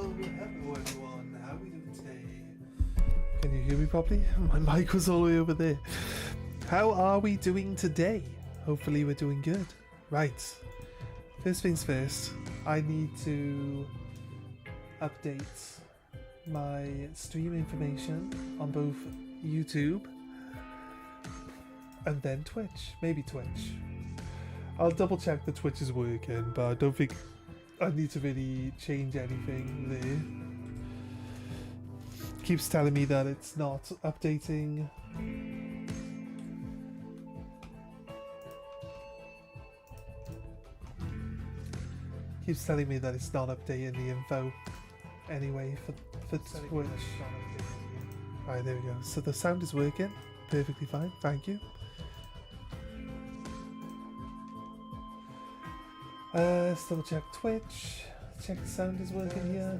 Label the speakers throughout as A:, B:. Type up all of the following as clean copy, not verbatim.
A: Hello everyone, how are we doing today? Can you hear me properly? My mic was all the way over there. How are we doing today? Hopefully we're doing good. Right, first things first, I need to update my stream information on both YouTube and then Twitch. Maybe Twitch. I'll double check that Twitch is working, but I don't think I need to really change anything there. Keeps telling me that it's not updating. Keeps telling me that it's not updating the info anyway for Twitch. Right, there we go. So the sound is working perfectly fine. Thank you. Let's double check Twitch. Check the sound is working here.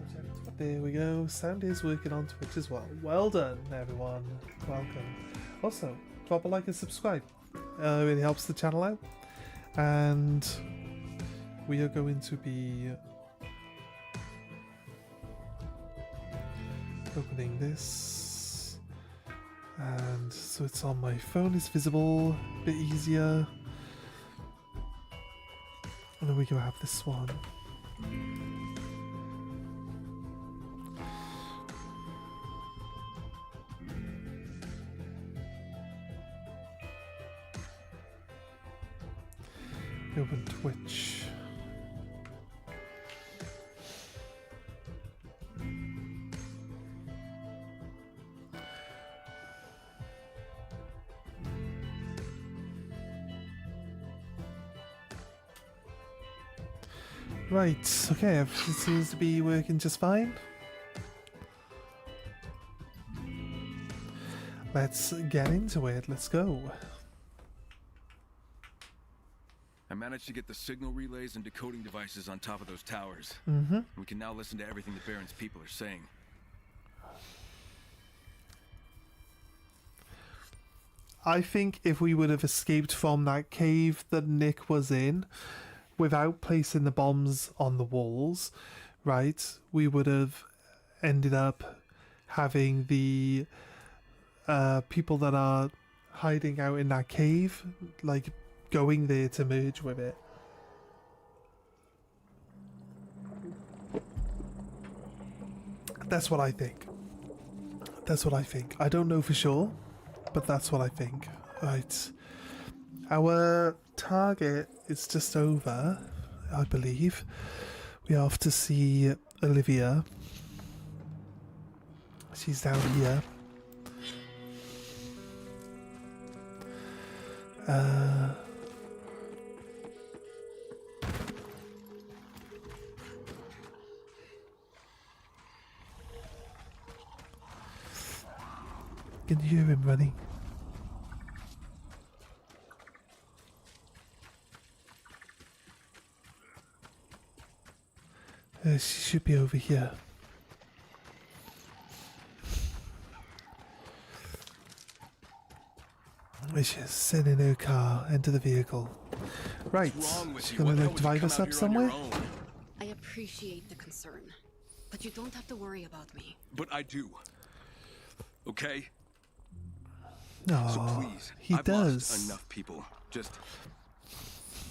A: There we go. Sound is working on Twitch as well. Well done, everyone. Welcome. Also, drop a like and subscribe. It really helps the channel out. And we are going to be opening this. And so it's on my phone. It's visible. A bit easier. And then we can have this one. Open Twitch. Right, okay, everything seems to be working just fine. Let's get into it, let's go.
B: I managed to get the signal relays and decoding devices on top of those towers. We can now listen to everything the Baron's people are saying.
A: I think if we would have escaped from that cave that Nick was in, without placing the bombs on the walls, right, we would have ended up having the people that are hiding out in that cave, like, going there to merge with it. That's what I think. That's what I think. I don't know for sure, but that's what I think. Right. Our target is just over, I believe. We have to see Olivia. She's down here. Can you hear him running? She should be over here. She's sitting in her car, enter the vehicle. Right, she's gonna like drive us up somewhere?
C: I appreciate the concern, but you don't have to worry about me.
B: But I do. Okay?
A: No,
B: So please,
A: he
B: I've
A: does.
B: lost enough people. Just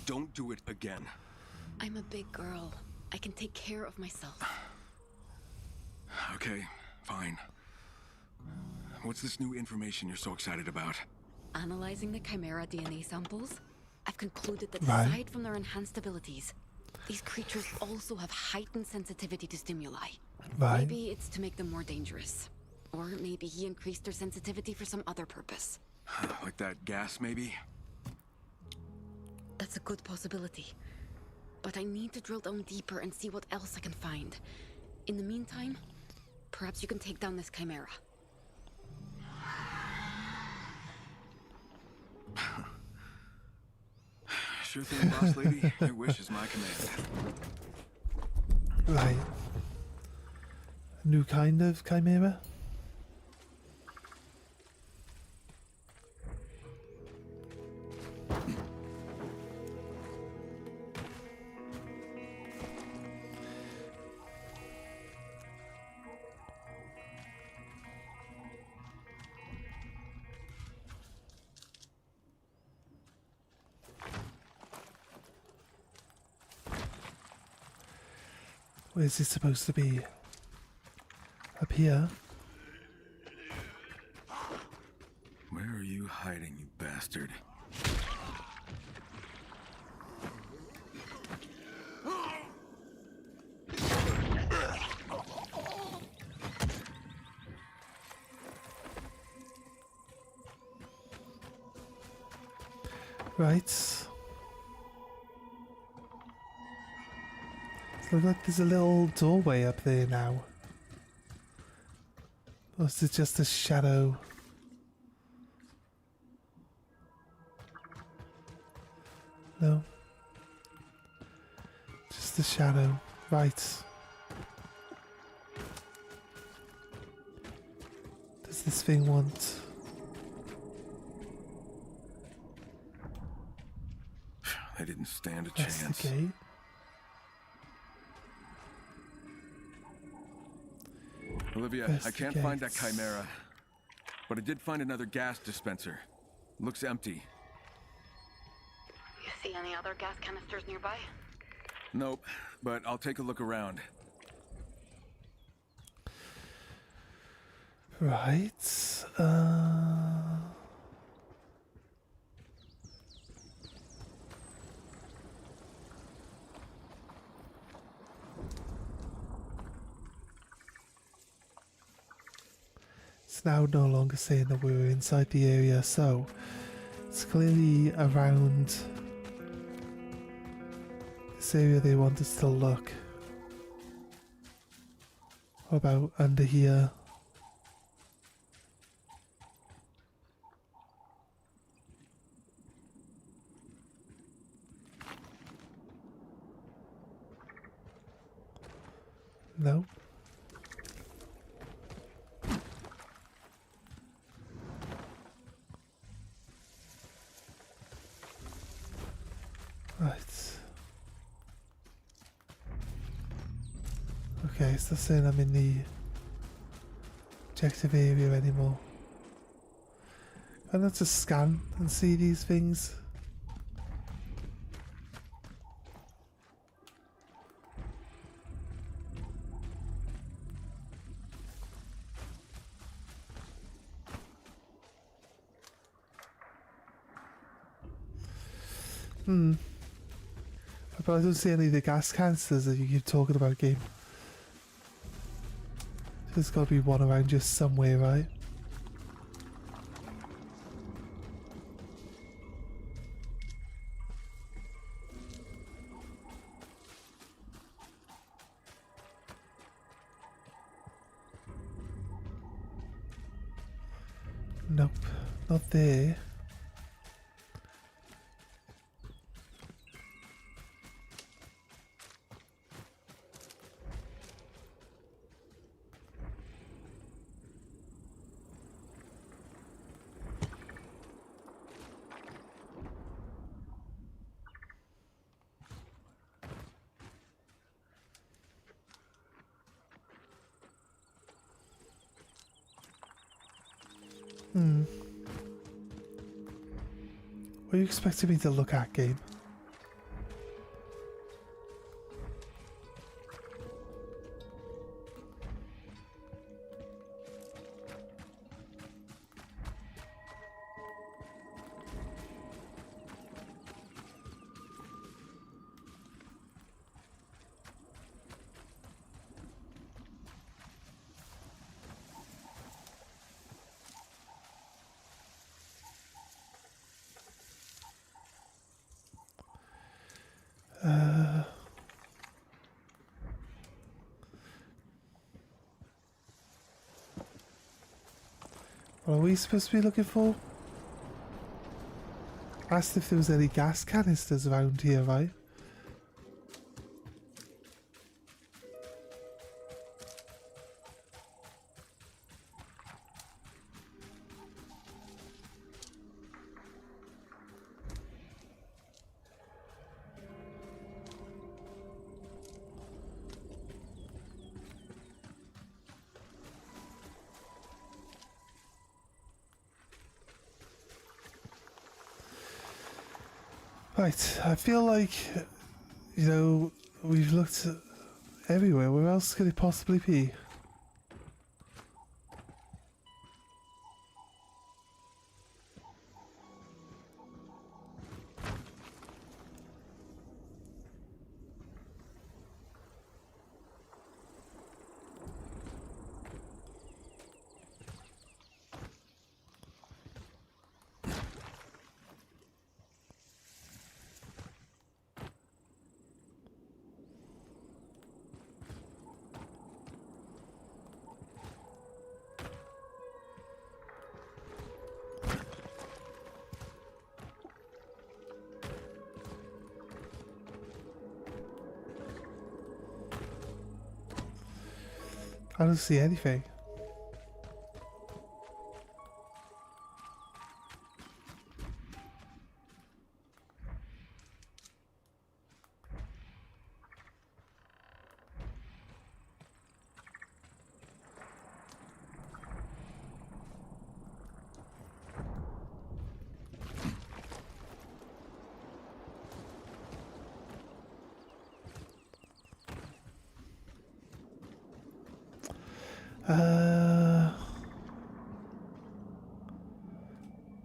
B: don't do it again.
C: I'm a big girl. I can take care of myself.
B: Okay, fine. What's this new information you're so excited about?
C: Analyzing the Chimera DNA samples, I've concluded that
A: Right.
C: aside from their enhanced abilities, these creatures also have heightened sensitivity to stimuli.
A: Right.
C: Maybe it's to make them more dangerous. Or maybe he increased their sensitivity for some other purpose.
B: Like that gas, maybe?
C: That's a good possibility. But I need to drill down deeper and see what else I can find. In the meantime, perhaps you can take down this Chimera.
B: Sure thing, boss lady. Your wish is my command.
A: Right. New kind of Chimera? Where's it supposed to be? Up here?
B: Where are you hiding, you bastard?
A: Right. So looks like there's a little doorway up there now. Or is it just a shadow? No. Just a shadow. Right. Does this thing want...
B: They didn't stand a
A: That's
B: chance.
A: the gate?
B: Olivia, I can't find that chimera. But I did find another gas dispenser. Looks empty.
C: You see any other gas canisters nearby?
B: Nope, but I'll take a look around.
A: Right. It's now no longer saying that we were inside the area, so it's clearly around this area they want us to look. What about under here? Nope. Right. Okay, it's not saying I'm in the objective area anymore. Can I not just scan and see these things? But I don't see any of the gas canisters that you keep talking about, game. There's got to be one around just somewhere, right? Nope, not there. What are you expecting me to look at, game? What are we supposed to be looking for? Asked if there was any gas canisters around here, right? Right, I feel like, you know, we've looked everywhere. Where else could it possibly be? I don't see anything.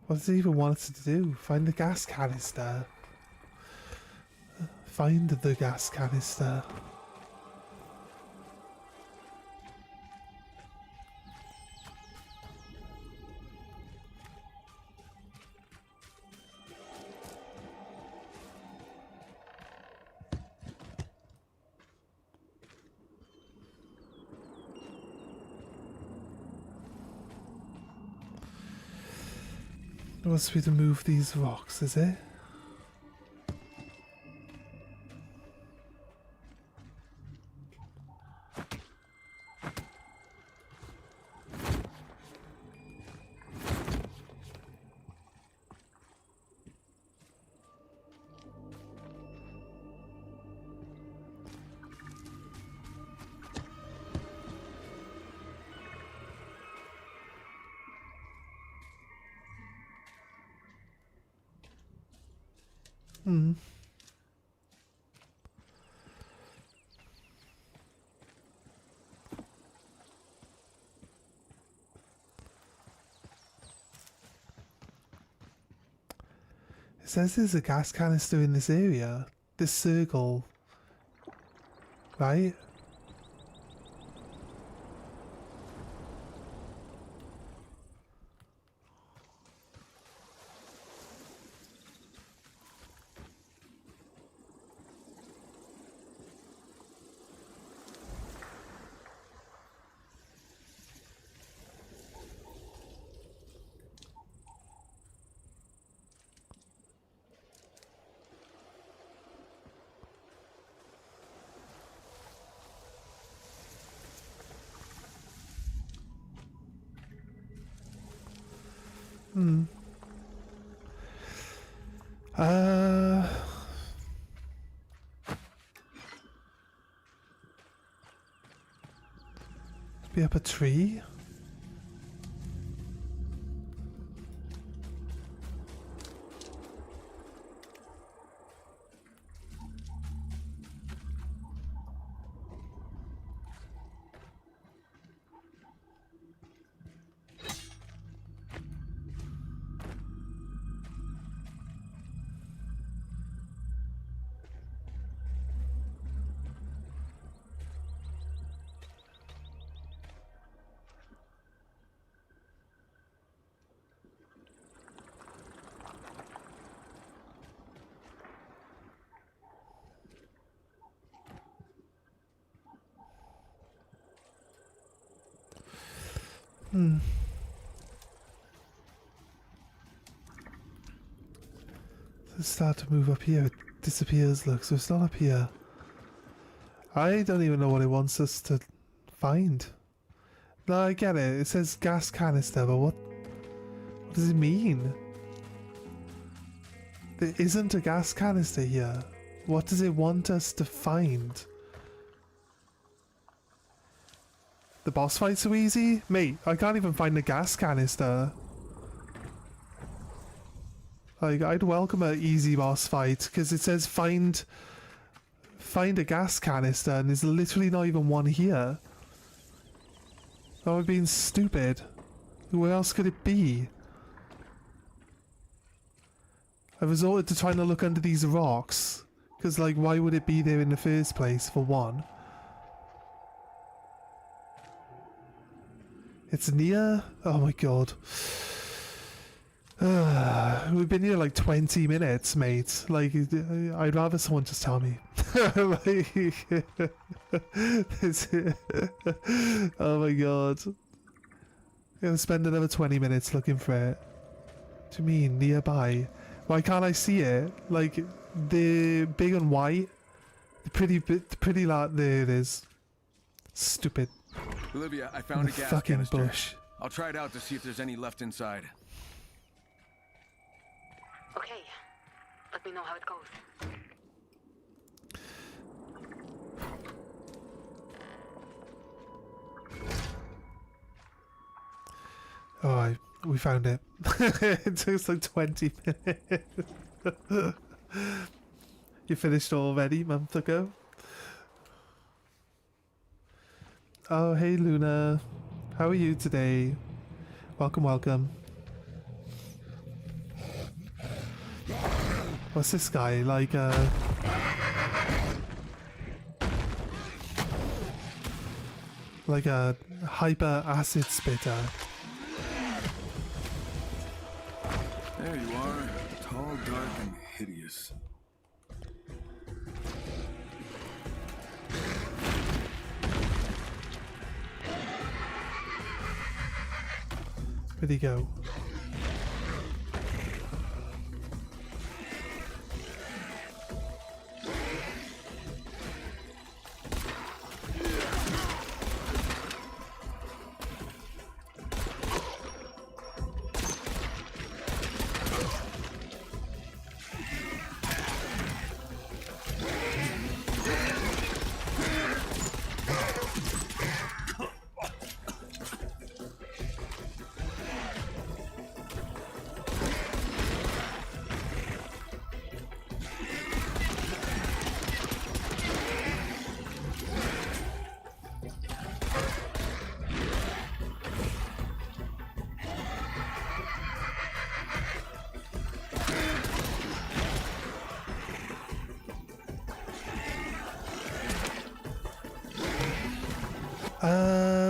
A: What does it even want us to do? Find the gas canister. Find the gas canister. It wants me to move these rocks, is it? It says there's a gas canister in this area. This circle. Right? Be up a tree? Let's start to move up here. It disappears, look, so it's not up here. I don't even know what it wants us to find. No, I get it. It says gas canister, but what does it mean? There isn't a gas canister here. What does it want us to find? The boss fight's so easy? Mate, I can't even find the gas canister. Like, I'd welcome an easy boss fight, because it says find find a gas canister and there's literally not even one here. That would be stupid. Where else could it be? I resorted to trying to look under these rocks. Because, like, why would it be there in the first place, for one? It's near? Oh my god. We've been here like 20 minutes, mate. Like, I'd rather someone just tell me. Oh my god. I'm gonna spend another 20 minutes looking for it. What do you mean, nearby? Why can't I see it? Like, the big and white? The pretty lot. There it is. Stupid.
B: Olivia, I found a gas
A: fucking
B: canister.
A: bush.
B: I'll try it out to see if there's any left inside.
C: Okay, let me know how it goes.
A: Alright, we found it. It took us like 20 minutes. You finished already, month ago? Oh, hey Luna. How are you today? Welcome, welcome. What's this guy? Like, like a hyper acid spitter.
B: There you are. Tall, dark, and hideous.
A: Where'd he go?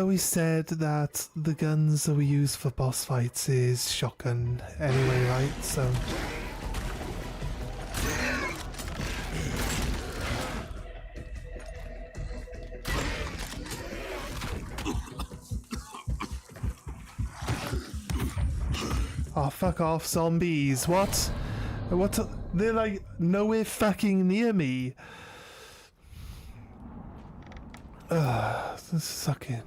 A: We said that the guns that we use for boss fights is shotgun anyway, right? So... Oh, fuck off, zombies. What? What? They're like nowhere fucking near me. Ugh, this is sucking.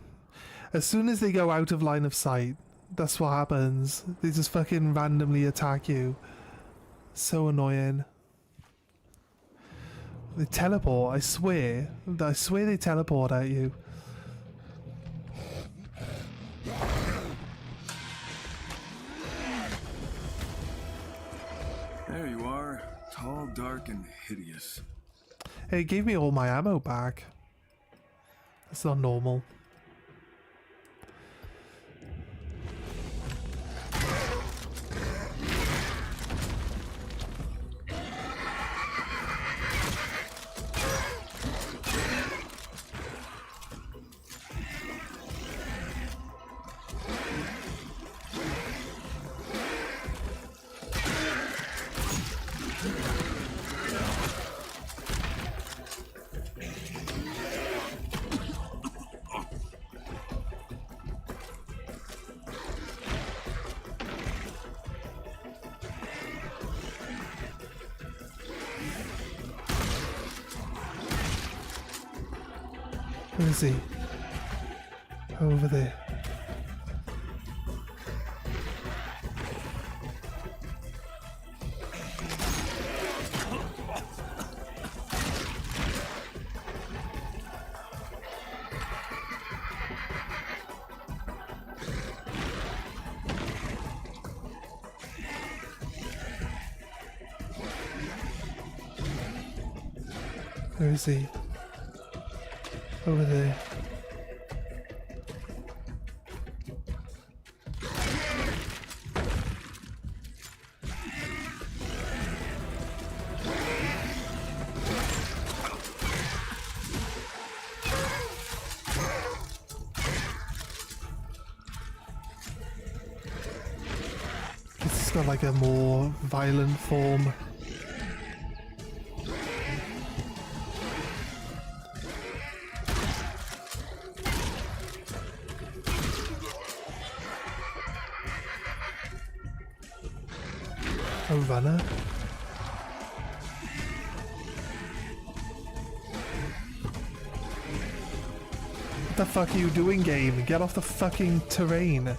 A: As soon as they go out of line of sight, that's what happens. They just fucking randomly attack you. So annoying. They teleport, I swear. I swear they teleport at you.
B: There you are. Tall, dark, and hideous.
A: Hey, it gave me all my ammo back. That's not normal. Where is he? Over there. Where is he? Over there. This has got like a more violent form. A runner? What the fuck are you doing, game? Get off the fucking terrain.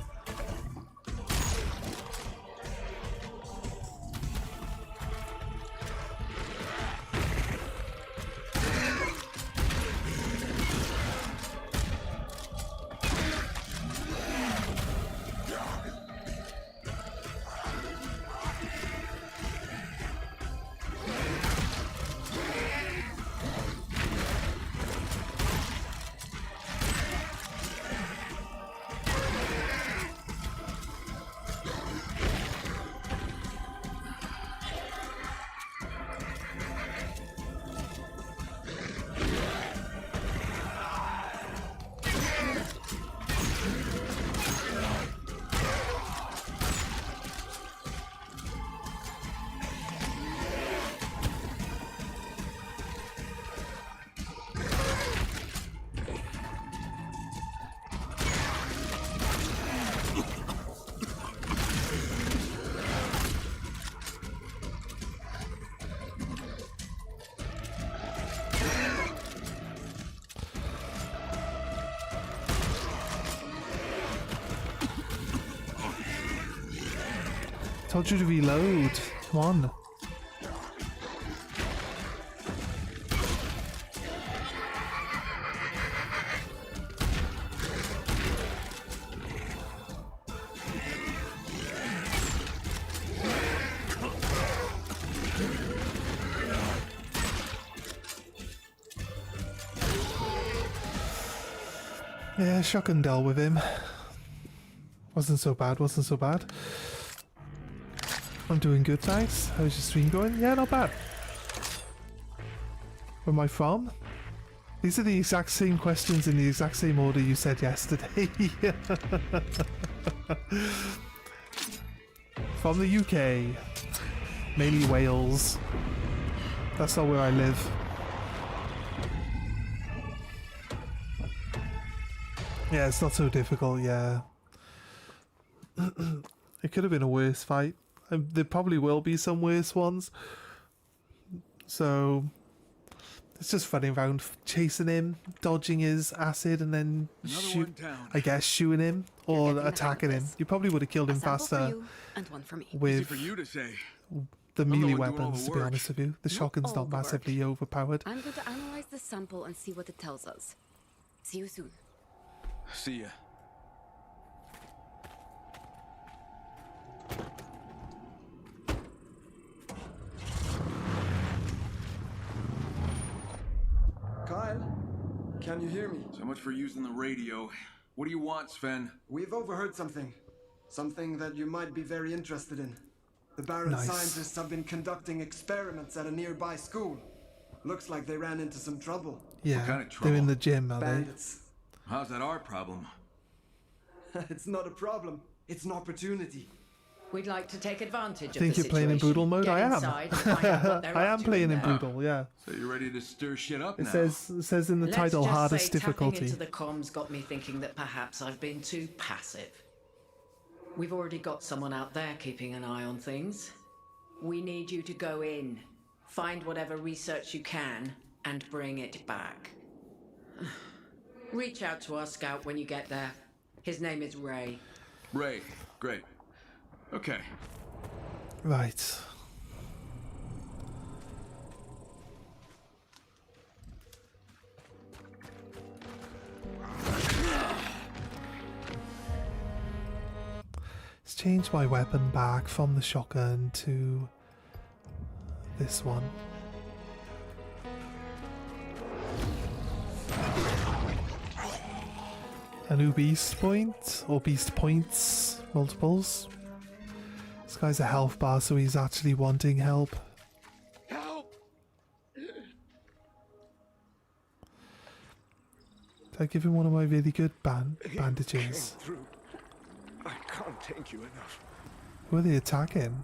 A: Told you to reload. Come on. Yeah, shotgun dealt with him. Wasn't so bad, wasn't so bad. I'm doing good, thanks. How's your stream going? Yeah, not bad. Where am I from? These are the exact same questions in the exact same order you said yesterday. From the UK. Mainly Wales. That's not where I live. Yeah, it's not so difficult, yeah. It could have been a worse fight. There probably will be some worse ones. So it's just running around chasing him, dodging his acid, and then shooting him or attacking him. You probably would have killed him faster with the melee weapons, to be honest with you. The shotgun's not massively overpowered.
C: I'm going to analyze the sample and see what it tells us. See you soon.
B: See ya.
D: Kyle, can you hear me?
B: So much for using the radio. What do you want, Sven?
D: We've overheard something. Something that you might be very interested in. The Barren scientists have been conducting experiments at a nearby school. Looks like they ran into some trouble.
A: Yeah,
B: what kind of trouble?
A: They're in the gym, are
D: Bandits.
B: How's that our problem?
D: It's not a problem. It's an opportunity.
E: We'd like to take advantage of the
A: think you're playing in brutal mode?
E: Get
A: I am.
E: inside and find out what they're
A: I
E: up
A: am
E: to
A: playing in
E: there.
A: brutal, yeah.
B: So you're ready to stir shit up
A: It
B: now?
A: says in the
E: Let's
A: title,
E: just
A: hardest
E: say tapping
A: difficulty.
E: into the comms got me thinking that perhaps I've been too passive. We've already got someone out there keeping an eye on things. We need you to go in, find whatever research you can, and bring it back. Reach out to our scout when you get there. His name is Ray.
B: Ray, great. Okay.
A: Right. Let's change my weapon back from the shotgun to this one. A new beast point, or beast points, multiples. This guy's a health bar, so he's actually wanting help.
B: Help!
A: Did I give him one of my really good bandages?
F: Through. I can't thank you enough.
A: Who are they attacking?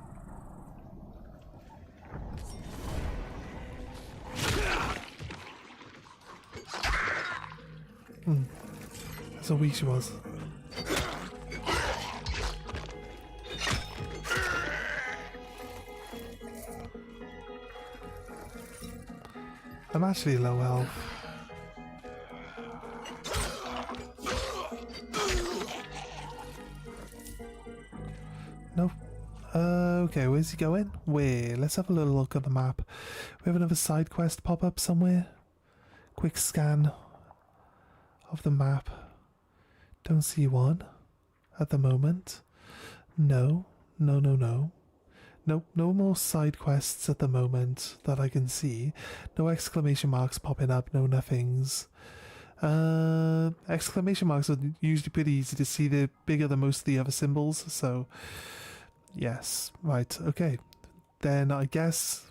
A: That's how weak she was. I'm actually low health. Nope. Okay, where's he going? Where? Let's have a little look at the map. We have another side quest pop up somewhere. Quick scan of the map. Don't see one at the moment. No. Nope, no more side quests at the moment that I can see. No exclamation marks popping up, no nothings. Exclamation marks are usually pretty easy to see. They're bigger than most of the other symbols, so yes, right, okay. Then I guess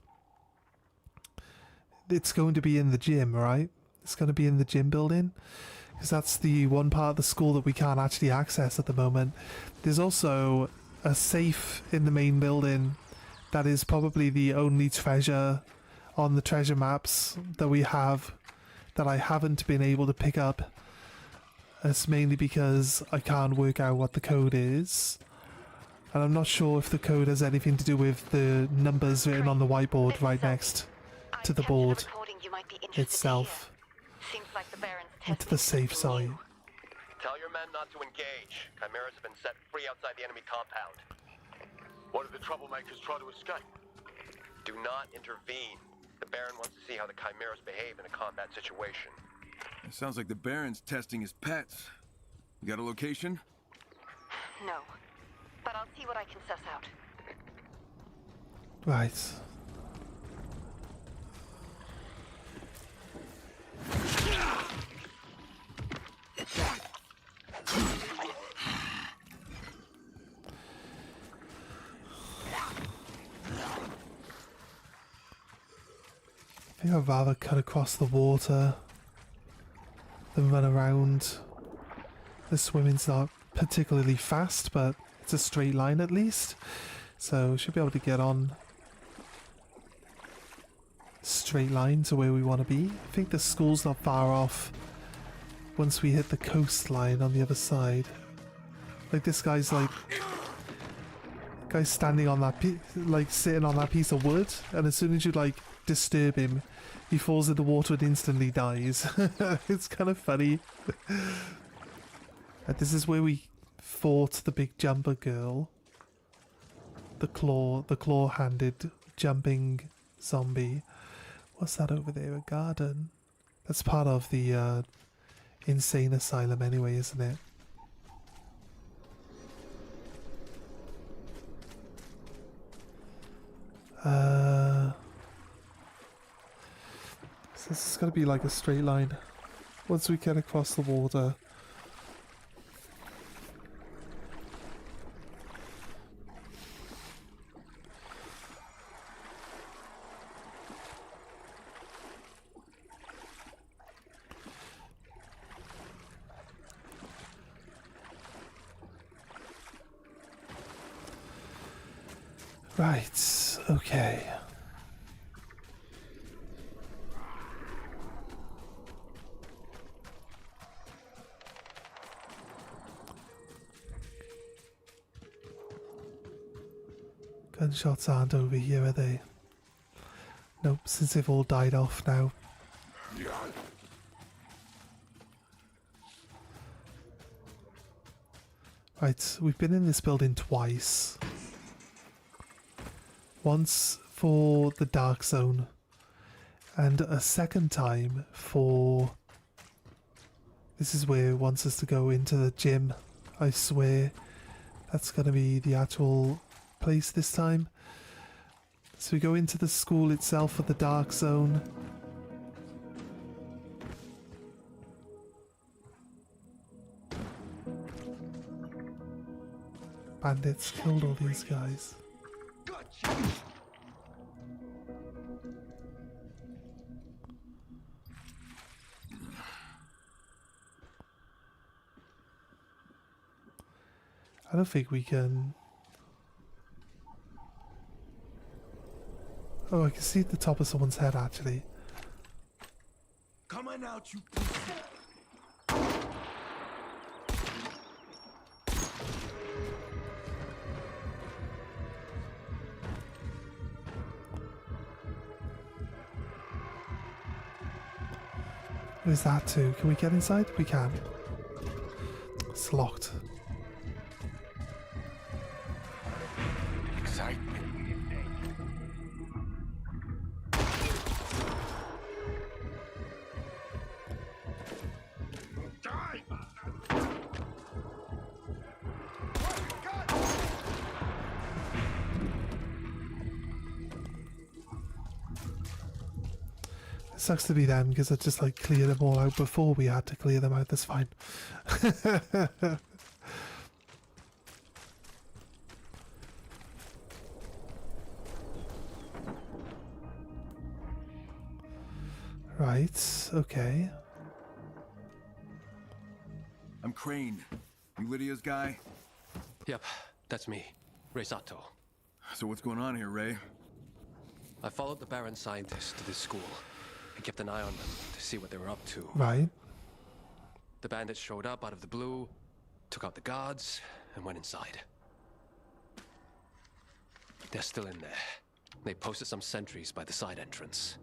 A: it's going to be in the gym, right? It's going to be in the gym building, because that's the one part of the school that we can't actually access at the moment. There's also a safe in the main building that is probably the only treasure on the treasure maps that we have that I haven't been able to pick up. It's mainly because I can't work out what the code is. And I'm not sure if the code has anything to do with the numbers written on the whiteboard right next to the board itself. Into the safe side.
G: Tell your men not to engage. Chimeras have been set free outside the enemy compound.
F: What if the troublemakers try to escape?
G: Do not intervene. The Baron wants to see how the Chimeras behave in a combat situation.
B: It sounds like the Baron's testing his pets. You got a location?
H: No, but I'll see what I can suss out.
A: Right. I think I'd rather cut across the water than run around. The swimming's not particularly fast, but it's a straight line at least, so should be able to get on straight line to where we want to be. I think the school's not far off once we hit the coastline on the other side. Like this guy's standing on that sitting on that piece of wood, and as soon as you disturb him, he falls in the water and instantly dies. It's kind of funny. This is where we fought the big jumper girl. The claw-handed jumping zombie. What's that over there? A garden? That's part of the insane asylum anyway, isn't it? So this is going to be like a straight line once we get across the water. Right, okay. Gunshots aren't over here, are they? Nope, since they've all died off now. Right, we've been in this building twice. Once for the Dark Zone, and a second time for... This is where it wants us to go into the gym, I swear. That's going to be the actual place this time. So we go into the school itself for the Dark Zone. bandits killed all these guys. I don't think we can... Oh, I can see the top of someone's head actually.
F: Come on out, you.
A: Who's that to? Can we get inside? We can. It's locked.
F: Excitement.
A: It sucks to be them because I just like cleared them all out before we had to clear them out. That's fine. Right, okay.
B: I'm Crane. You Lydia's guy?
I: Yep, that's me, Ray Sato.
B: So what's going on here, Ray?
I: I followed the Baron scientists to this school and kept an eye on them to see what they were up to.
A: Right.
I: The bandits showed up out of the blue, took out the guards, and went inside. They're still in there. They posted some sentries by the side entrance.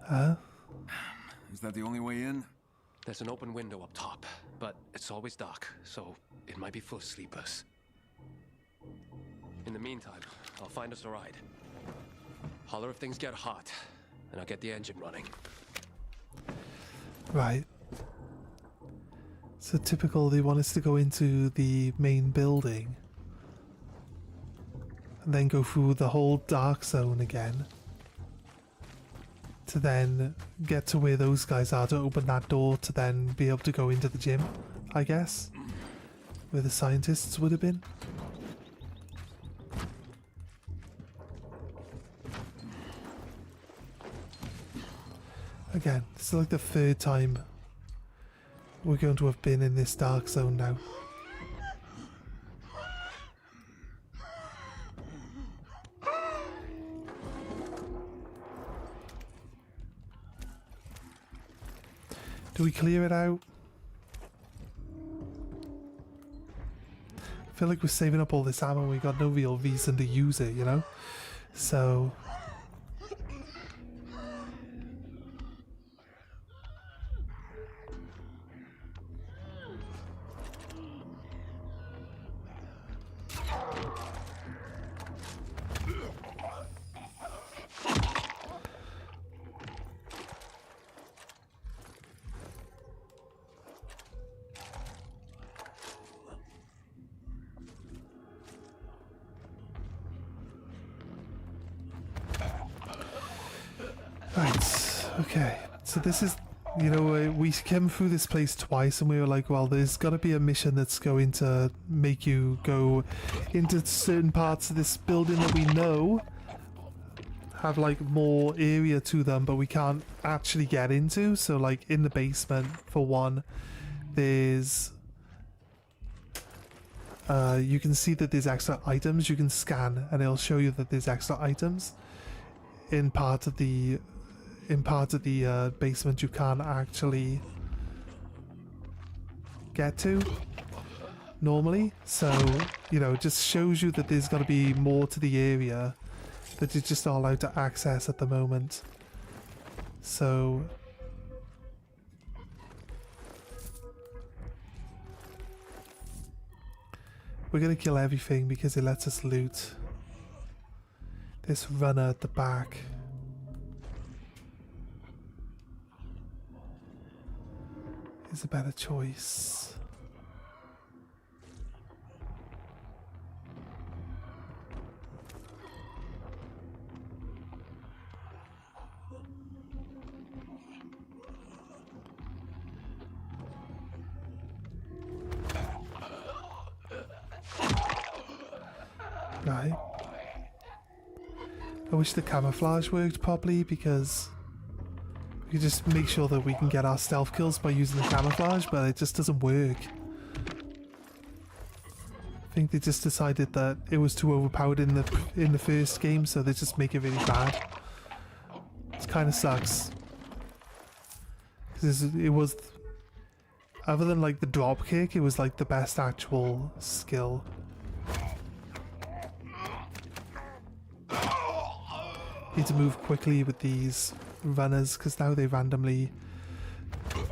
A: Huh?
B: Is that the only way in?
I: There's an open window up top, but it's always dark, so it might be full of sleepers. In the meantime, I'll find us a ride. Holler if things get hot, and I'll get the engine running.
A: Right. So typical, they want us to go into the main building and then go through the whole dark zone again to then get to where those guys are to open that door to then be able to go into the gym, I guess, where the scientists would have been. Again, it's like the third time we're going to have been in this dark zone now. Do we clear it out? I feel like we're saving up all this ammo and we got no real reason to use it, you know? So... Right, okay. So this is, you know, we came through this place twice and we were like, well, there's got to be a mission that's going to make you go into certain parts of this building that we know have like more area to them, but we can't actually get into. So like in the basement, for one, there's... you can see that there's extra items you can scan and it'll show you that there's extra items in part of the basement you can't actually get to normally. So, you know, it just shows you that there's got to be more to the area that you're just not allowed to access at the moment. So we're gonna kill everything because it lets us loot. This runner at the back. Is a better choice. Right. I wish the camouflage worked properly because we could just make sure that we can get our stealth kills by using the camouflage, but it just doesn't work. I think they just decided that it was too overpowered in the first game, so they just make it really bad. It kind of sucks. Because it was, other than like the drop kick, it was like the best actual skill. Need to move quickly with these runners because now they randomly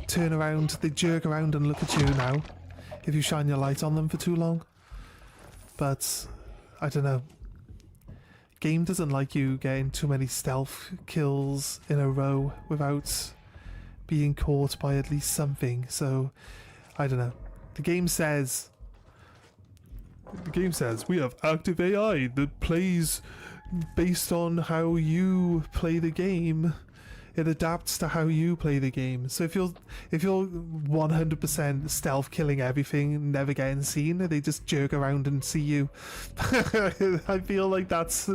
A: turn around, they jerk around and look at you now if you shine your light on them for too long. But I don't know, game doesn't like you getting too many stealth kills in a row without being caught by at least something. So I don't know, the game says we have active AI that plays based on how you play the game. It adapts to how you play the game. So if you're 100% stealth killing everything, never getting seen, they just jerk around and see you. I feel like that's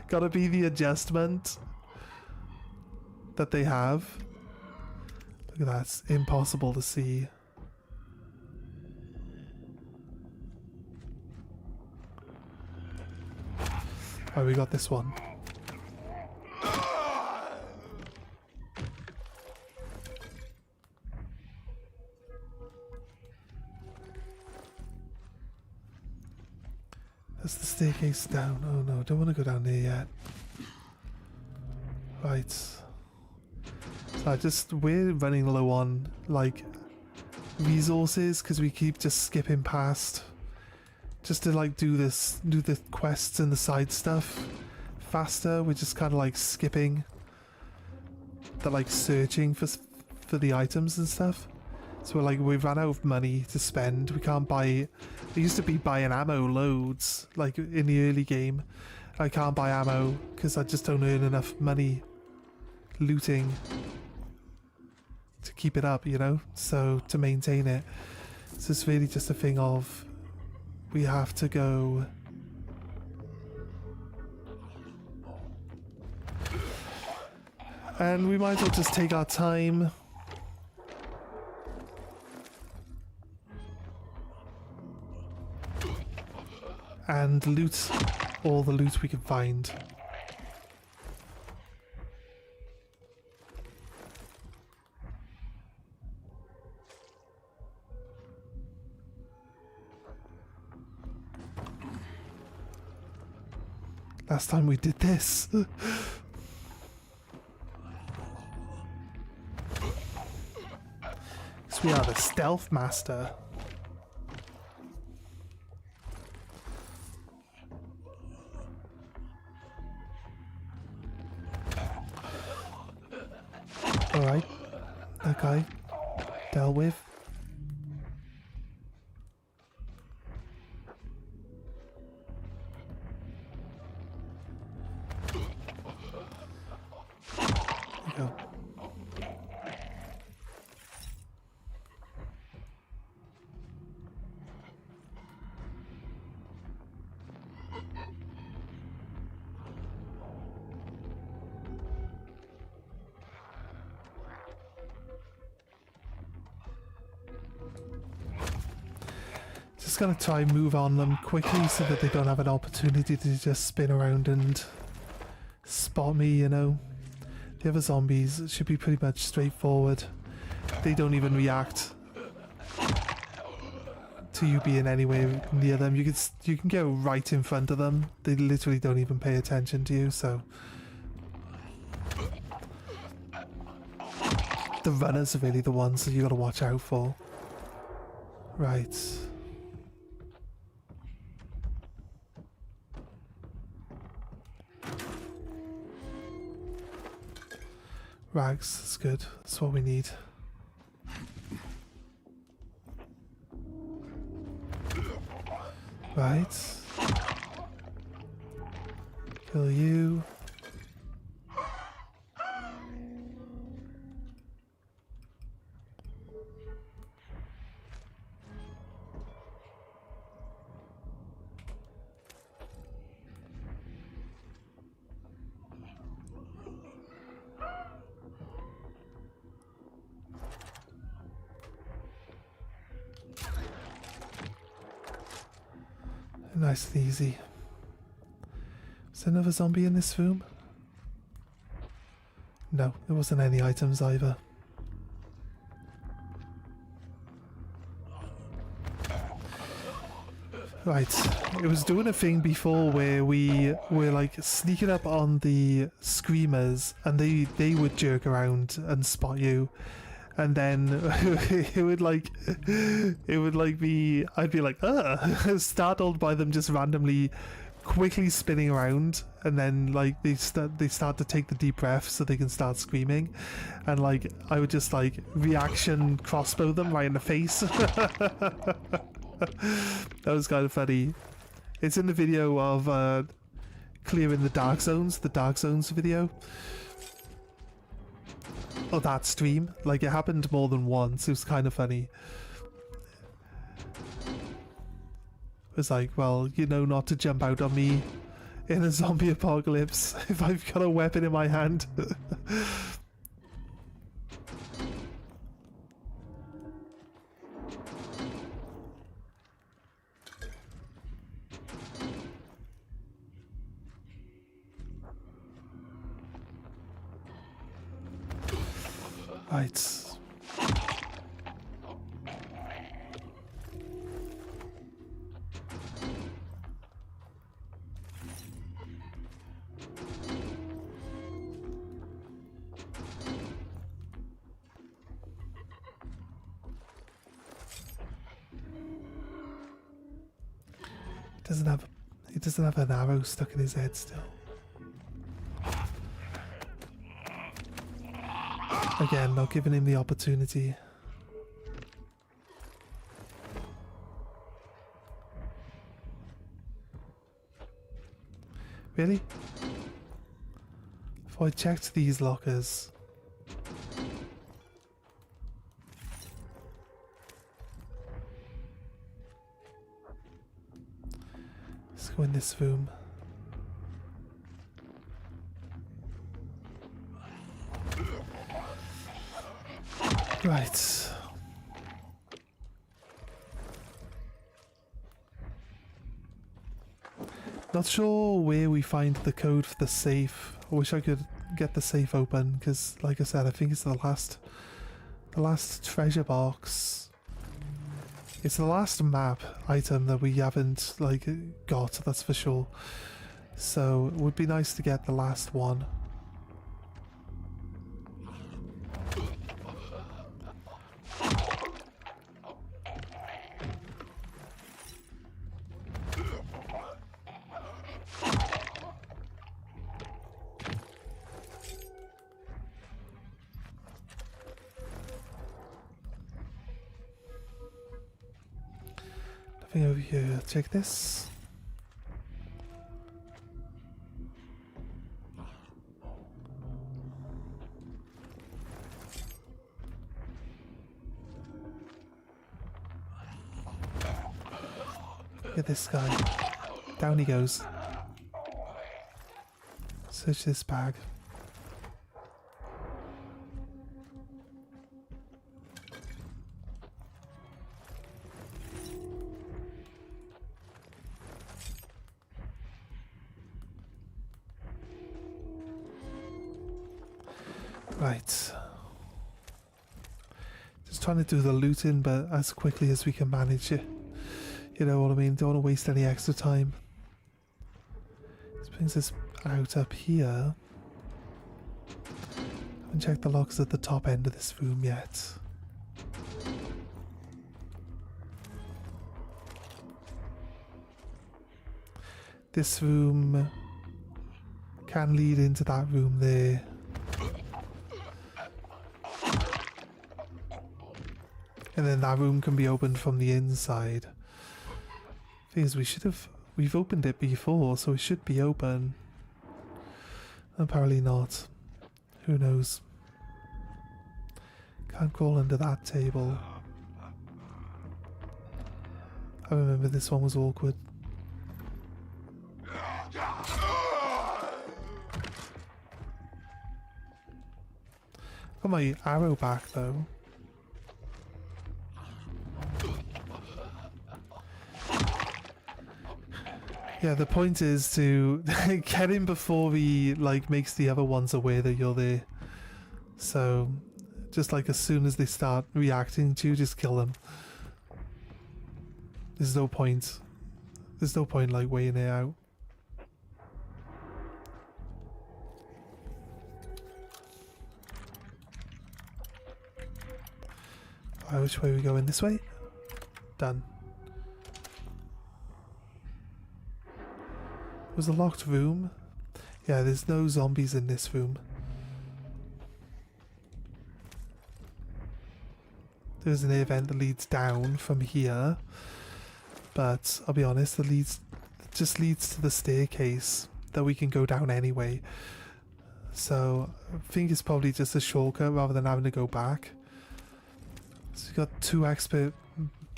A: gotta be the adjustment that they have. Look at that, it's impossible to see. Oh, we got this one. That's the staircase down. Oh no, don't want to go down there yet. Right. So we're running low on like resources because we keep just skipping past. Just to like do the quests and the side stuff faster. We're just kind of like skipping the like searching for the items and stuff. So we've ran out of money to spend. We can't buy. It used to be buying ammo loads like in the early game. I can't buy ammo because I just don't earn enough money looting to keep it up, you know. So to maintain it, so it's really just a thing of we have to go. And we might as well just take our time. And loot all the loot we can find. Last time we did this. So we are the stealth master. Alright. That guy dealt with. Go. Just gonna try and move on them quickly so that they don't have an opportunity to just spin around and spot me, you know. The other zombies should be pretty much straightforward. They don't even react to you being anywhere near them. You can go right in front of them. They literally don't even pay attention to you, so the runners are really the ones that you gotta watch out for. Right. Rags, that's good. That's what we need. Right. Kill you. Nice and easy. Is there another zombie in this room? No, there wasn't any items either. Right, it was doing a thing before where we were like sneaking up on the screamers and they would jerk around and spot you, and then it would like be, I'd be like startled by them just randomly quickly spinning around, and then like they start to take the deep breath so they can start screaming, and like I would just like reaction crossbow them right in the face. That was kind of funny. It's in the video of clearing the Dark Zones video. Oh, that stream. Like, it happened more than once. It was kind of funny. It was like, well, you know not to jump out on me in a zombie apocalypse if I've got a weapon in my hand. Right. He doesn't have an arrow stuck in his head still. Again, not giving him the opportunity. Really? If I checked these lockers. Let's go in this room. Right. Not sure where we find the code for the safe. I wish I could get the safe open because, like I said, I think it's the last treasure box. It's the last map item that we haven't got. That's for sure. So it would be nice to get the last one. Nothing over here. Check this. Look at this guy. Down he goes. Search this bag. Right. Just trying to do the looting, but as quickly as we can manage it. You know what I mean? Don't want to waste any extra time. This brings us out up here. Haven't checked the locks at the top end of this room yet. This room can lead into that room there. And then that room can be opened from the inside. Thing is, we've opened it before, so it should be open. Apparently not. Who knows? Can't crawl under that table. I remember this one was awkward. Got my arrow back though. Yeah, the point is to get him before he like makes the other ones aware that you're there. So, just like as soon as they start reacting to you, just kill them. There's no point. There's no point like weighing it out. Alright, which way are we going? This way? Done. Was a locked room? Yeah, there's no zombies in this room. There's an event that leads down from here, but I'll be honest, it just leads to the staircase that we can go down anyway. So I think it's probably just a shortcut rather than having to go back. So we've got 2 expert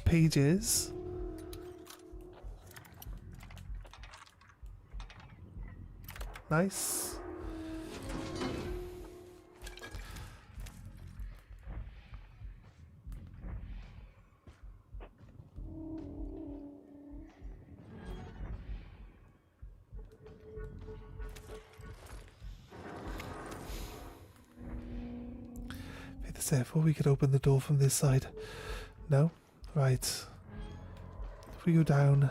A: pages. Nice. Therefore, we could open the door from this side. No? Right. If we go down.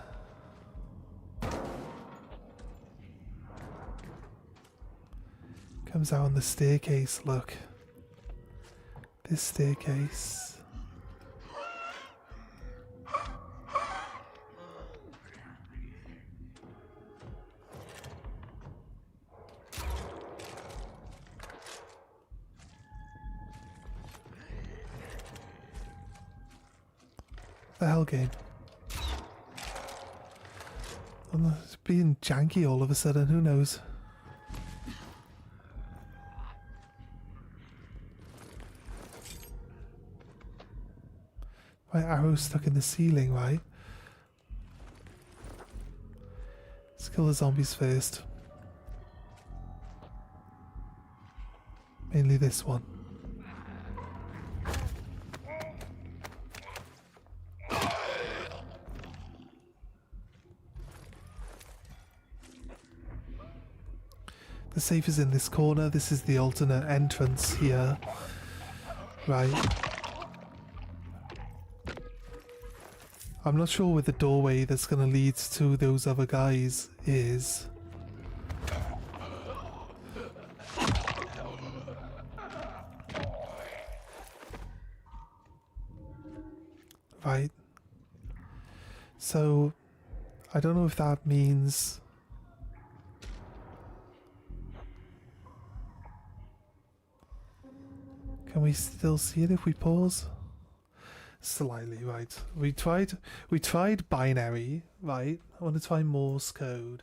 A: Comes out on the staircase, look. This staircase. The hell game. It's being janky all of a sudden, who knows? My arrow's stuck in the ceiling, right? Let's kill the zombies first. Mainly this one. The safe is in this corner. This is the alternate entrance here. Right. I'm not sure where the doorway that's going to lead to those other guys is. Right. So, I don't know if that means... Can we still see it if we pause? Slightly, right. We tried binary, right? I want to try Morse code.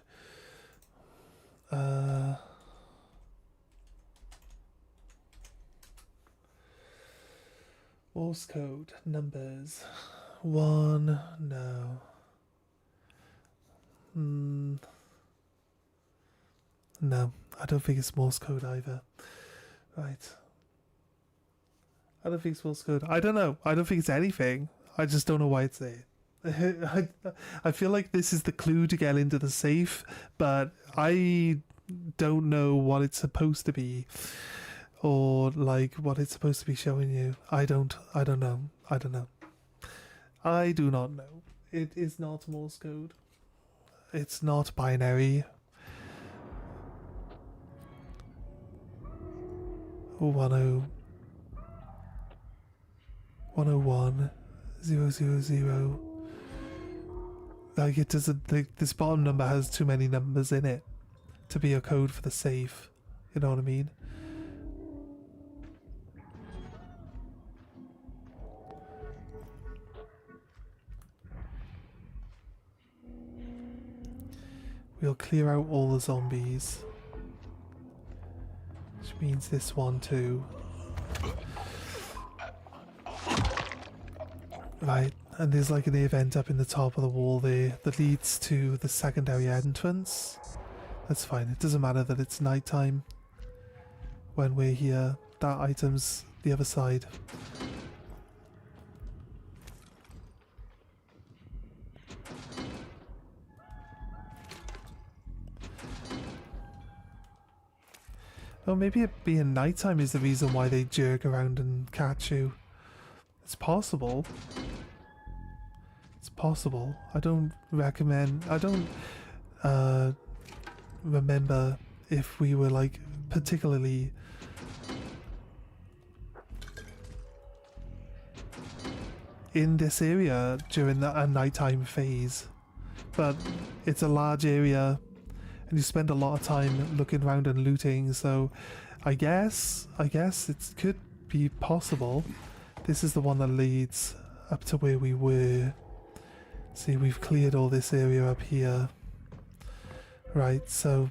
A: Morse code, numbers. 1, no. No, I don't think it's Morse code either. Right. I don't think it's Morse code. I don't know. I don't think it's anything. I just don't know why it's there. I feel like this is the clue to get into the safe, but I don't know what it's supposed to be, or like what it's supposed to be showing you. I don't know. I do not know. It is not Morse code. It's not binary. 101 000. Like it doesn't. Like this bottom number has too many numbers in it to be a code for the safe. You know what I mean? We'll clear out all the zombies, which means this one too. Right, and there's like an event up in the top of the wall there that leads to the secondary entrance. That's fine, it doesn't matter that it's nighttime when we're here. That item's the other side. Oh, maybe it being nighttime is the reason why they jerk around and catch you. It's possible. It's possible. I don't recommend... I don't remember if we were like particularly in this area during a nighttime phase, but it's a large area and you spend a lot of time looking around and looting, so I guess it could be possible. This is the one that leads up to where we were. See, we've cleared all this area up here. Right, so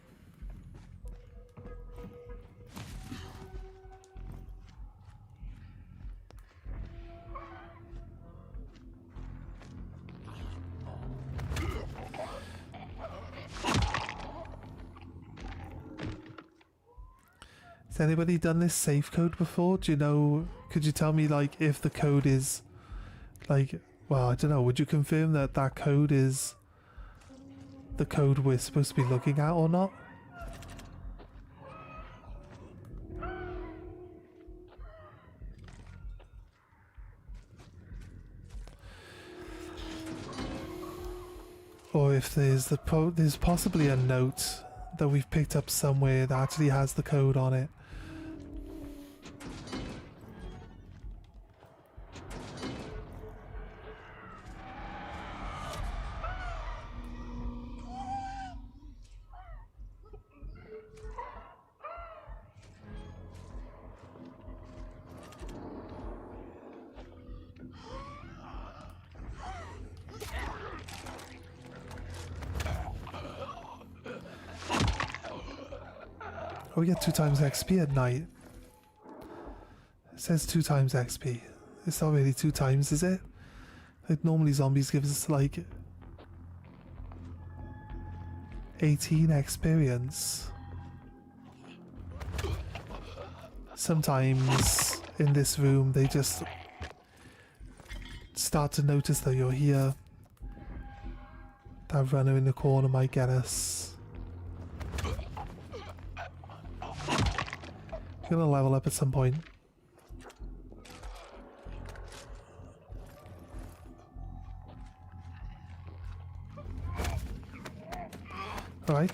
A: has anybody done this safe code before? Do you know, could you tell me like if the code is like, well, I don't know, would you confirm that that code is the code we're supposed to be looking at or not? Or if there's there's possibly a note that we've picked up somewhere that actually has the code on it. Oh, we get 2 times XP at night. It says 2 times XP. It's not really 2 times, is it? Like normally zombies give us like 18 experience. Sometimes in this room they just start to notice that you're here. That runner in the corner might get us. Gonna level up at some point. Alright,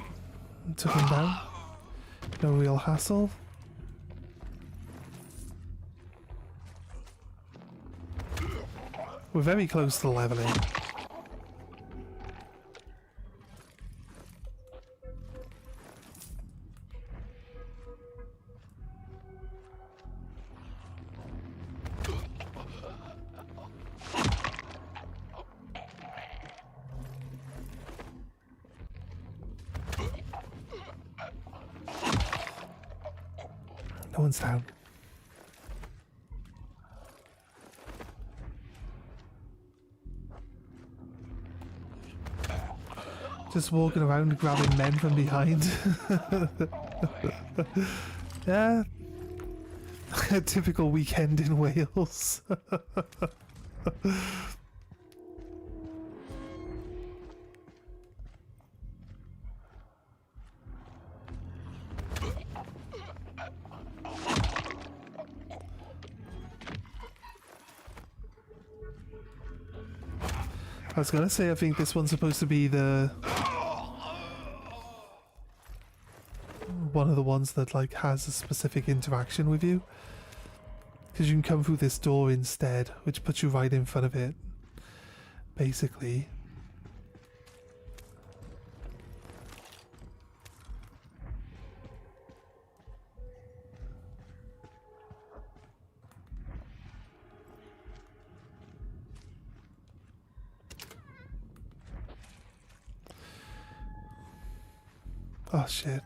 A: took him down. No real hassle. We're very close to leveling. No one's down. Just walking around grabbing men from behind. Yeah. A typical weekend in Wales. I was gonna say, I think this one's supposed to be the one of the ones that like has a specific interaction with you, because you can come through this door instead, which puts you right in front of it, basically. Oh shit.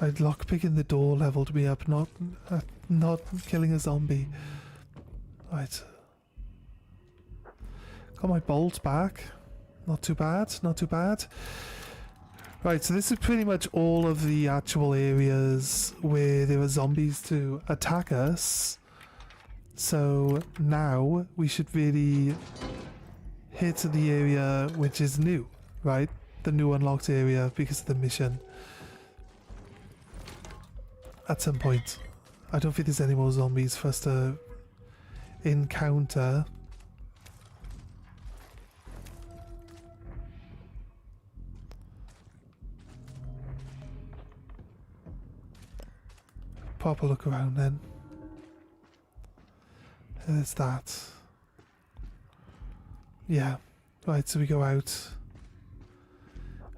A: Lockpicking the door leveled me up, not killing a zombie. Right. Got my bolt back. Not too bad, not too bad. Right, so this is pretty much all of the actual areas where there are zombies to attack us. So now we should really hit the area which is new, right? The new unlocked area because of the mission. At some point. I don't think there's any more zombies for us to encounter. Proper look around then. There's that. Yeah. Right, so we go out.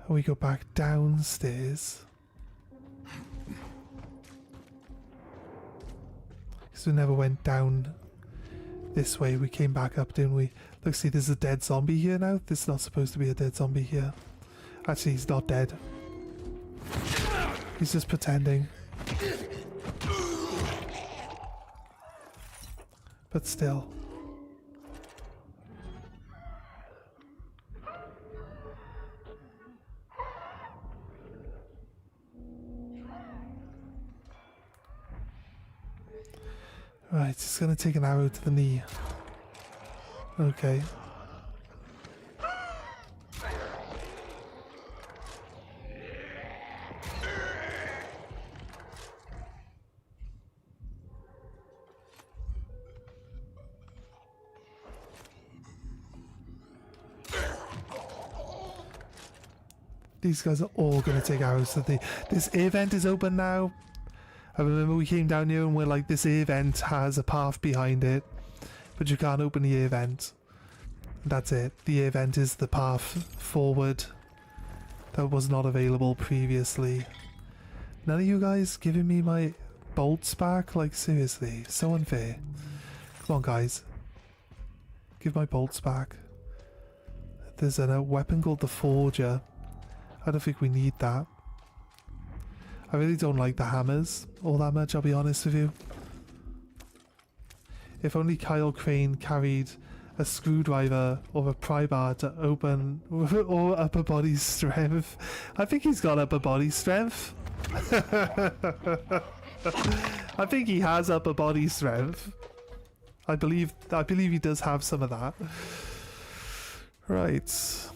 A: And we go back downstairs. Because we never went down this way. We came back up, didn't we? Look, see, there's a dead zombie here now. This is not supposed to be a dead zombie here. Actually, he's not dead. He's just pretending. But still. Right, it's gonna take an arrow to the knee. Okay. These guys are all gonna take arrows to the... This event is open now. I remember we came down here and we're like, this event has a path behind it, but you can't open the event. That's it. The event is the path forward that was not available previously. None of you guys giving me my bolts back? Like, seriously, so unfair. Come on, guys. Give my bolts back. There's a weapon called the Forger. I don't think we need that. I really don't like the hammers all that much, I'll be honest with you. If only Kyle Crane carried a screwdriver or a pry bar to open, or upper body strength. I think he's got upper body strength. I think he has upper body strength. I believe he does have some of that. Right.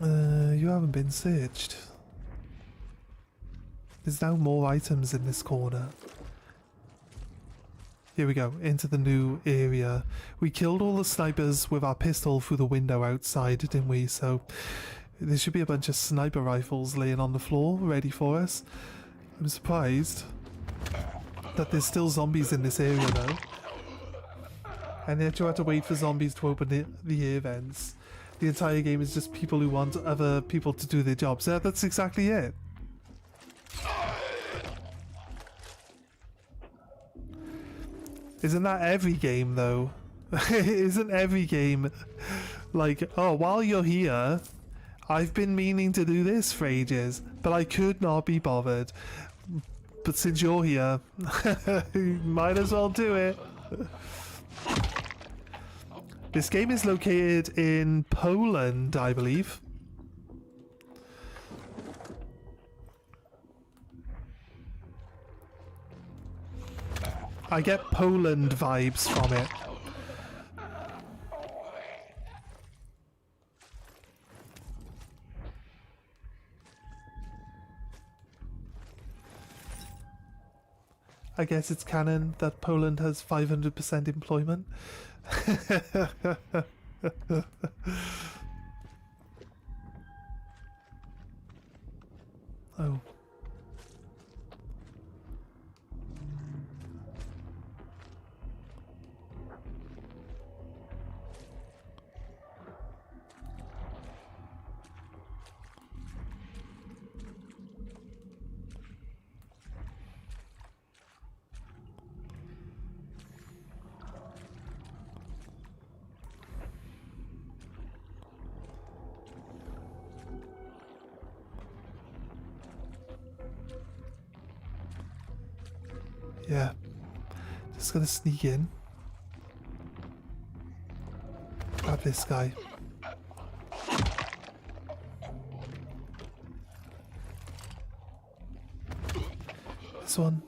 A: You haven't been searched. There's now more items in this corner. Here we go, into the new area. We killed all the snipers with our pistol through the window outside, didn't we? So there should be a bunch of sniper rifles laying on the floor, ready for us. I'm surprised that there's still zombies in this area though. And yet you have to wait for zombies to open the events. The entire game is just people who want other people to do their jobs. Yeah, that's exactly it. Isn't that every game though? Isn't every game like, oh, while you're here, I've been meaning to do this for ages, but I could not be bothered. But since you're here, you might as well do it. This game is located in Poland, I believe. I get Poland vibes from it. I guess it's canon that Poland has 500% employment. Oh. Yeah, just gonna sneak in. Grab this guy. This one.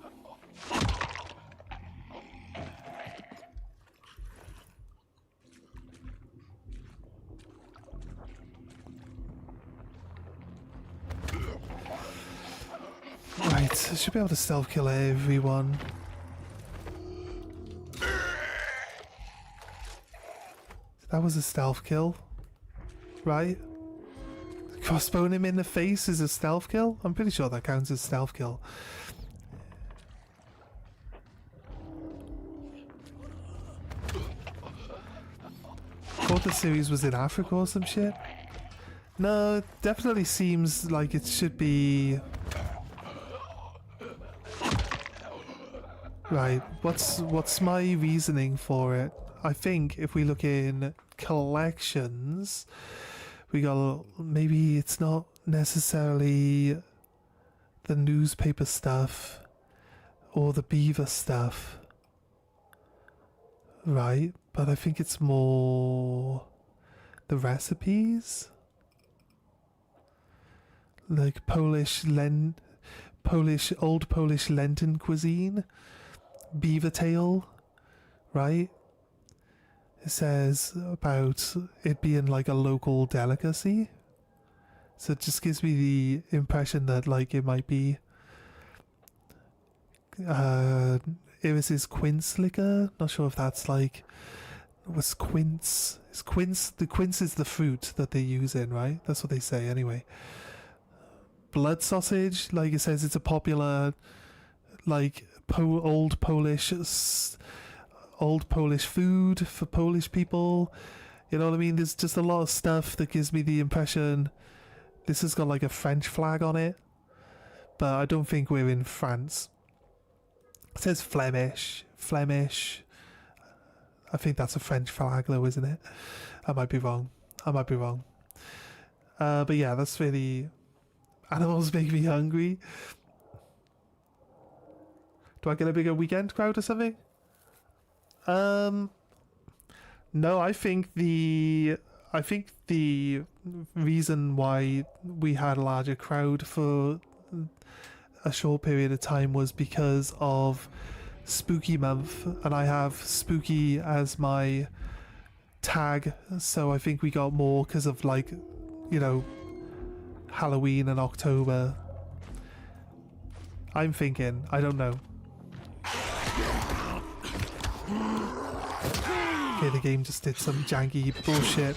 A: Right, I should be able to stealth kill everyone. That was a stealth kill, right? Crossbowing him in the face is a stealth kill? I'm pretty sure that counts as stealth kill. I thought the series was in Africa or some shit. No, it definitely seems like it should be... Right, what's my reasoning for it? I think if we look in collections, we got, maybe it's not necessarily the newspaper stuff or the beaver stuff, right? But I think it's more the recipes, like old Polish Lenten cuisine, beaver tail, right? It says about it being like a local delicacy. So it just gives me the impression that like it might be Iris's quince liquor. Not sure if that's like what's quince. Is quince, the quince is the fruit that they use in, right? That's what they say anyway. Blood sausage, like it says it's a popular like old Polish food for Polish people. You know what I mean? There's just a lot of stuff that gives me the impression this has got like a French flag on it, but I don't think we're in France. It says Flemish. I think that's a French flag though, isn't it? I might be wrong. But yeah, that's really... Animals make me hungry. Do I get a bigger weekend crowd or something? No, I think the reason why we had a larger crowd for a short period of time was because of Spooky Month, and I have Spooky as my tag, so I think we got more because of, like, you know, Halloween and October. I'm thinking, I don't know. Okay, the game just did some janky bullshit.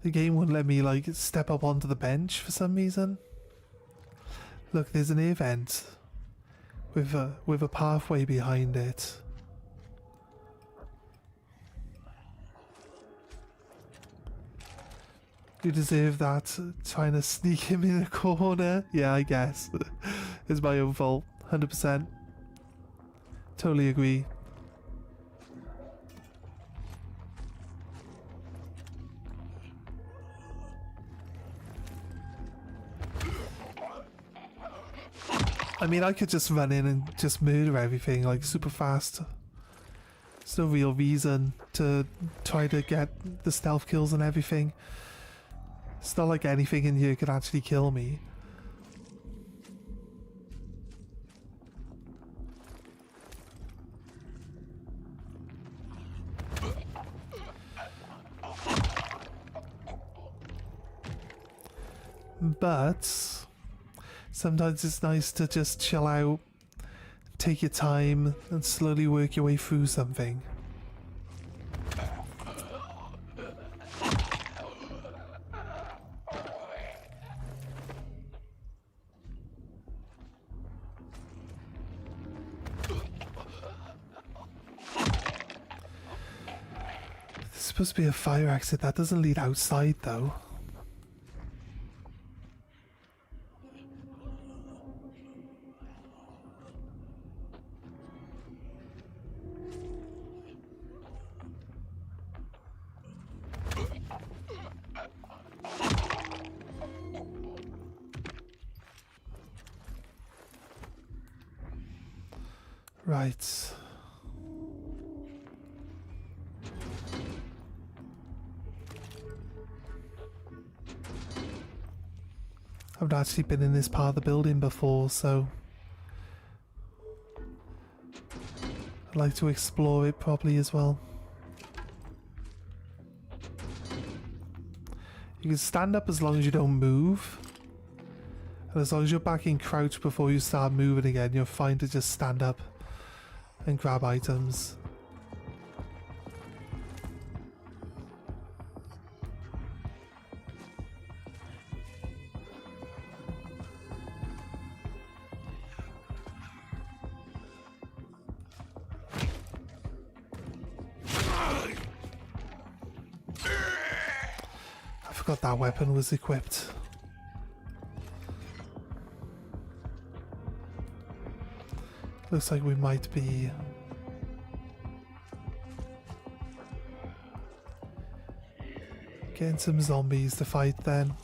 A: The game wouldn't let me like step up onto the bench for some reason. Look, there's an event with a pathway behind it. You deserve that, trying to sneak him in a corner. Yeah, I guess. It's my own fault, 100%. Totally agree. I mean, I could just run in and just murder everything, like, super fast. There's no real reason to try to get the stealth kills and everything. It's not like anything in here could actually kill me. But sometimes it's nice to just chill out, take your time, and slowly work your way through something. There's supposed to be a fire exit that doesn't lead outside though. Right. I've not actually been in this part of the building before, so like to explore it properly as well. You can stand up as long as you don't move. And as long as you're back in crouch before you start moving again, you're fine to just stand up and grab items. I forgot that weapon was equipped. Looks like we might be getting some zombies to fight then.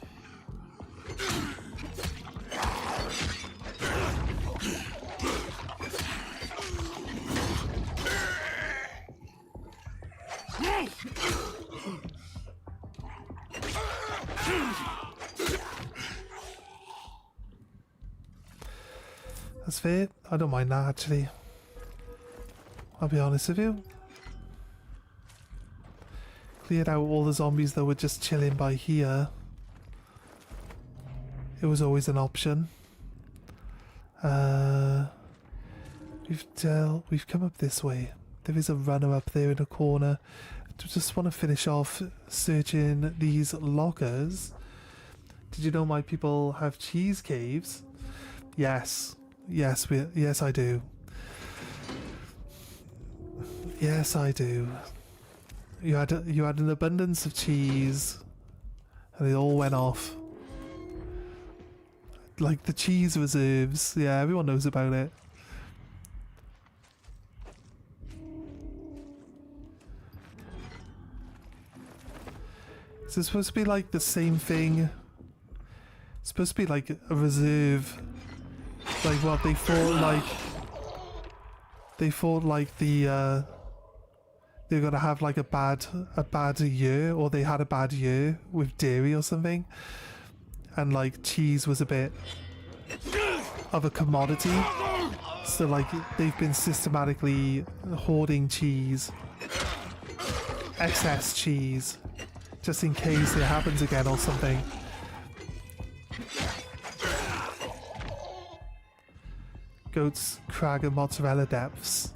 A: That's fair. I don't mind that actually. I'll be honest with you. Cleared out all the zombies that were just chilling by here. It was always an option. We've come up this way. There is a runner up there in a corner. I just want to finish off searching these lockers. Did you know my people have cheese caves? Yes. Yes, I do. Yes, I do. You had an abundance of cheese, and it all went off. Like the cheese reserves. Yeah, everyone knows about it. Is it supposed to be like the same thing? It's supposed to be like a reserve. Like what they thought like the they're gonna have like a bad year, or they had a bad year with dairy or something, and like cheese was a bit of a commodity, so like they've been systematically hoarding cheese, excess cheese, just in case it happens again or something. Goats, crag and mozzarella depths.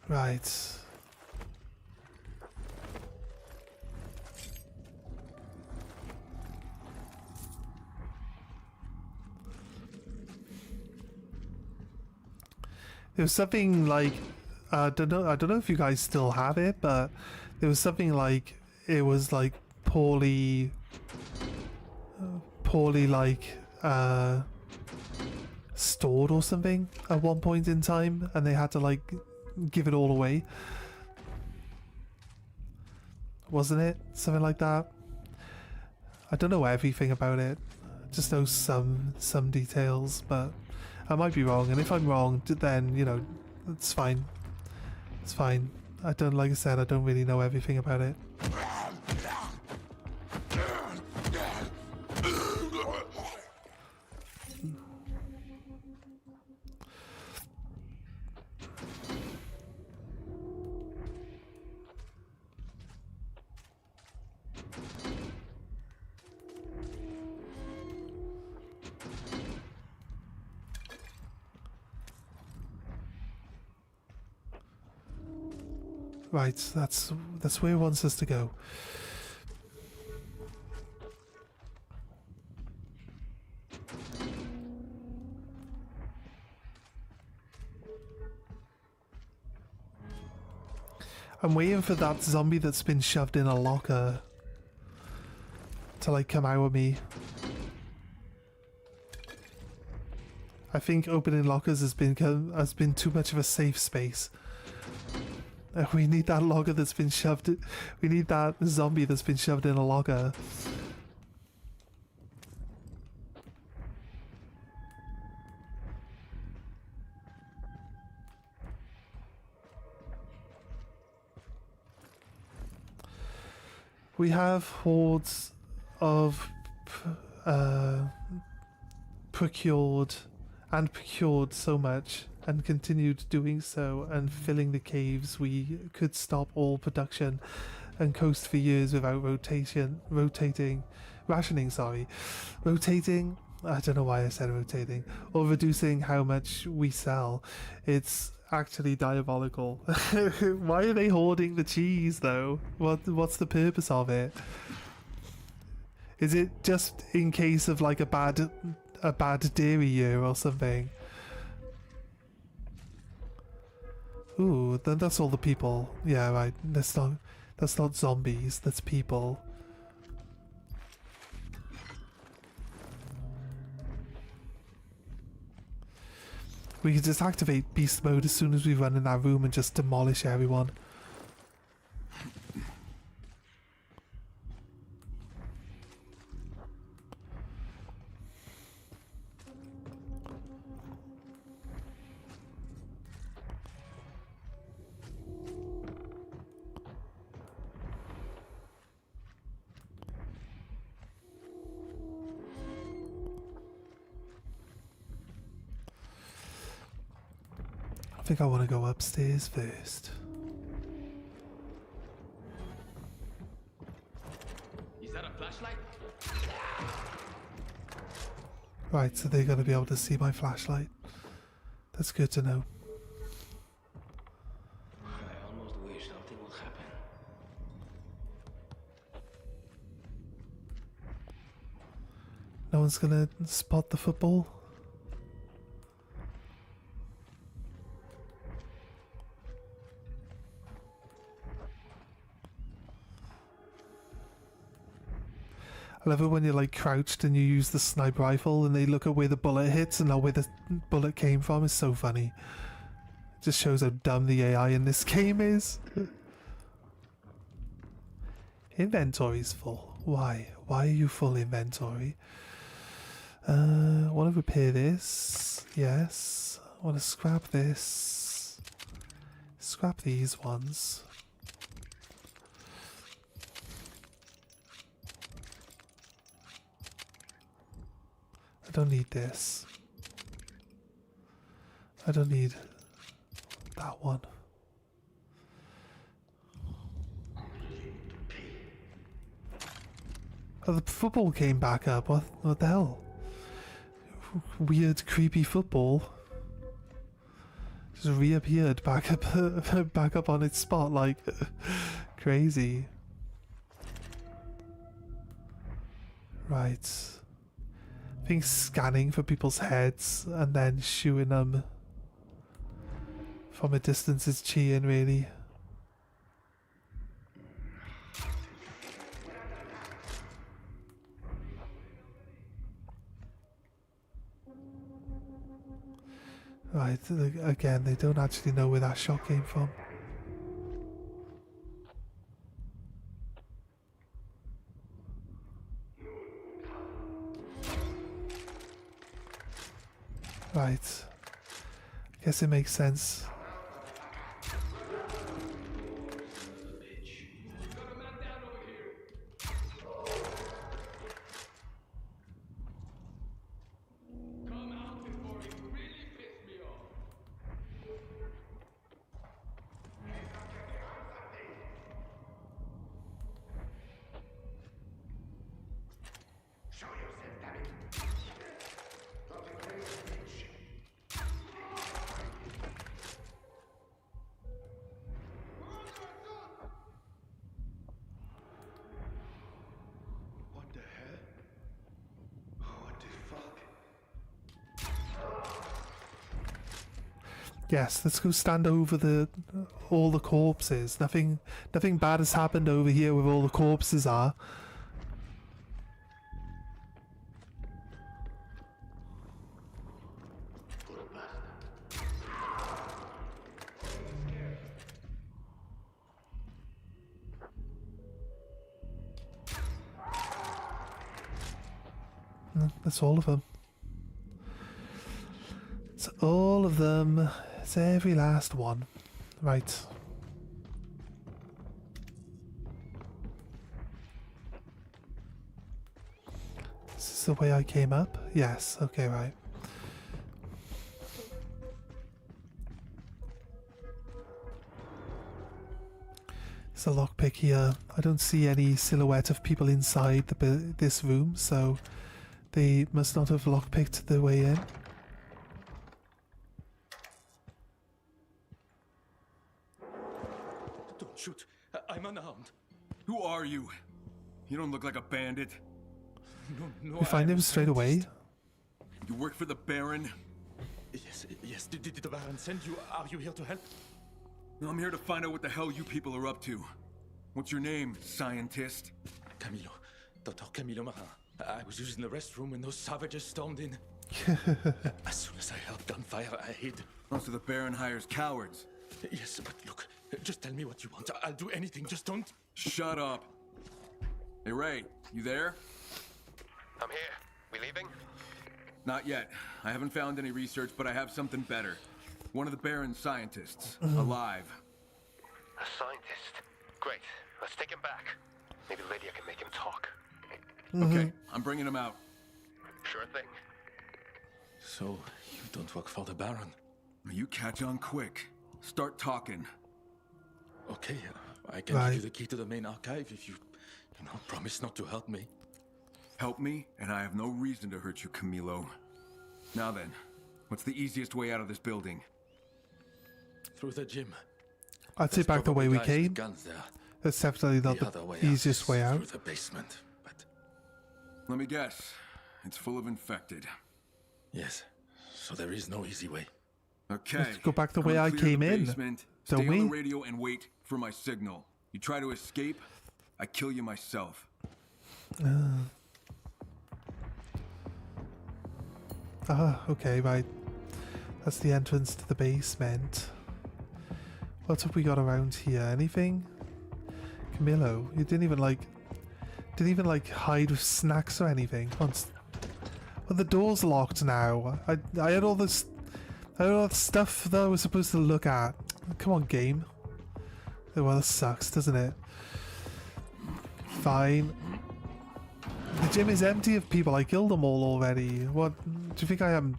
A: Right. There was something like I don't know if you guys still have it, but there was something like it was like poorly like stored or something at one point in time, and they had to like give it all away. Wasn't it? Something like that. I don't know everything about it. I just know some details, but I might be wrong, and if I'm wrong, then, you know, it's fine. It's fine. Like I said, I don't really know everything about it. Right, that's where it wants us to go. I'm waiting for that zombie that's been shoved in a locker to like come out with me. I think opening lockers has been too much of a safe space. We need that locker that's been shoved. We need that zombie that's been shoved in a locker. We have hordes of procured so much and continued doing so and filling the caves. We could stop all production and coast for years without rotating. I don't know why I said rotating, or reducing how much we sell. It's actually diabolical. Why are they hoarding the cheese though? What's the purpose of it? Is it just in case of like a bad dairy year or something? Ooh, then that's all the people. Yeah, right. That's not zombies, that's people. We can just activate beast mode as soon as we run in that room and just demolish everyone. I think I want to go upstairs first.
J: Is that a flashlight?
A: Right, so they're going to be able to see my flashlight. That's good to know.
J: I almost wish something would happen.
A: No one's going to spot the football? I love it when you're like crouched and you use the sniper rifle and they look at where the bullet hits and not where the bullet came from. It's so funny. It just shows how dumb the AI in this game is. Inventory's full. Why? Why are you full inventory? I want to repair this. Yes. I want to scrap this. Scrap these ones. I don't need this. I don't need that one. Oh, the football came back up. What the hell? Weird, creepy football. Just reappeared back up on its spot like crazy. Right. I think scanning for people's heads and then shooting them from a distance is cheating, really. Right, again, they don't actually know where that shot came from. Right. Guess it makes sense. Yes, let's go stand over all the corpses. Nothing bad has happened over here where all the corpses are. That's all of them. It's all of them. It's every last one. Right. Is this the way I came up? Yes, okay, right. There's a lockpick here. I don't see any silhouette of people inside this room, so they must not have lockpicked their way in.
F: Don't shoot. I'm unarmed.
B: Who are you? You don't look like a bandit.
F: No,
A: We find him straight away.
B: You work for the Baron?
F: Yes. Did the Baron send you? Are you here to help?
B: I'm here to find out what the hell you people are up to. What's your name, scientist?
F: Camilo. Dr. Camilo Marin. I was using the restroom when those savages stormed in. As soon as I heard gunfire, I hid.
B: Oh, so the Baron hires cowards.
F: Yes, but look, just tell me what you want. I'll do anything, just don't...
B: Shut up. Hey, Ray, you there?
G: I'm here. We leaving?
B: Not yet. I haven't found any research, but I have something better. One of the Baron's scientists, alive.
G: A scientist? Great. Let's take him back. Maybe Lydia can make him talk.
B: Okay, I'm bringing him out.
G: Sure thing.
F: So, you don't work for the Baron?
B: You catch on quick. Start talking.
F: Okay, I can give you the key to the main archive if you promise not to hurt me.
B: Help me, and I have no reason to hurt you, Camilo. Now then, what's the easiest way out of this building?
F: Through the gym.
A: I'd say back the way we came.
F: Guns there.
A: That's definitely not the easiest way out.
F: Through the basement, but...
B: Let me guess. It's full of infected.
F: Yes, so there is no easy way.
B: Okay.
A: Let's go back the way I came in.
B: Stay on the radio and wait for my signal. You try to escape, I kill you myself.
A: Okay, right. That's the entrance to the basement. What have we got around here? Anything? Camilo, you didn't even like hide with snacks or anything. Well, the door's locked now. I had all this stuff that I was supposed to look at. Come on, game. Well, this sucks, doesn't it? Fine. The gym is empty of people. I killed them all already. What do you think I am?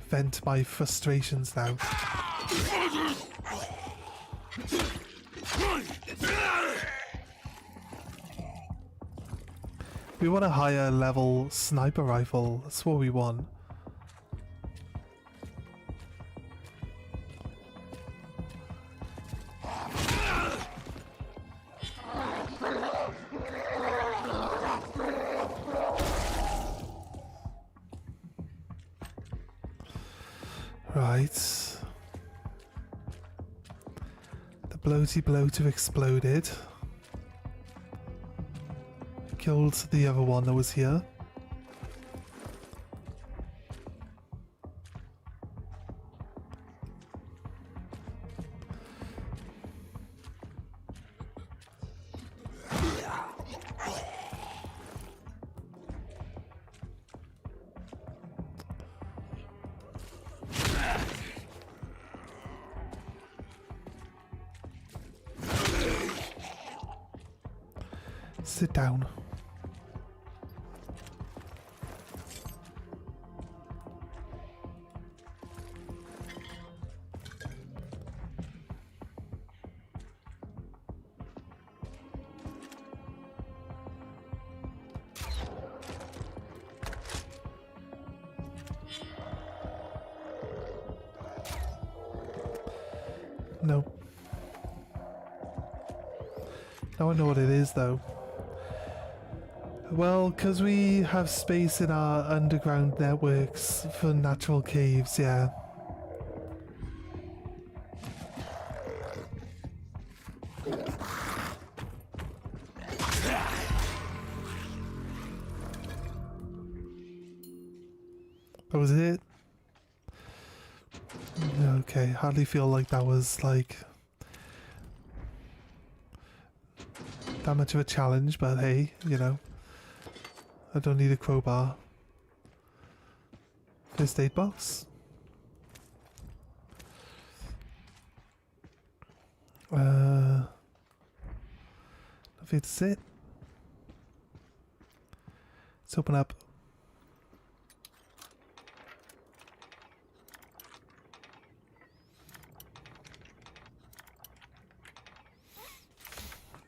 A: Vent my frustrations now. We want a higher level sniper rifle. That's what we want. Right. The bloaty bloater exploded. Killed the other one that was here. Sit down. No. Now I know what it is, though. Well, because we have space in our underground networks for natural caves, yeah. That was it? Okay, hardly feel like that was, like, that much of a challenge, but hey, you know. I don't need a crowbar. First aid box. think that's it. Let's open up.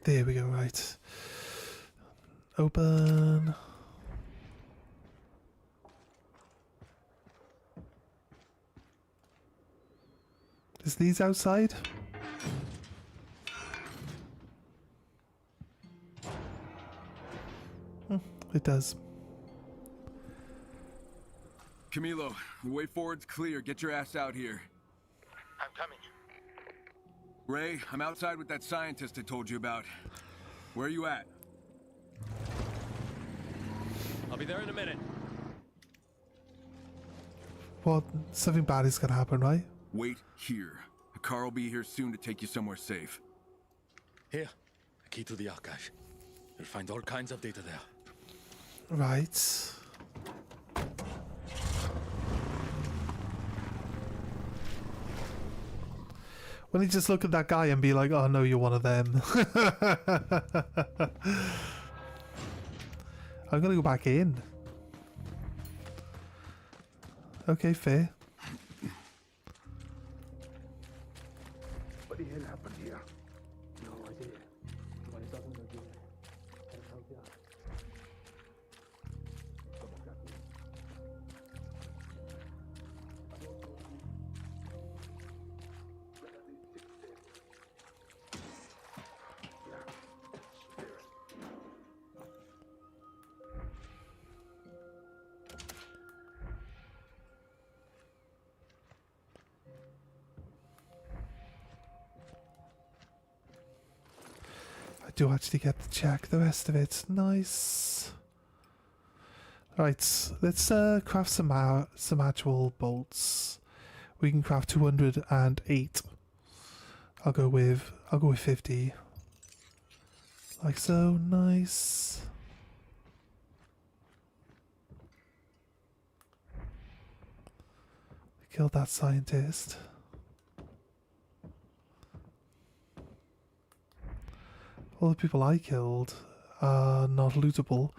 A: There we go, right. Open. Is these outside? It does.
B: Camilo, the way forward's clear. Get your ass out here.
G: I'm coming.
B: Ray, I'm outside with that scientist I told you about. Where are you at?
I: I'll be there in a minute.
A: Well, something bad is gonna happen, right?
B: Wait here. A car will be here soon to take you somewhere safe.
F: Here, a key to the archive. You'll find all kinds of data there.
A: Right. When you just look at that guy and be like, oh no, you're one of them. I'm gonna go back in. Okay, fair.
K: What the hell happened here? No idea. But it doesn't look good. Can't help you.
A: I do actually get to check the rest of it. Nice. Right, let's craft some actual bolts. We can craft 208. I'll go with 50. Like so. Nice. Killed that scientist. All the people I killed are not lootable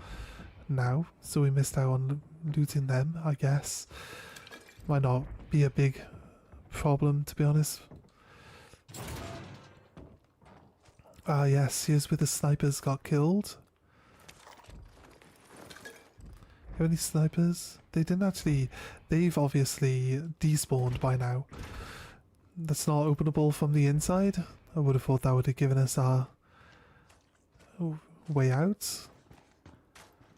A: now, so we missed out on looting them, I guess. Might not be a big problem, to be honest. Ah yes, here's where the snipers got killed. Have any snipers? They didn't actually... They've obviously despawned by now. That's not openable from the inside. I would have thought that would have given us our way out.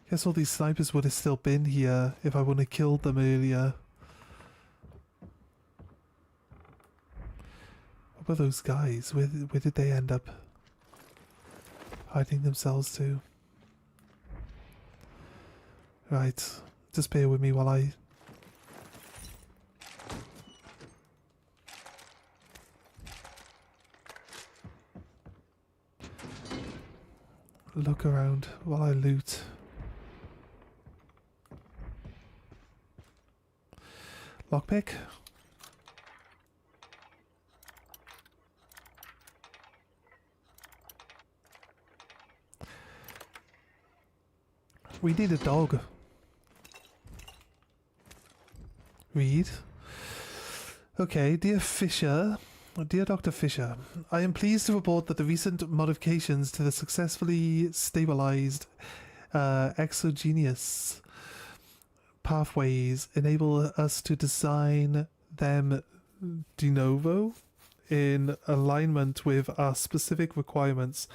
A: Guess all these snipers would have still been here if I wouldn't have killed them earlier. What were those guys? Where did they end up hiding themselves to? Right, just bear with me while I look around while I loot. Lockpick. We need a dog. Read. Okay, dear Fisher. Dear Dr. Fisher, I am pleased to report that the recent modifications to the successfully stabilized exogenous pathways enable us to design them de novo in alignment with our specific requirements.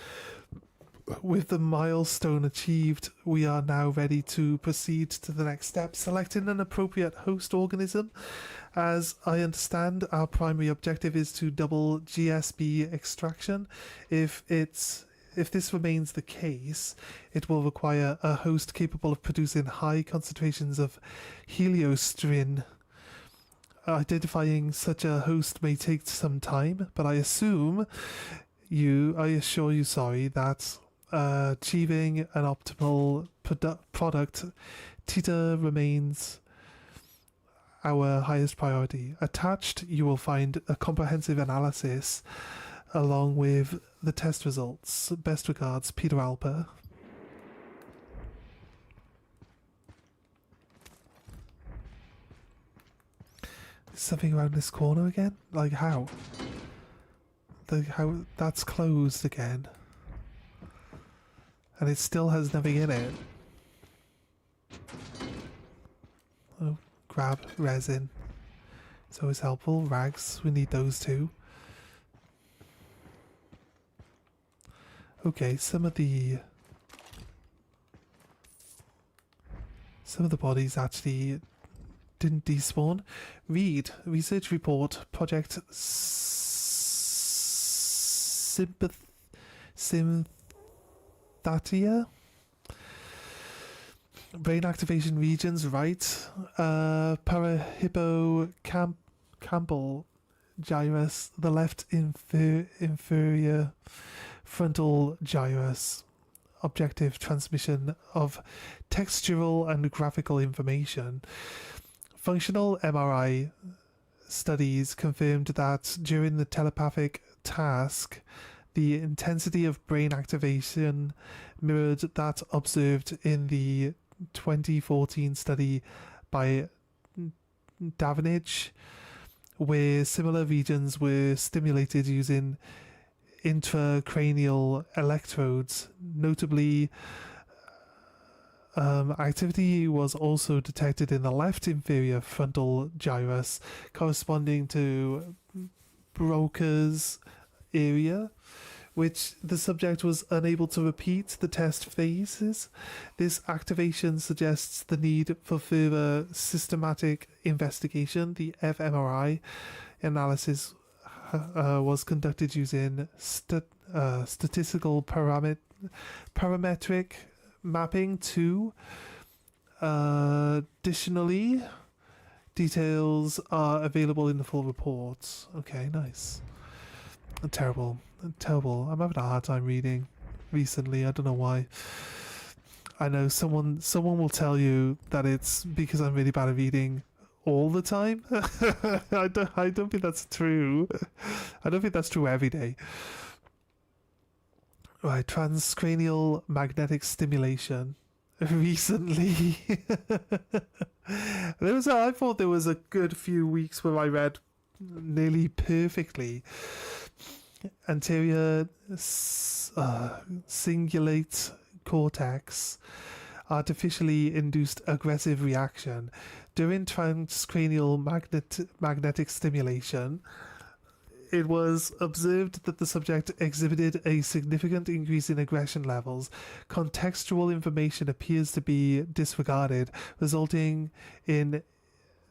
A: With the milestone achieved, we are now ready to proceed to the next step, selecting an appropriate host organism. As I understand, our primary objective is to double GSB extraction. If this remains the case, it will require a host capable of producing high concentrations of heliostrin. Identifying such a host may take some time, but I assure you, that achieving an optimal product, Tita remains our highest priority. Attached, you will find a comprehensive analysis along with the test results. Best regards, Peter Alper. Something around this corner again? Like how? How that's closed again. And it still has nothing in it. Oh, grab resin. It's always helpful. Rags, we need those too. Okay, some of the bodies actually didn't despawn. Read research report project Sympathatia. Brain activation regions, right? Parahippocampal gyrus, the left inferior frontal gyrus. Objective transmission of textural and graphical information. Functional MRI studies confirmed that during the telepathic task, the intensity of brain activation mirrored that observed in the 2014 study by Davenage, where similar regions were stimulated using intracranial electrodes. Notably, activity was also detected in the left inferior frontal gyrus, corresponding to Broca's area, which the subject was unable to repeat the test phases. This activation suggests the need for further systematic investigation. The fMRI analysis was conducted using statistical parametric mapping too. Additionally, details are available in the full report. Okay, nice. Terrible. I'm having a hard time reading recently. I don't know why. I know someone will tell you that it's because I'm really bad at reading all the time. I don't think that's true. I don't think that's true every day. Right, transcranial magnetic stimulation. Recently, I thought there was a good few weeks where I read nearly perfectly. Anterior cingulate cortex, artificially induced aggressive reaction. During transcranial magnetic stimulation, it was observed that the subject exhibited a significant increase in aggression levels. Contextual information appears to be disregarded, resulting in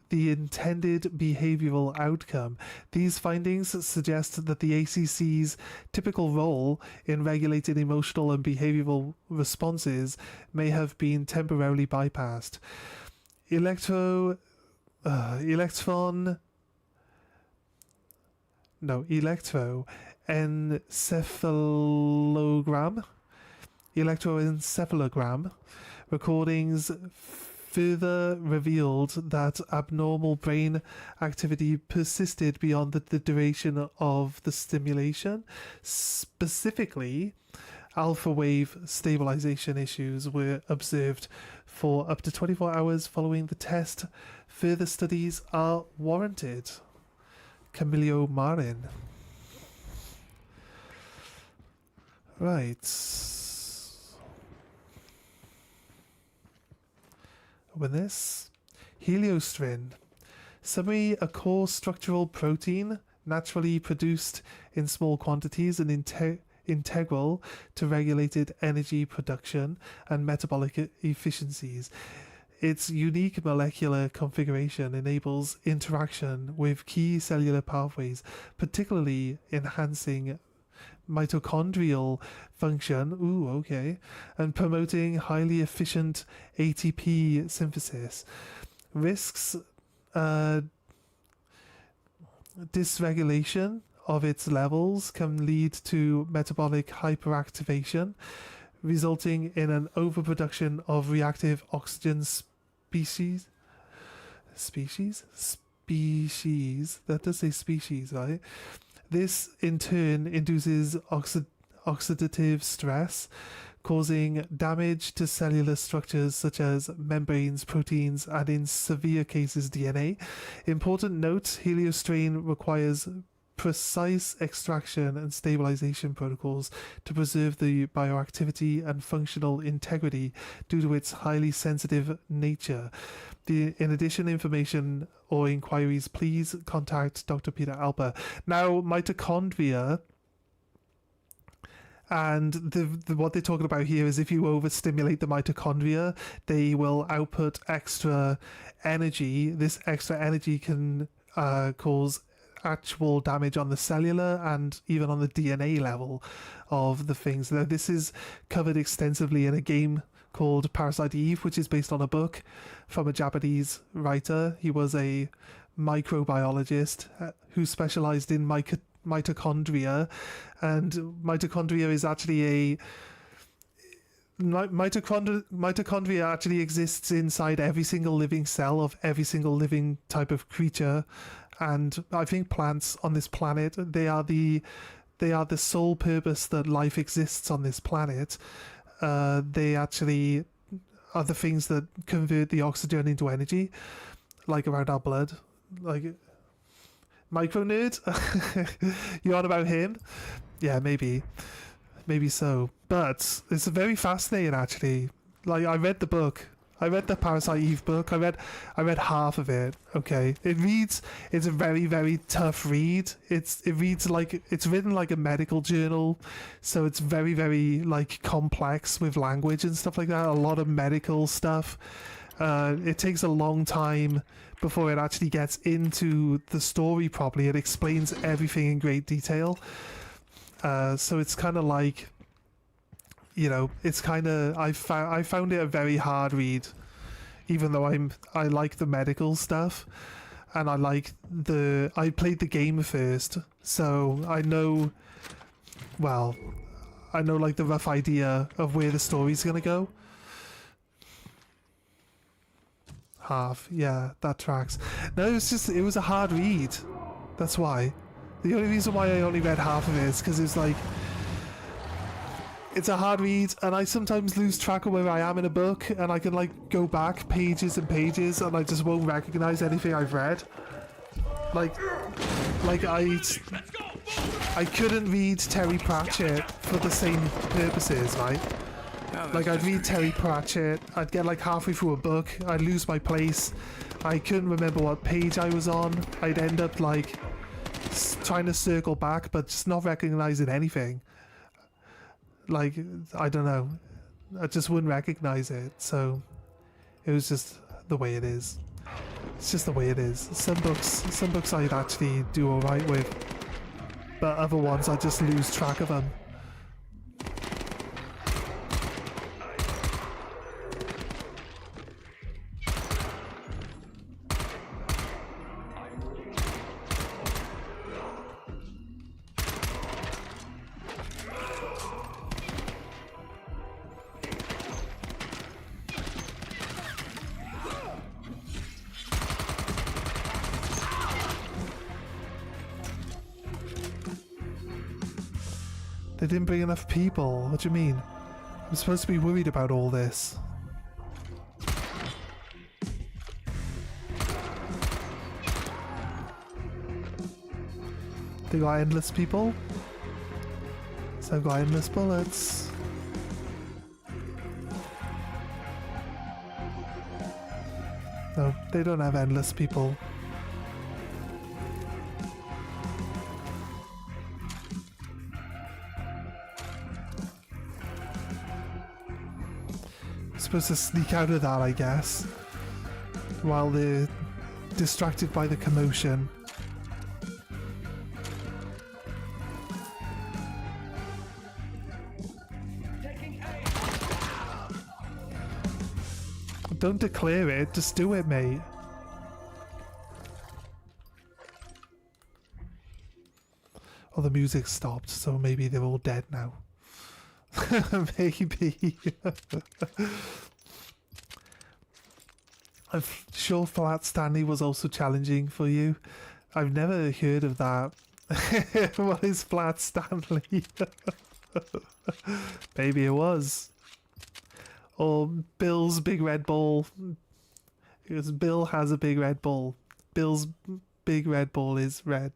A: the intended behavioral outcome. These findings suggest that the ACC's typical role in regulating emotional and behavioral responses may have been temporarily bypassed. Electroencephalogram recordings further revealed that abnormal brain activity persisted beyond the duration of the stimulation. Specifically, alpha wave stabilization issues were observed for up to 24 hours following the test. Further studies are warranted. Camillo Marin. Right. Open this. Heliostrin. Summary: a core structural protein naturally produced in small quantities and integral to regulated energy production and metabolic efficiencies. Its unique molecular configuration enables interaction with key cellular pathways, particularly enhancing mitochondrial function, and promoting highly efficient ATP synthesis. Risks: dysregulation of its levels can lead to metabolic hyperactivation, resulting in an overproduction of reactive oxygen species. That does say species, right? This in turn induces oxidative stress, causing damage to cellular structures such as membranes, proteins, and in severe cases DNA. Important note, Heliostrain requires precise extraction and stabilization protocols to preserve the bioactivity and functional integrity due to its highly sensitive nature. In addition, information or inquiries, please contact Dr. Peter Alper. Now, mitochondria, and what they're talking about here is if you overstimulate the mitochondria, they will output extra energy. This extra energy can cause actual damage on the cellular and even on the DNA level of the things. Now, this is covered extensively in a game called Parasite Eve, which is based on a book from a Japanese writer. He was a microbiologist who specialized in mitochondria, and mitochondria is actually mitochondria actually exists inside every single living cell of every single living type of creature. And I think plants on this planet, they are the sole purpose that life exists on this planet. They actually are the things that convert the oxygen into energy, like around our blood. Like, micro nerd? You on about him? Yeah, maybe so. But it's very fascinating, actually. Like, I read the book. I read the Parasite Eve book. I read half of it. Okay, it's a very, very tough read. It reads like it's written like a medical journal, so it's very, very like complex with language and stuff like that. A lot of medical stuff. It takes a long time before it actually gets into the story properly. It explains everything in great detail. So it's kind of like, you know, it's kind of I found it a very hard read, even though I like the medical stuff, and I played the game first, so I know like the rough idea of where the story's gonna go. Half, yeah, that tracks. No, it was a hard read. That's why. The only reason why I only read half of it is because it's like, it's a hard read, and I sometimes lose track of where I am in a book, and I can like go back pages and pages, and I just won't recognize anything I've read. Like I couldn't read Terry Pratchett for the same purposes, right? Like, I'd read Terry Pratchett, I'd get like halfway through a book, I'd lose my place, I couldn't remember what page I was on, I'd end up like trying to circle back but just not recognizing anything. Like, I don't know, I just wouldn't recognize it, so it was just the way it is. It's just the way it is. Some books I'd actually do alright with, but other ones I just lose track of them. They didn't bring enough people. What do you mean? I'm supposed to be worried about all this. They got endless people? So I've got endless bullets. No, they don't have endless people. Supposed to sneak out of that, I guess, while they're distracted by the commotion. Don't declare it, just do it, mate. Oh, the music stopped, so maybe they're all dead now. Maybe. I'm sure Flat Stanley was also challenging for you. I've never heard of that. What is Flat Stanley? Maybe it was. Or Bill's big red ball. Because Bill has a big red ball. Bill's big red ball is red.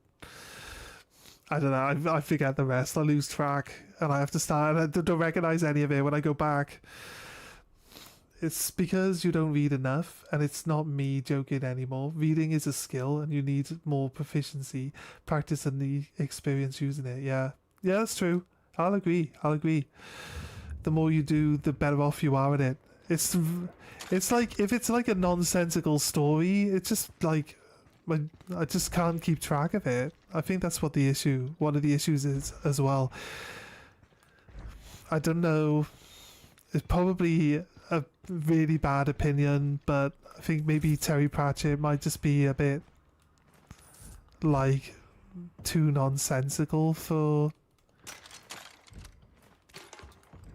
A: I don't know. I forget the rest. I lose track. And I have to start. I don't recognize any of it when I go back. It's because you don't read enough, and it's not me joking anymore. Reading is a skill, and you need more proficiency, practice, and the experience using it. Yeah, that's true. I'll agree. The more you do, the better off you are at it. It's like, if it's like a nonsensical story, it's just like, I just can't keep track of it. I think that's what one of the issues is as well. I don't know. It's probably a really bad opinion, but I think maybe Terry Pratchett might just be a bit like too nonsensical for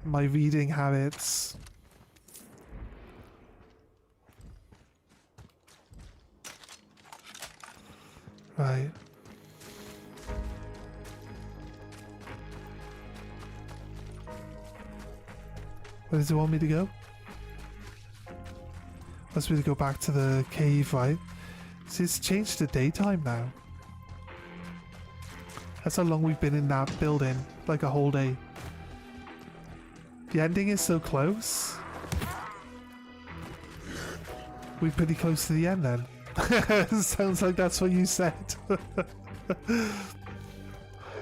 A: my reading habits. Right. Where does it want me to go? Wants me to go back to the cave, right? See, it's changed to daytime now. That's how long we've been in that building. Like a whole day. The ending is so close. We're pretty close to the end then. Sounds like that's what you said.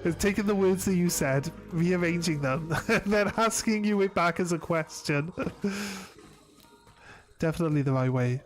A: It's taking the words that you said, rearranging them, and then asking you it back as a question. Definitely the right way.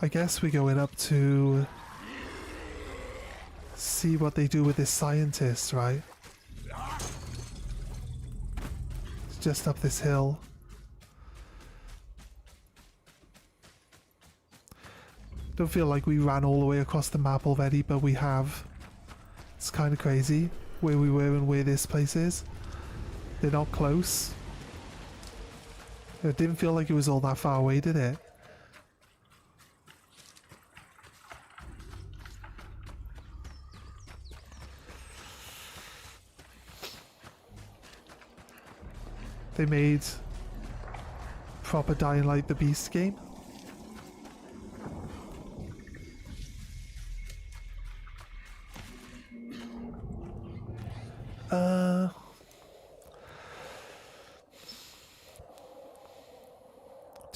A: I guess we're going up to see what they do with this scientist, right? It's just up this hill. Don't feel like we ran all the way across the map already, but we have. It's kind of crazy where we were and where this place is. They're not close. It didn't feel like it was all that far away, did it? They made proper Dying Light the Beast game. To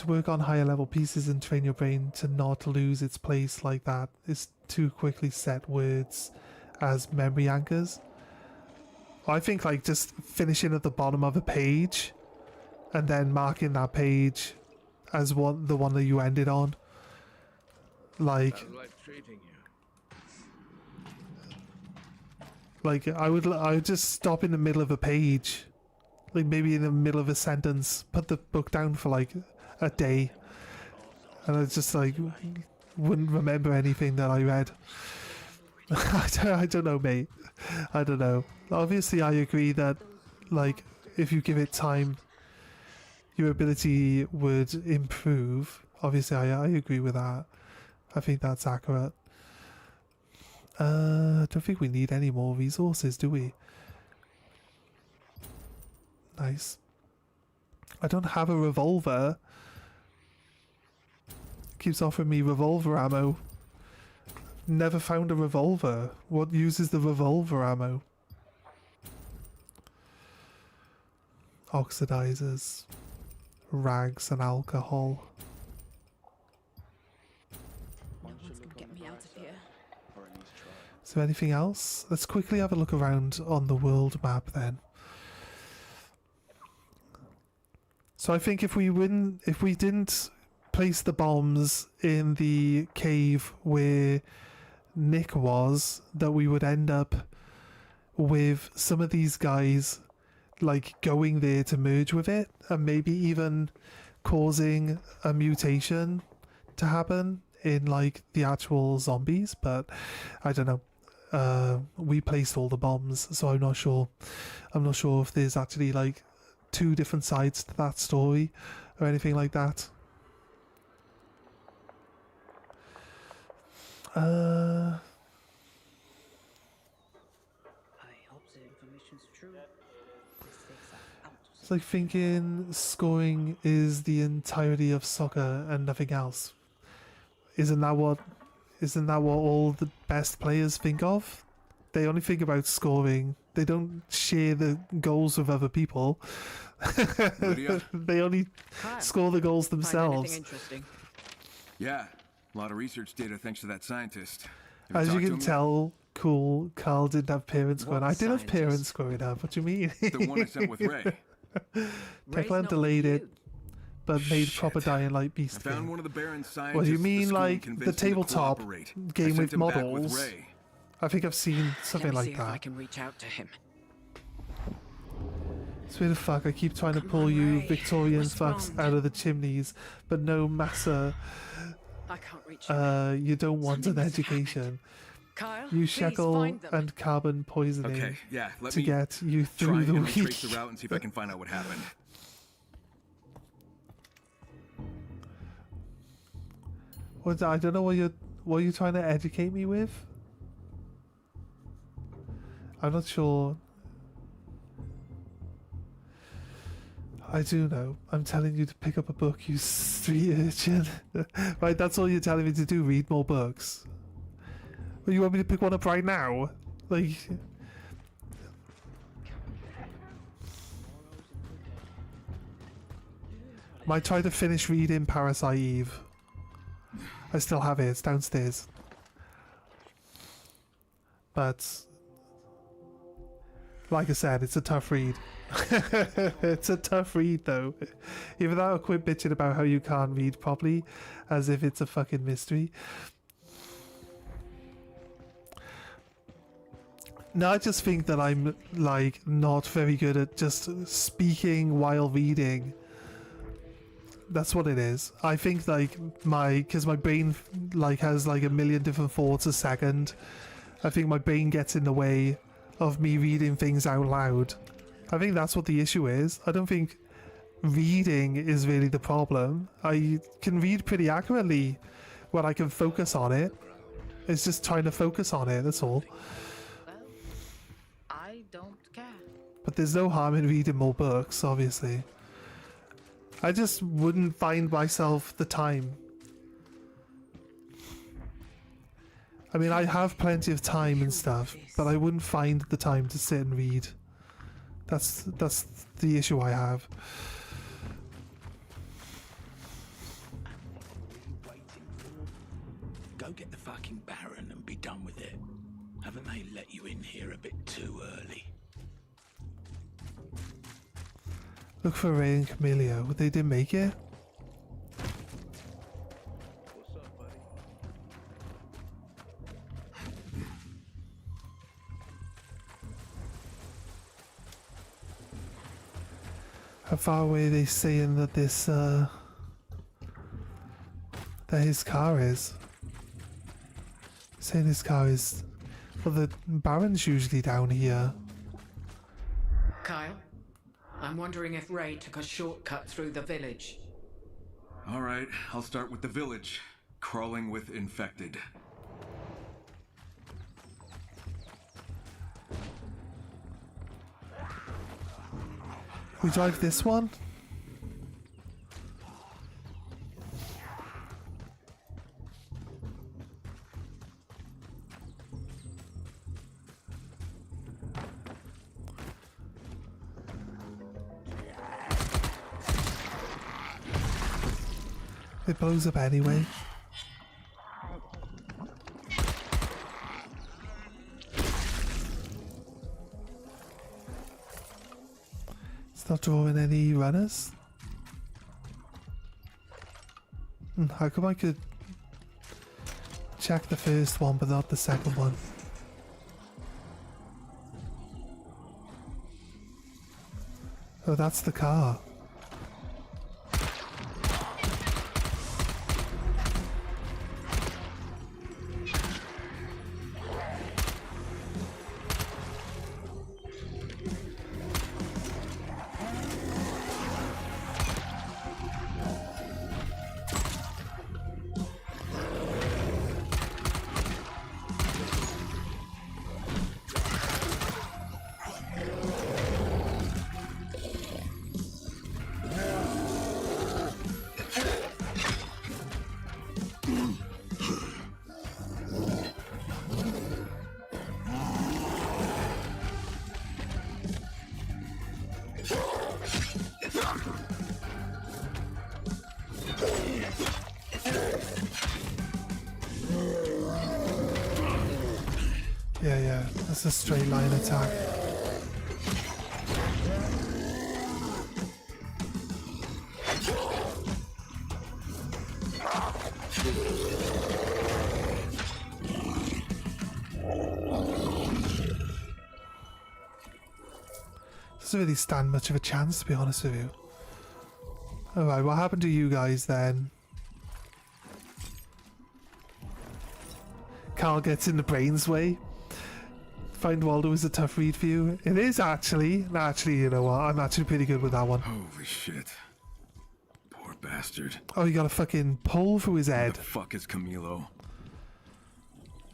A: work on higher level pieces and train your brain to not lose its place like that is to quickly set words as memory anchors. I think like just finishing at the bottom of a page and then marking that page as the one that you ended on. Like I would just stop in the middle of a page, like maybe in the middle of a sentence, put the book down for like a day, and I just like wouldn't remember anything that I read. I don't know, mate. I don't know. Obviously, I agree that, like, if you give it time, your ability would improve. Obviously, I agree with that. I think that's accurate. I don't think we need any more resources, do we? Nice. I don't have a revolver. Keeps offering me revolver ammo. Never found a revolver. What uses the revolver ammo? Oxidizers, rags, and alcohol.
C: What's gonna get me out of here?
A: Is there anything else? Let's quickly have a look around on the world map then. So I think if we didn't place the bombs in the cave where Nick was, that we would end up with some of these guys like going there to merge with it and maybe even causing a mutation to happen in like the actual zombies, but I don't know. We placed all the bombs, so I'm not sure. I'm not sure if there's actually like two different sides to that story or anything like that.
K: I hope the information's true.
A: It's like thinking scoring is the entirety of soccer and nothing else. Isn't that what all the best players think of? They only think about scoring. They don't share the goals with other people. They only score the goals themselves.
E: Interesting?
B: Yeah, a lot of research data thanks to that scientist.
A: As you can tell, cool, Carl didn't have parents growing up. I did have parents growing up. What do you mean?
B: The one I sent with Ray.
A: Techland delayed it, but made proper Dying Light
B: I
A: beastly.
B: found one of the Baron's scientists.
A: What do you
B: at
A: mean,
B: school and
A: like the
B: convinced him to
A: tabletop
B: cooperate.
A: game
B: I
A: with
B: sent him back
A: models?
B: Ray.
A: I think I've seen something
E: Let me
A: like
E: see if I
A: that.
E: can reach out to him.
A: So where the fuck? I keep trying to pull you Victorian fucks out of the chimneys, but no, Massa.
E: I can't reach him.
A: You don't want an education.
E: Kyle,
A: You
E: please
A: shekel
E: find them.
A: and carbon poisoning
B: Okay, yeah, let
A: to
B: me
A: get you
B: try
A: through the
B: and
A: week.
B: trace the route and see if I can find out what happened.
A: I don't know what you're trying to educate me with. I'm not sure. I do know. I'm telling you to pick up a book, you street urchin. Right, that's all you're telling me to do. Read more books. Well, you want me to pick one up right now? Like. Might try to finish reading Parasite Eve. I still have it, it's downstairs. But like I said, it's a tough read. It's a tough read though. Either that or quit bitching about how you can't read properly as if it's a fucking mystery. No, I just think that I'm like not very good at just speaking while reading. That's what it is. I think like because my brain like has like a million different thoughts a second. I think my brain gets in the way of me reading things out loud. I think that's what the issue is. I don't think reading is really the problem. I can read pretty accurately when I can focus on it. It's just trying to focus on it, that's all.
K: Well, I don't care.
A: But there's no harm in reading more books, obviously. I just wouldn't find myself the time. I mean, I have plenty of time and stuff, but I wouldn't find the time to sit and read. That's the issue I have.
F: Go get the fucking Baron and be done with it. Haven't they let you in here a bit too early?
A: Look for Ray and Camilio. They didn't make it?
J: What's up, buddy?
A: How far away are they saying that this, that his car is? Saying his car is... Well, the Baron's usually down here.
E: Kyle, I'm wondering if Ray took a shortcut through the village.
B: All right, I'll start with the village. Crawling with infected.
A: We drive this one? It blows up anyway. It's not drawing any runners. How come I could check the first one but not the second one? Oh, that's the car. That's a straight line attack. Doesn't really stand much of a chance, to be honest with you. Alright, what happened to you guys then? Carl gets in the brain's way. Find Waldo is a tough read for you. It is actually. Actually, you know what? I'm actually pretty good with that one.
B: Holy shit. Poor bastard.
A: Oh, you got a fucking pole through his head.
B: Who the fuck is Camilo?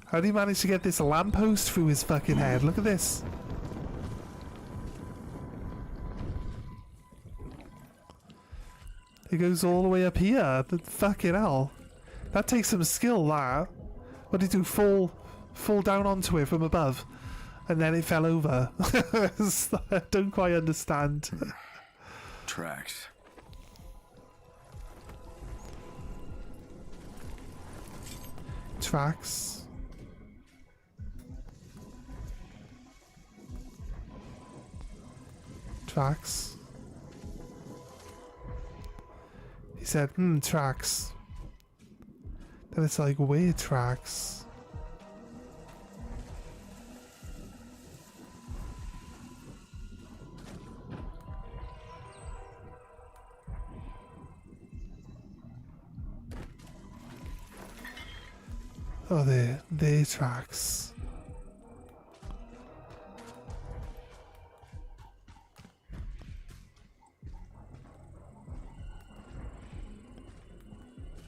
A: How did he manage to get this lamppost through his fucking head? Look at this. It goes all the way up here. The fucking hell. That takes some skill, that. What did he do? Fall down onto it from above? And then it fell over. I don't quite understand.
B: Tracks.
A: Tracks. Tracks. He said, tracks. Then it's like, weird tracks. Oh, they're tracks.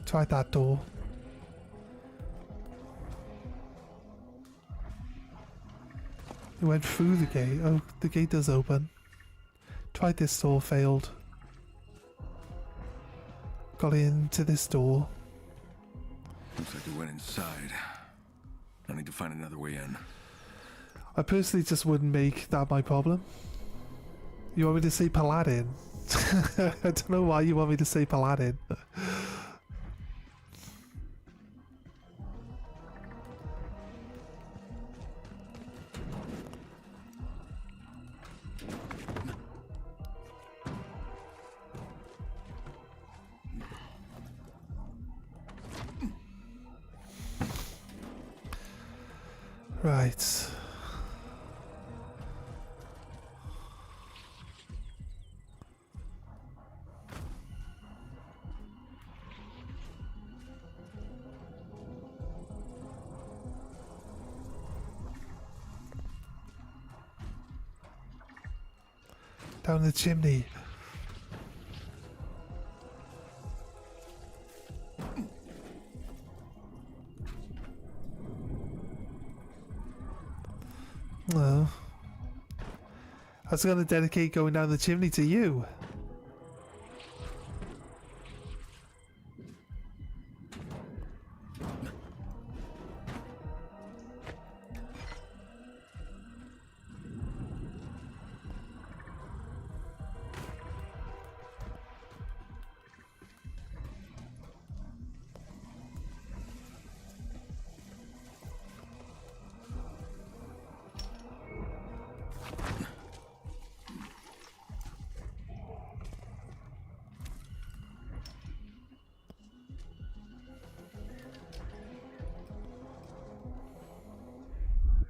A: Try that door. It went through the gate. Oh, the gate does open. Tried this door, failed. Got into this door.
B: Looks like we went inside. I need to find another way in.
A: I personally just wouldn't make that my problem. You want me to say Paladin? I don't know why you want me to say Paladin. Right. Down the chimney. Well, I was going to dedicate going down the chimney to you.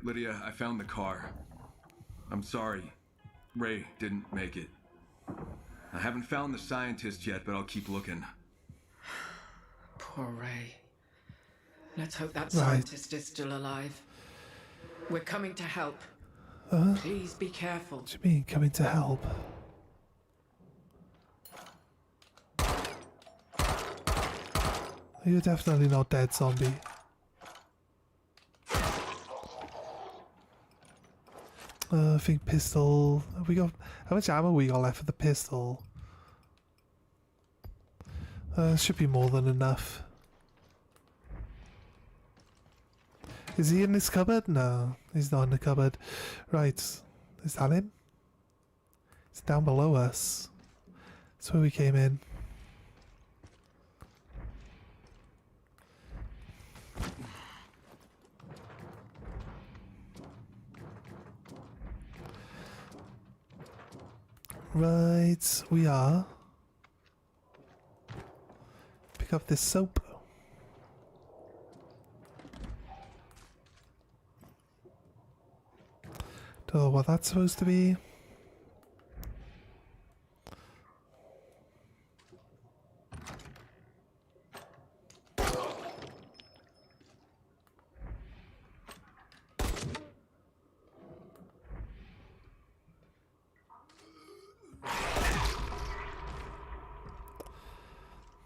B: Lydia, I found the car. I'm sorry. Ray didn't make it. I haven't found the scientist yet, but I'll keep looking.
E: Poor Ray. Let's hope that scientist is still alive. We're coming to help. Please be careful.
A: What do you mean, coming to help? You're definitely not dead, zombie. I think pistol. We got how much ammo we got left for the pistol? Should be more than enough. Is he in this cupboard? No, he's not in the cupboard. Right, is that him? It's down below us. That's where we came in. Right, we are. Pick up this soap. Don't know what that's supposed to be.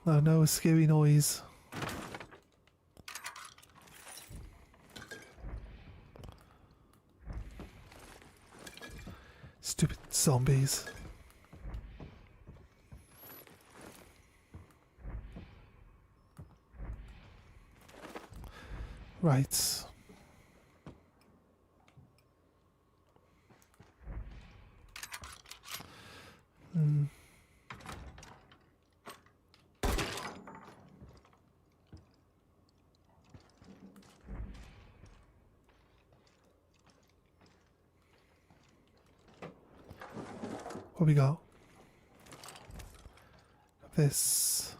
A: Oh no, a scary noise. Stupid zombies. Right. What we got? This.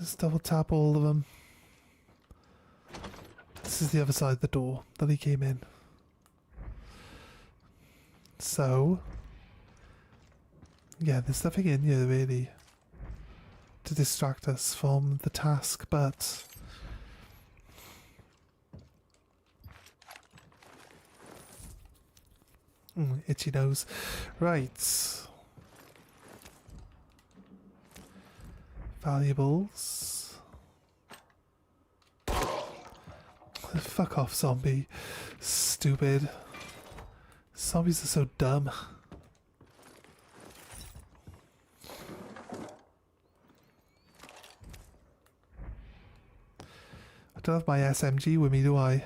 A: Just double tap all of them. This is the other side of the door that he came in. So, yeah, there's nothing in here really to distract us from the task, but itchy nose. Right. Valuables. Fuck off, zombie. Stupid. Zombies are so dumb. I don't have my SMG with me, do I?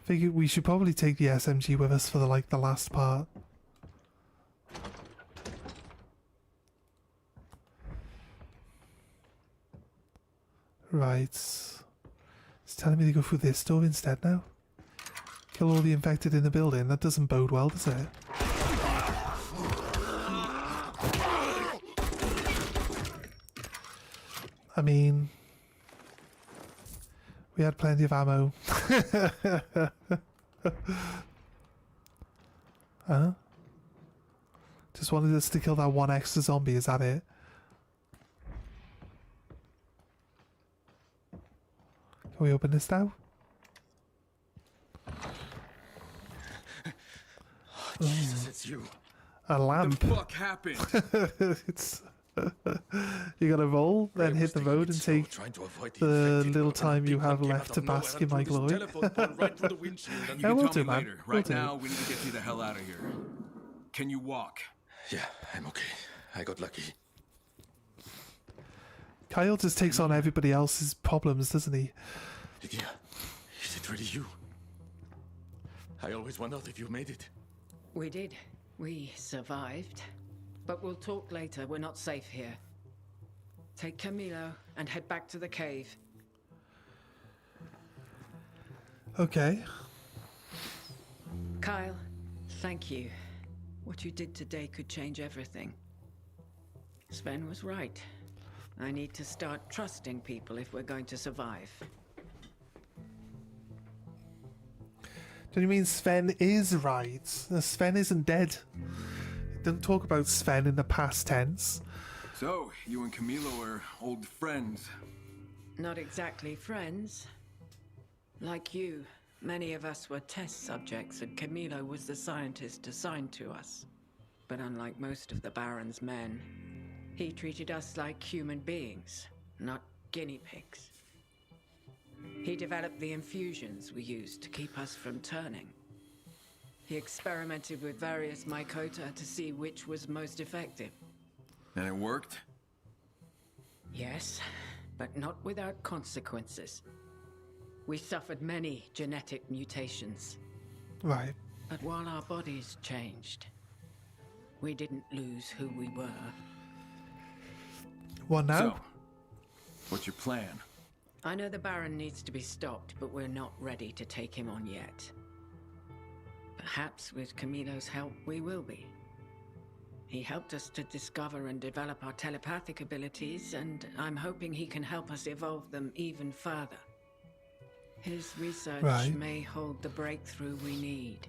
A: Figure we should probably take the SMG with us for the last part. Right. It's telling me to go through this door instead now. Kill all the infected in the building. That doesn't bode well, does it? I mean, we had plenty of ammo. Huh? Just wanted us to kill that one extra zombie, is that it? Can we open this now?
F: Oh, Jesus, it's you.
A: A lamp.
B: What the fuck happened?
A: It's you gotta roll, then hit the road and take the little time you have left to bask in my glory.
B: You can
A: we'll
B: tell
A: do,
B: me
A: man.
B: later.
A: We'll
B: Right
A: do.
B: now, we need to get you the hell out of here. Can you walk?
F: Yeah, I'm okay. I got lucky.
A: Kyle just takes on everybody else's problems, doesn't he?
F: Lydia, is it really you? I always wondered if you made it.
E: We did. We survived. But we'll talk later. We're not safe here. Take Camilo and head back to the cave.
A: Okay.
E: Kyle, thank you. What you did today could change everything. Sven was right. I need to start trusting people if we're going to survive.
A: Do you mean Sven is right? Sven isn't dead. Don't talk about Sven in the past tense.
B: So, you and Camilo are old friends.
E: Not exactly friends. Like you, many of us were test subjects, and Camilo was the scientist assigned to us. But unlike most of the Baron's men, he treated us like human beings, not guinea pigs. He developed the infusions we used to keep us from turning. He experimented with various mycota to see which was most effective.
B: And it worked?
E: Yes, but not without consequences. We suffered many genetic mutations.
A: Right.
E: But while our bodies changed, we didn't lose who we were.
A: What now?
B: So, what's your plan?
E: I know the Baron needs to be stopped, but we're not ready to take him on yet. Perhaps with Camilo's help, we will be. He helped us to discover and develop our telepathic abilities, and I'm hoping he can help us evolve them even further. His research may hold the breakthrough we need.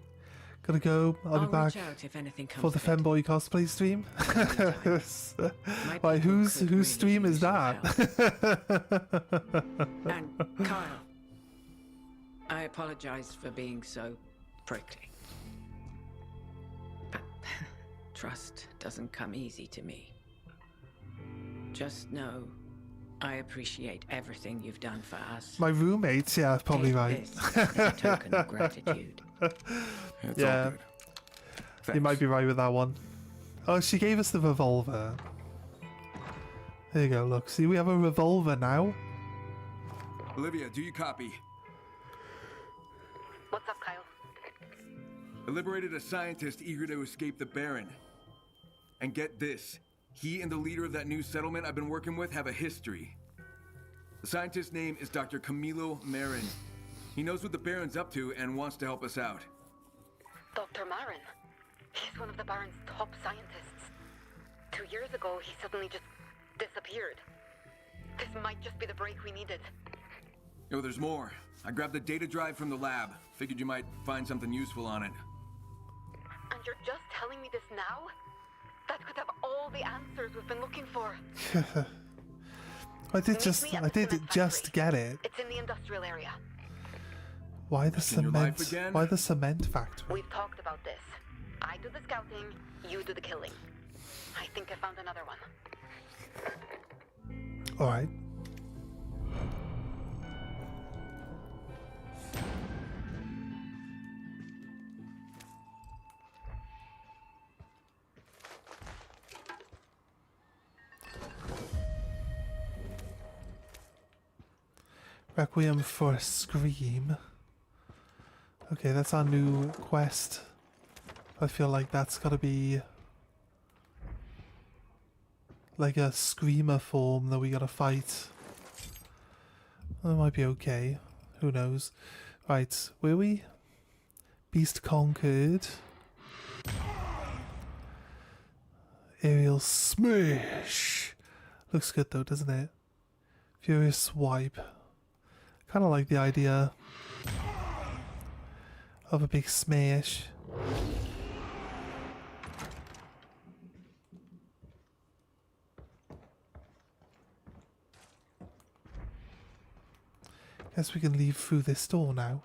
A: Gotta go. I'll be back
E: reach out if anything comes
A: for the
E: of it.
A: Femboy cosplay stream. Why, whose stream is that?
E: And Kyle, I apologize for being so prickly. But trust doesn't come easy to me. Just know I appreciate everything you've done for us.
A: My roommates, yeah, probably
E: Take
A: right.
E: this as a token of gratitude.
B: It's
A: Yeah.
B: all good.
A: You
B: Thanks.
A: might be right with that one. Oh, she gave us the revolver. There you go, look. See, we have a revolver now.
B: Olivia, do you copy?
H: What's up, Kyle?
B: I liberated a scientist eager to escape the Baron. And get this, he and the leader of that new settlement I've been working with have a history. The scientist's name is Dr. Camilo Marin. He knows what the Baron's up to and wants to help us out.
H: Dr. Marin. He's one of the Baron's top scientists. 2 years ago, he suddenly just disappeared. This might just be the break we needed.
B: Oh, there's more. I grabbed the data drive from the lab. Figured you might find something useful on it.
H: And you're just telling me this now? That could have all the answers we've been looking for.
A: I did just get it.
H: It's in the industrial area.
A: Why the
B: In your life
A: cement?
B: again?
A: Why the cement factory?
H: We've talked about this. I do the scouting, you do the killing. I think I found another one.
A: All right. Requiem for a Scream. Okay, that's our new quest. I feel like that's gotta be like a screamer form that we gotta fight. That might be okay. Who knows? Right, were we? Beast conquered. Aerial smash. Looks good though, doesn't it? Furious swipe. Kind of like the idea of a big smash. Guess we can leave through this door now.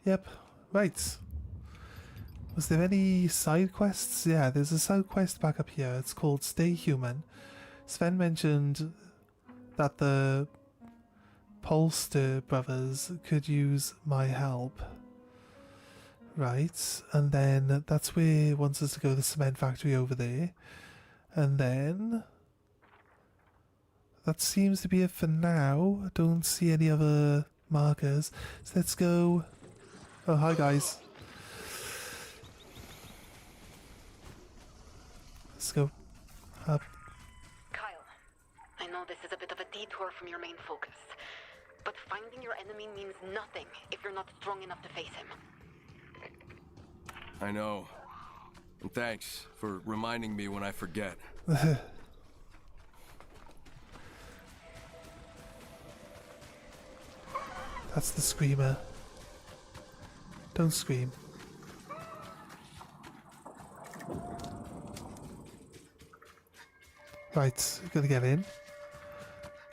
A: Yep, right. Was there any side quests? Yeah, there's a side quest back up here. It's called Stay Human. Sven mentioned that the Polster brothers could use my help. Right, and then that's where he wants us to go to the cement factory over there. And then that seems to be it for now. I don't see any other markers. So let's go. Oh, hi guys. Let's go up.
H: Kyle, I know this is a bit of a detour from your main focus, but finding your enemy means nothing if you're not strong enough to face him.
B: I know. And thanks for reminding me when I forget.
A: That's the screamer. Don't scream. Right, gotta get in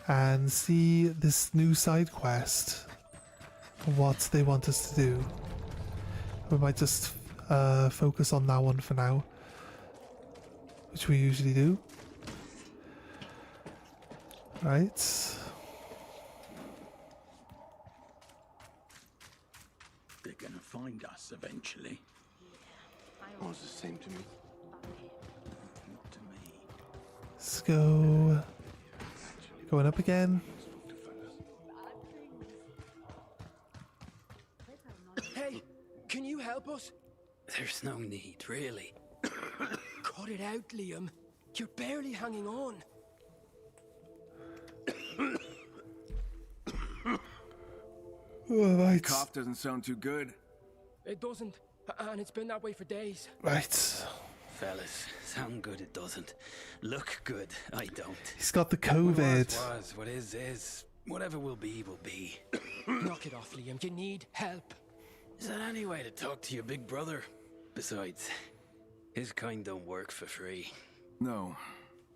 A: and see this new side quest. What they want us to do. We might just focus on that one for now, which we usually do. Right.
L: They're gonna find us eventually.
G: Oh, it's the same to me.
L: Not to me.
A: Let's go Going up again.
M: Hey, can you help us?
N: There's no need, really.
M: Cut it out, Liam. You're barely hanging on.
A: Right.
B: Cough doesn't sound too good.
M: It doesn't, and it's been that way for days.
A: Right.
N: Fellas, sound good it doesn't. Look good, I don't.
A: He's got the
N: What
A: COVID.
N: was, what is. Whatever will be, will be.
M: Knock it off, Liam. You need help.
N: Is that any way to talk to your big brother? Besides, his kind don't work for free.
B: No,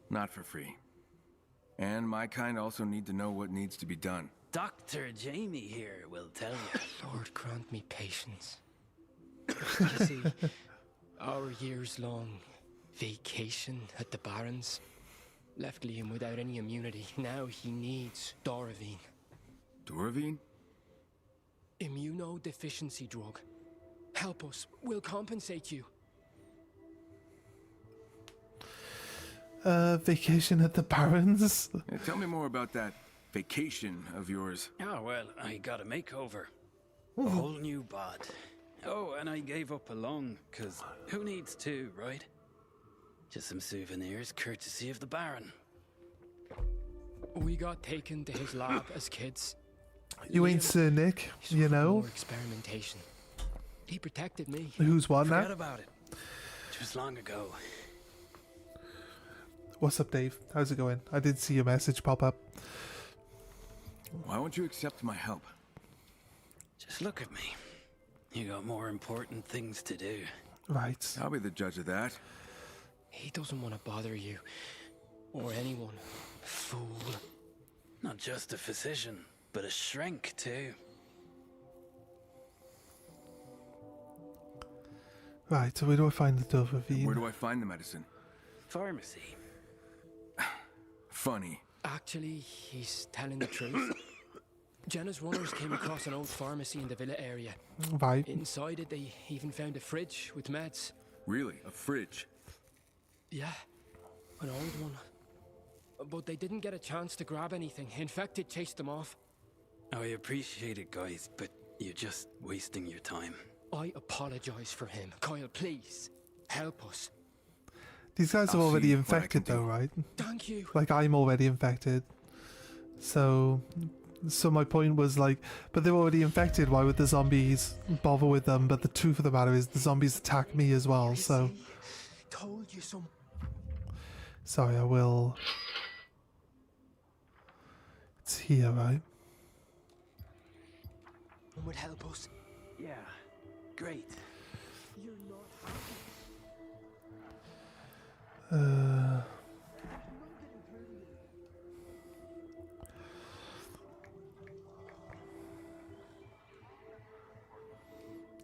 B: not for free. And my kind also need to know what needs to be done.
N: Dr. Jamie here will tell you.
M: Lord grant me patience. You see, our years-long vacation at the Barrens left Liam without any immunity. Now he needs Doravine.
B: Doravine?
M: Immunodeficiency drug. Help us. We'll compensate you.
A: Vacation at the Barrens.
B: Yeah, tell me more about that vacation of yours.
N: Oh, well, I got a makeover. A whole new bod. Oh, and I gave up a lung, because who needs two, right? Just some souvenirs, courtesy of the Baron.
M: We got taken to his lab as kids.
A: You ain't Sir Nick, you know.
M: More experimentation. He protected me.
A: Who's what now?
N: Forget about it. Just long ago.
A: What's up, Dave? How's it going? I did see your message pop up.
B: Why won't you accept my help?
N: Just look at me. You got more important things to do.
A: Right.
B: I'll be the judge of that.
M: He doesn't want to bother you. Or anyone. Fool.
N: Not just a physician, but a shrink, too.
A: Right, so where do I find the Doravine?
B: Where do I find the medicine?
N: Pharmacy.
B: Funny.
M: Actually, he's telling the truth. Jenna's runners came across an old pharmacy in the villa area.
A: Right.
M: Inside it, they even found a fridge with meds.
B: Really? A fridge?
M: Yeah, an old one. But they didn't get a chance to grab anything. In fact, it chased them off.
N: I appreciate it, guys, but you're just wasting your time.
M: I apologize for him. Kyle, please, help us.
A: These guys are
B: I'll
A: already
B: see what I
A: infected
B: can do.
A: though, right?
M: Thank you.
A: Like, I'm already infected. So my point was like, but they're already infected, why would the zombies bother with them? But the truth of the matter is the zombies attack me as well, so...
M: Told you some.
A: Sorry, I will... It's here, right?
M: And would help us.
N: Yeah, great.
M: You're not.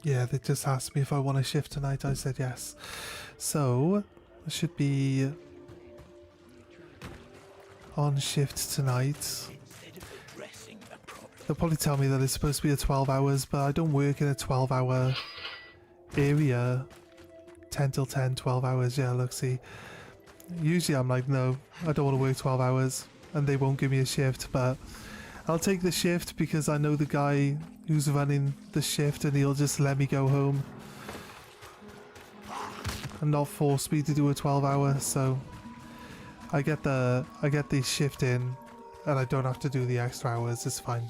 A: Yeah, they just asked me if I want to shift tonight. I said yes. So, I should be on shift tonight. They'll probably tell me that it's supposed to be a 12 hours, but I don't work in a 12-hour area. 10 till 10, 12 hours. Yeah, look, see. Usually I'm like, no, I don't want to work 12 hours, and they won't give me a shift, but I'll take the shift because I know the guy who's running the shift and he'll just let me go home and not force me to do a 12-hour, so I get the shift in and I don't have to do the extra hours. It's fine.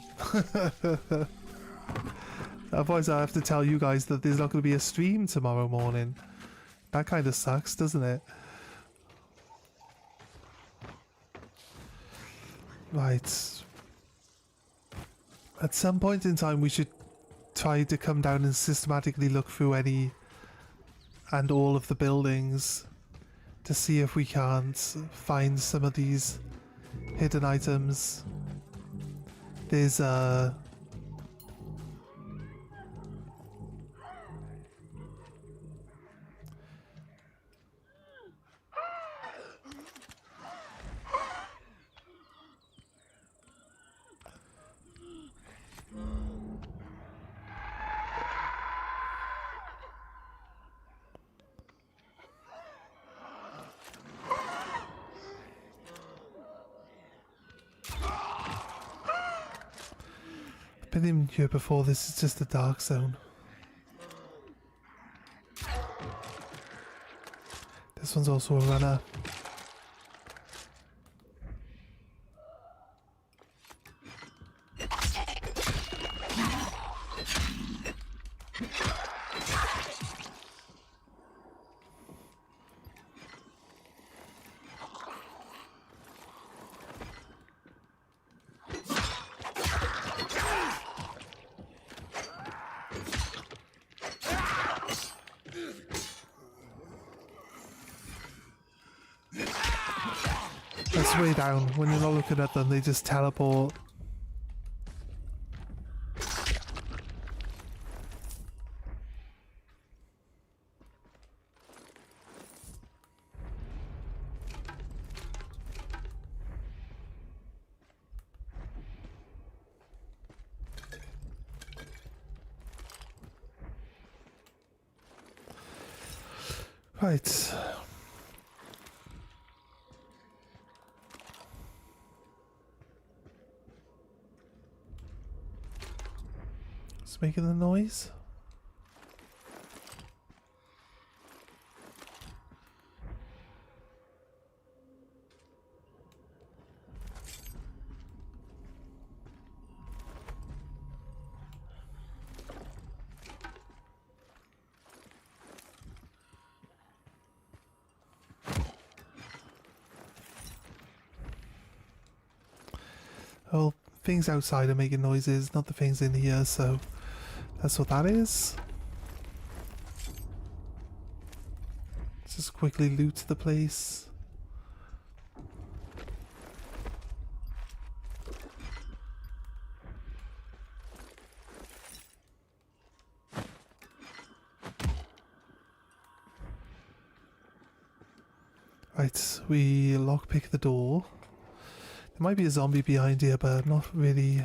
A: Otherwise I have to tell you guys that there's not going to be a stream tomorrow morning. That kind of sucks, doesn't it? Right. At some point in time we should try to come down and systematically look through any and all of the buildings to see if we can't find some of these hidden items. There's Been in here before, this is just a dark zone. This one's also a runner. That's way down. When you're not looking at them, they just teleport. Right. It's making the noise. Well, things outside are making noises, not the things in here, so that's what that is. Let's just quickly loot the place. Right, we lockpick the door. There might be a zombie behind here, but I'm not really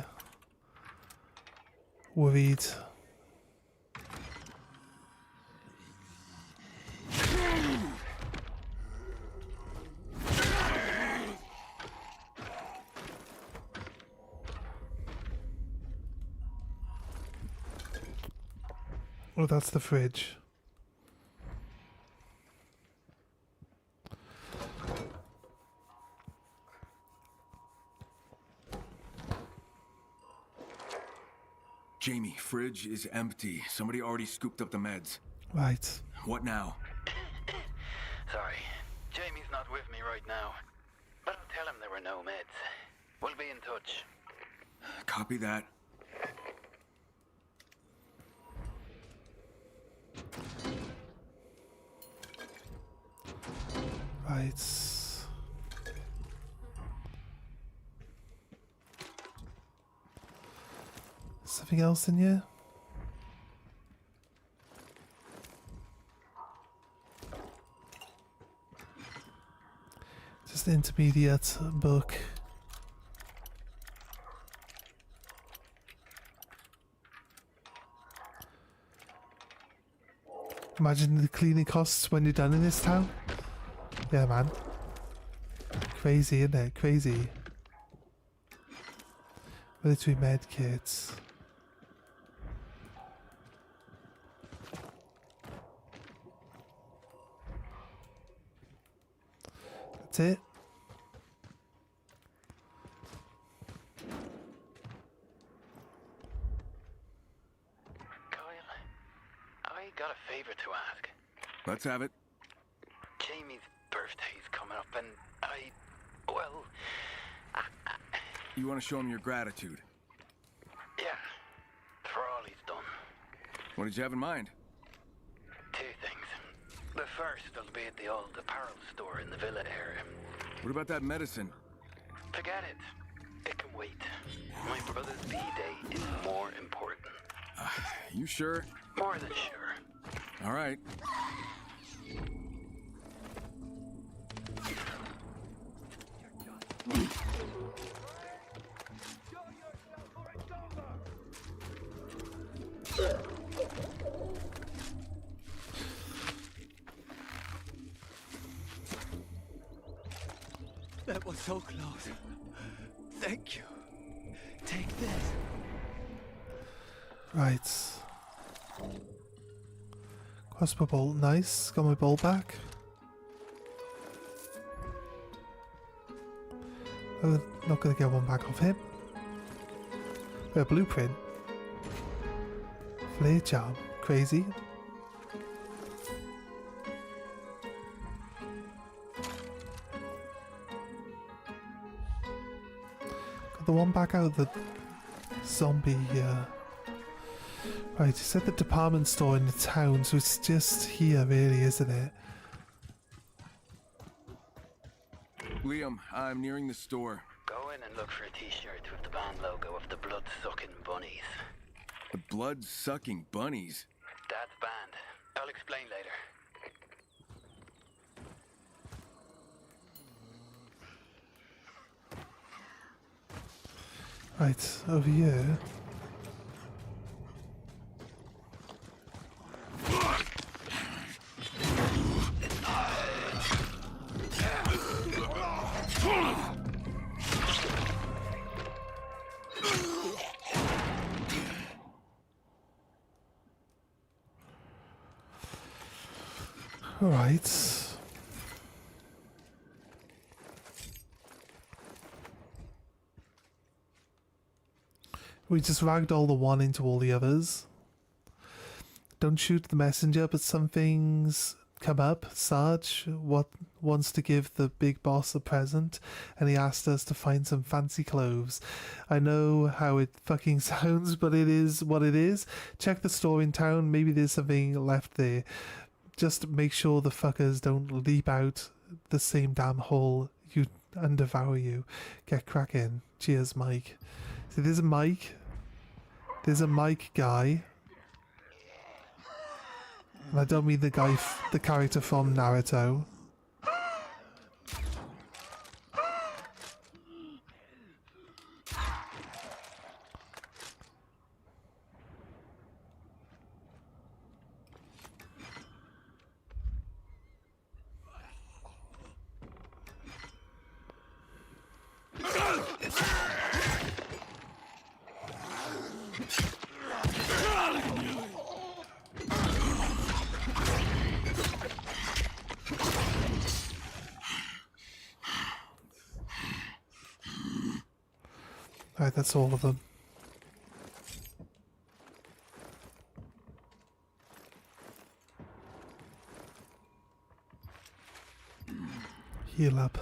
A: worried. Oh, that's the fridge.
B: Jamie, fridge is empty. Somebody already scooped up the meds.
A: Right.
B: What now?
N: Sorry, Jamie's not with me right now. But I'll tell him there were no meds. We'll be in touch.
B: Copy that.
A: Right. Something else in here? Just an intermediate book. Imagine the cleaning costs when you're done in this town. Yeah, man. Crazy, isn't it? Crazy. Military med kits. That's it.
N: Kyle, I got a favor to ask.
B: Let's have it.
N: Jamie's birthday's coming up and well...
B: You want to show him your gratitude?
N: Yeah, for all he's done.
B: What did you have in mind?
N: Two things. The first will be at the old apparel store in the villa area.
B: What about that medicine?
N: Forget it. It can wait. My brother's B-Day is more important.
B: You sure?
N: More than sure.
B: All right.
F: That was so close. Thank you. Take this.
A: Right. Crossbow bolt, nice. Got my bolt back. I'm not gonna get one back off him. A blueprint. Flare charm. Crazy. Got the one back out of the zombie Right, you said the department store in the town, so it's just here really, isn't it?
B: Liam, I'm nearing the store.
N: Go in and look for a t-shirt with the band logo of the blood-sucking bunnies.
B: The blood-sucking bunnies?
N: That's band. I'll explain later.
A: Right, over here. All right. We just ragdoll the one into all the others. Don't shoot the messenger, but some things come up. Sarge wants to give the big boss a present, and he asked us to find some fancy clothes. I know how it fucking sounds, but it is what it is. Check the store in town, maybe there's something left there. Just make sure the fuckers don't leap out the same damn hole and devour you. Get cracking. Cheers, Mike. See, there's a Mike. There's a Mike guy. And I don't mean the guy, the character from Naruto. Right, that's all of them. Heal up.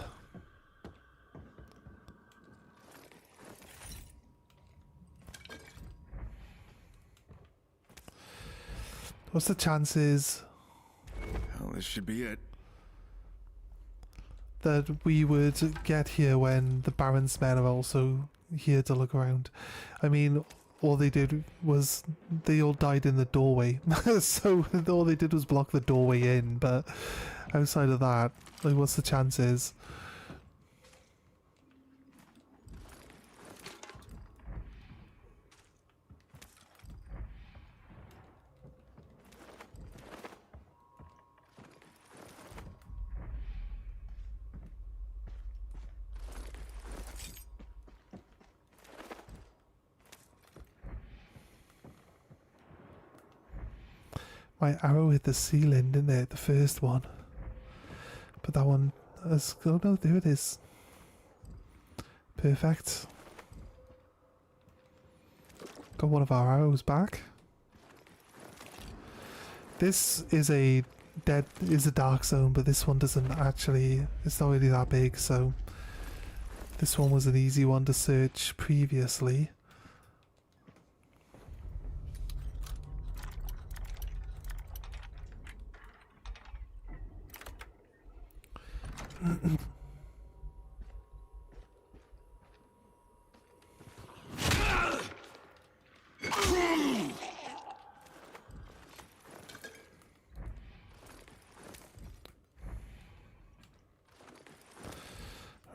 A: What's the chances
B: Well, this should be it.
A: that we would get here when the Baron's men are also here to look around? I mean, all they did was they all died in the doorway. So all they did was block the doorway in, but outside of that, like, what's the chances? My arrow hit the ceiling, didn't it? The first one. But that one has... Oh no, there it is. Perfect. Got one of our arrows back. This is a dark zone, but this one doesn't actually... It's not really that big, so... This one was an easy one to search previously.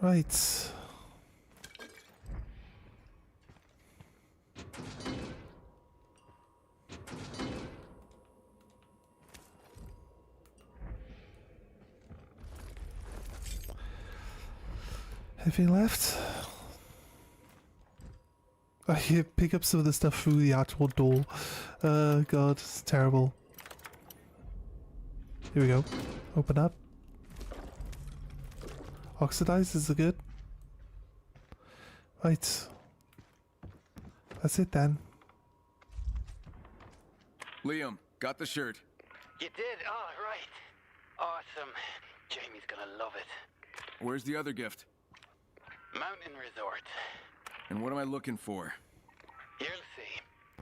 A: Right. Anything left? I pick up some of the stuff through the actual door. God, it's terrible. Here we go. Open up. Oxidize is good. Right. That's it then.
B: Liam, got the shirt.
N: You did? Oh, right. Awesome. Jamie's gonna love it.
B: Where's the other gift?
N: Mountain Resort.
B: And what am I looking for?
N: You'll see.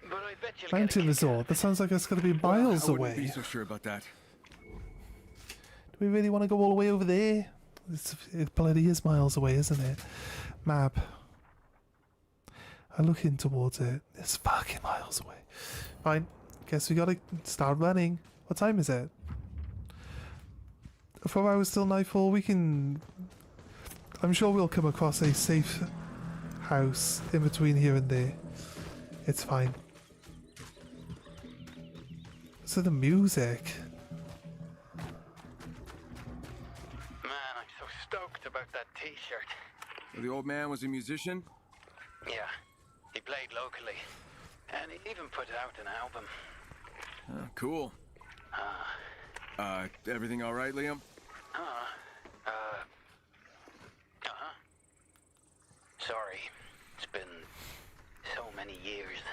N: But I bet you'll
A: Mountain Resort. That sounds like it's going to be miles
B: I wouldn't
A: away.
B: be so sure about that.
A: Do we really want to go all the way over there? It bloody is miles away, isn't it? Map. I look in towards it. It's fucking miles away. Fine. Guess we gotta start running. What time is it? 4 hours till nightfall. We can... I'm sure we'll come across a safe house in between here and there. It's fine. So the music.
N: Man, I'm so stoked about that t-shirt.
B: The old man was a musician?
N: Yeah, he played locally. And he even put out an album.
B: Oh, cool. Everything all right, Liam?
N: Sorry. It's been so many years.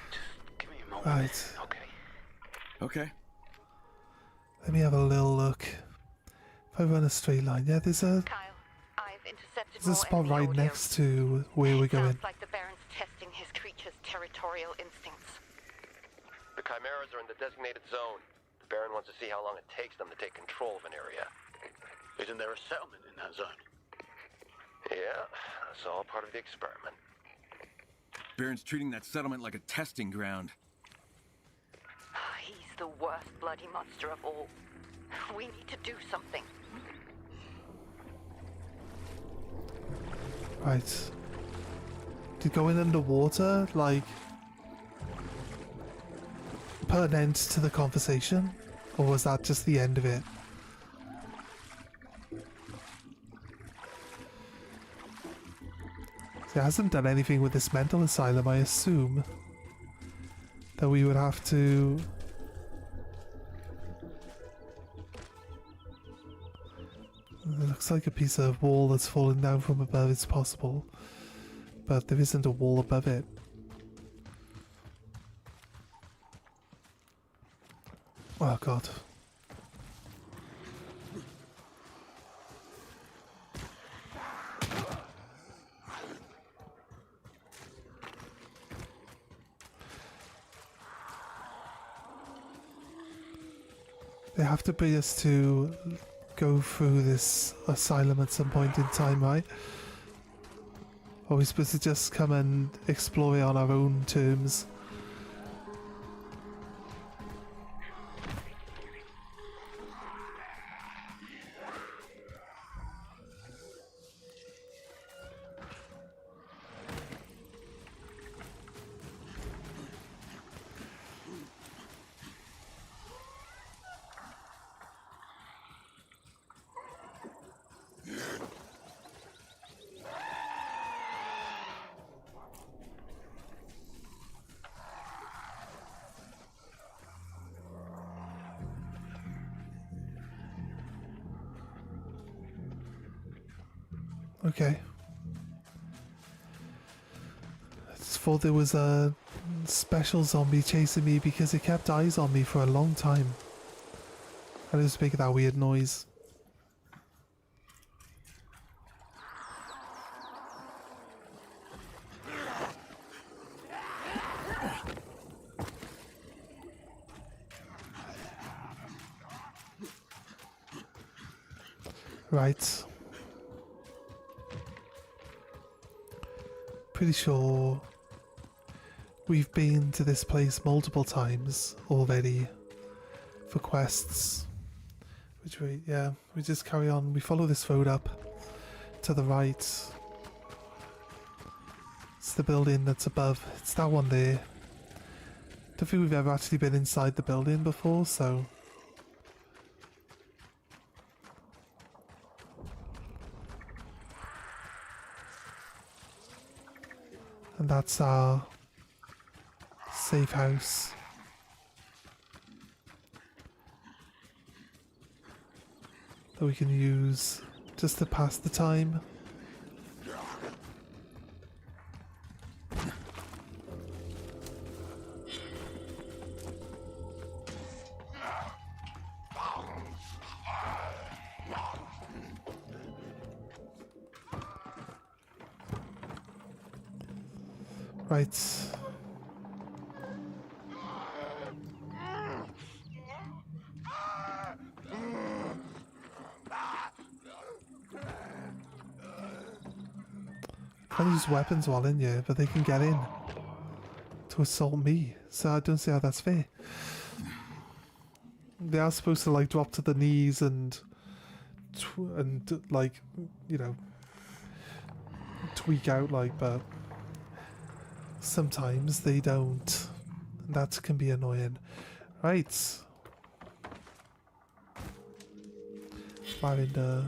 N: Just give me a moment.
A: Right.
N: Okay.
B: Okay.
A: Let me have a little look. If I run a straight line, yeah, there's a spot right next to where we're going.
H: Sounds like the Baron's testing his creature's territorial instincts.
G: The Chimeras are in the designated zone. The Baron wants to see how long it takes them to take control of an area.
L: Isn't there a settlement in that zone?
G: Yeah, that's all part of the experiment.
B: Baron's treating that settlement like a testing ground.
H: He's the worst bloody monster of all. We need to do something.
A: Right. Did going underwater, like, put an end to the conversation? Or was that just the end of it? It hasn't done anything with this mental asylum. I assume that we would have to... It looks like a piece of wall that's fallen down from above. It's possible, but there isn't a wall above it. Oh god. They have to bring us to go through this asylum at some point in time, right? Or are we supposed to just come and explore it on our own terms? Okay. I just thought there was a special zombie chasing me because it kept eyes on me for a long time. And it was making that weird noise. Right. Pretty sure we've been to this place multiple times already for quests. Which we just carry on. We follow this road up to the right. It's the building that's above. It's that one there. Don't think we've ever actually been inside the building before, so... And that's our safe house. That we can use just to pass the time. Right. Can't use weapons while in here, but they can get in to assault me. So I don't see how that's fair. They are supposed to like drop to the knees and like, you know, tweak out like, but sometimes they don't. That can be annoying. Right. Lavender.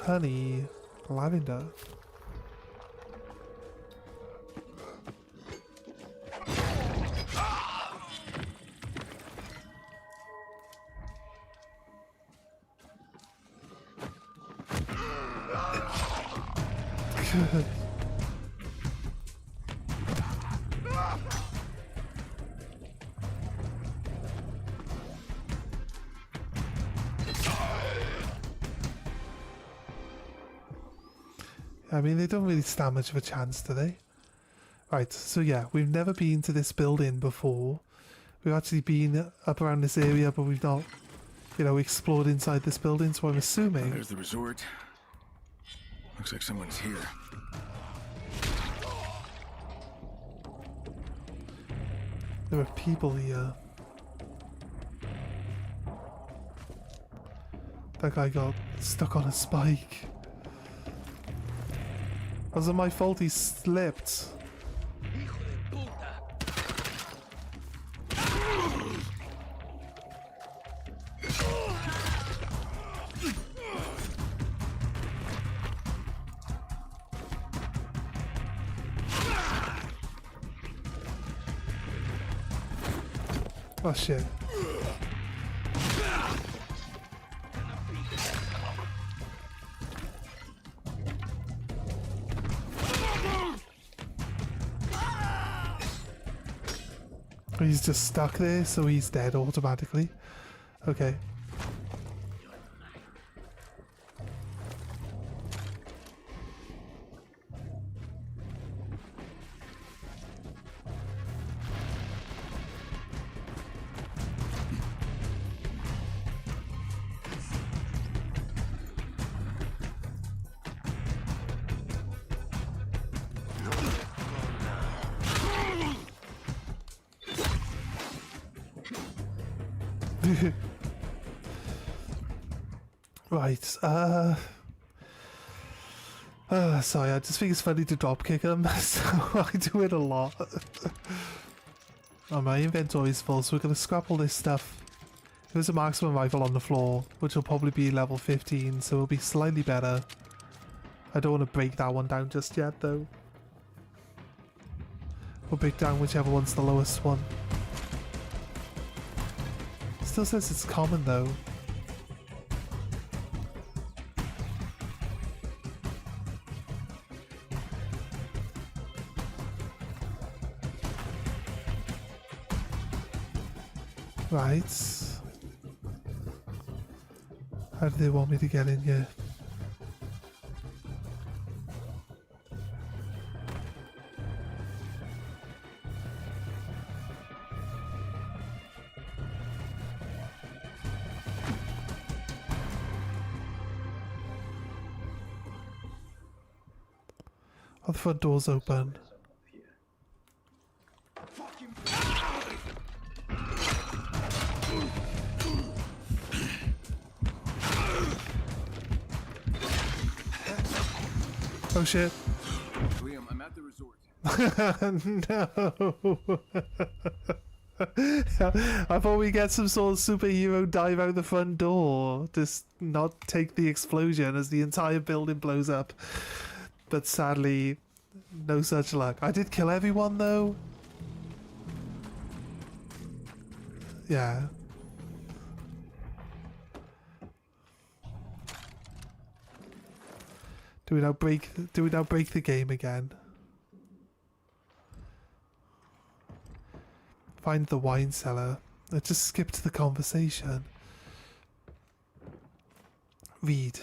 A: Honey. Lavender. I mean, they don't really stand much of a chance, do they? Right, so yeah, we've never been to this building before. We've actually been up around this area, but we've not, you know, explored inside this building, so I'm assuming...
B: There's the resort. Looks like someone's here.
A: There are people here. That guy got stuck on a spike. Was it my fault he slipped? Oh shit. He's just stuck there, so he's dead automatically. Okay. Right, sorry, I just think it's funny to drop kick him, so I do it a lot. Oh, my inventory's full, so we're gonna scrap all this stuff. There's a marksman rifle on the floor, which will probably be level 15, so it'll be slightly better. I don't want to break that one down just yet, though. We'll break down whichever one's the lowest one. Still says it's common, though. Right. How do they want me to get in here? Oh, the front door's open. Oh shit.
B: Liam, I'm at the resort.
A: No. I thought we get some sort of superhero dive out the front door, just not take the explosion as the entire building blows up. But sadly, no such luck. I did kill everyone though. Yeah. Do we now break the game again? Find the wine cellar. Let's just skip to the conversation. Read.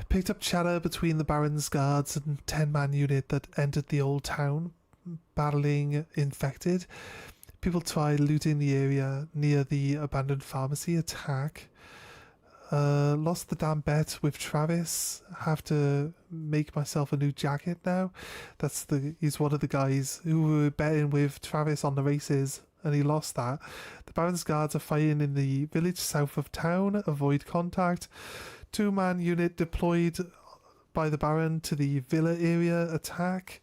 A: Picked up chatter between the Baron's guards and 10-man unit that entered the old town, battling infected. People tried looting the area near the abandoned pharmacy. Attack. Lost the damn bet with Travis. Have to make myself a new jacket now. He's one of the guys who were betting with Travis on the races, and he lost that. The Baron's guards are fighting in the village south of town. Avoid contact. 2-man unit deployed by the Baron to the villa area. Attack.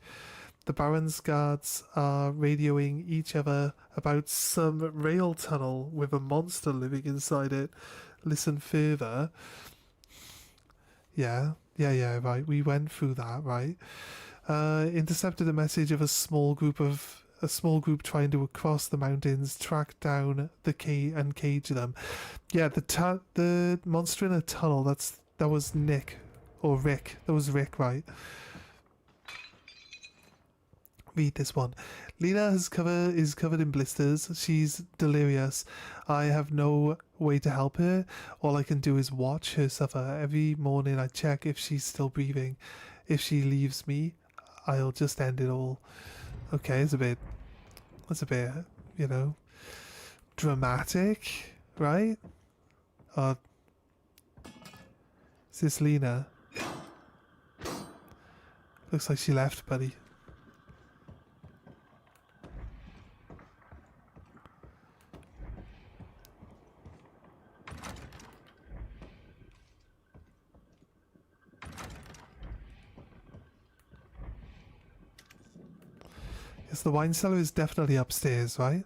A: The Baron's guards are radioing each other about some rail tunnel with a monster living inside it. Listen further. Yeah, right. We went through that, right? Intercepted a message of a small group trying to cross the mountains, track down the key and cage them. Yeah, the monster in a tunnel. That was Nick or Rick. That was Rick, right? Read this one. Lena is covered in blisters. She's delirious. I have no way to help her. All I can do is watch her suffer. Every morning I check if she's still breathing. If she leaves me, I'll just end it all. Okay, that's a bit, dramatic, right? Is this Lena? Looks like she left, buddy. Yes, the wine cellar is definitely upstairs, right?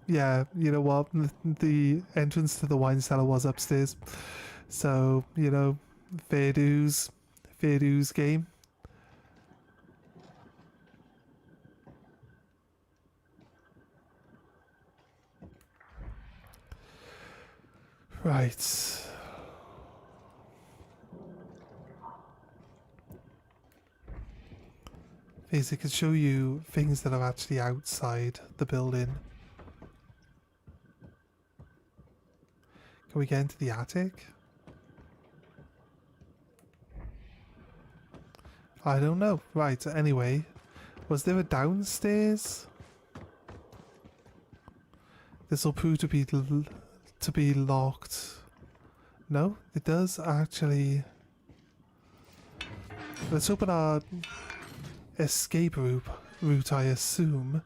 A: Yeah, you know what? The entrance to the wine cellar was upstairs. So, fair dues game. Right. It can show you things that are actually outside the building. Can we get into the attic? I don't know. Right, anyway. Was there a downstairs? This will prove to be locked. No, it does actually. Let's open our escape route, I assume.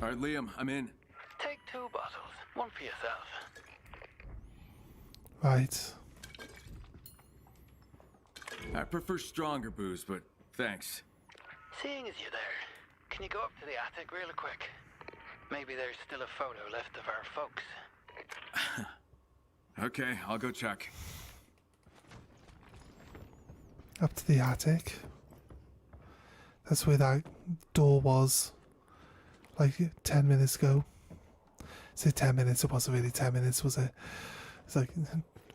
B: All right, Liam, I'm in.
L: Take 2 bottles, one for yourself.
A: Right.
B: I prefer stronger booze, but thanks.
L: Seeing as you're there, can you go up to the attic real quick? Maybe there's still a photo left of our folks.
B: Okay, I'll go check.
A: Up to the attic. That's where that door was. Like 10 minutes ago. Say 10 minutes, it wasn't really 10 minutes, was it? It's like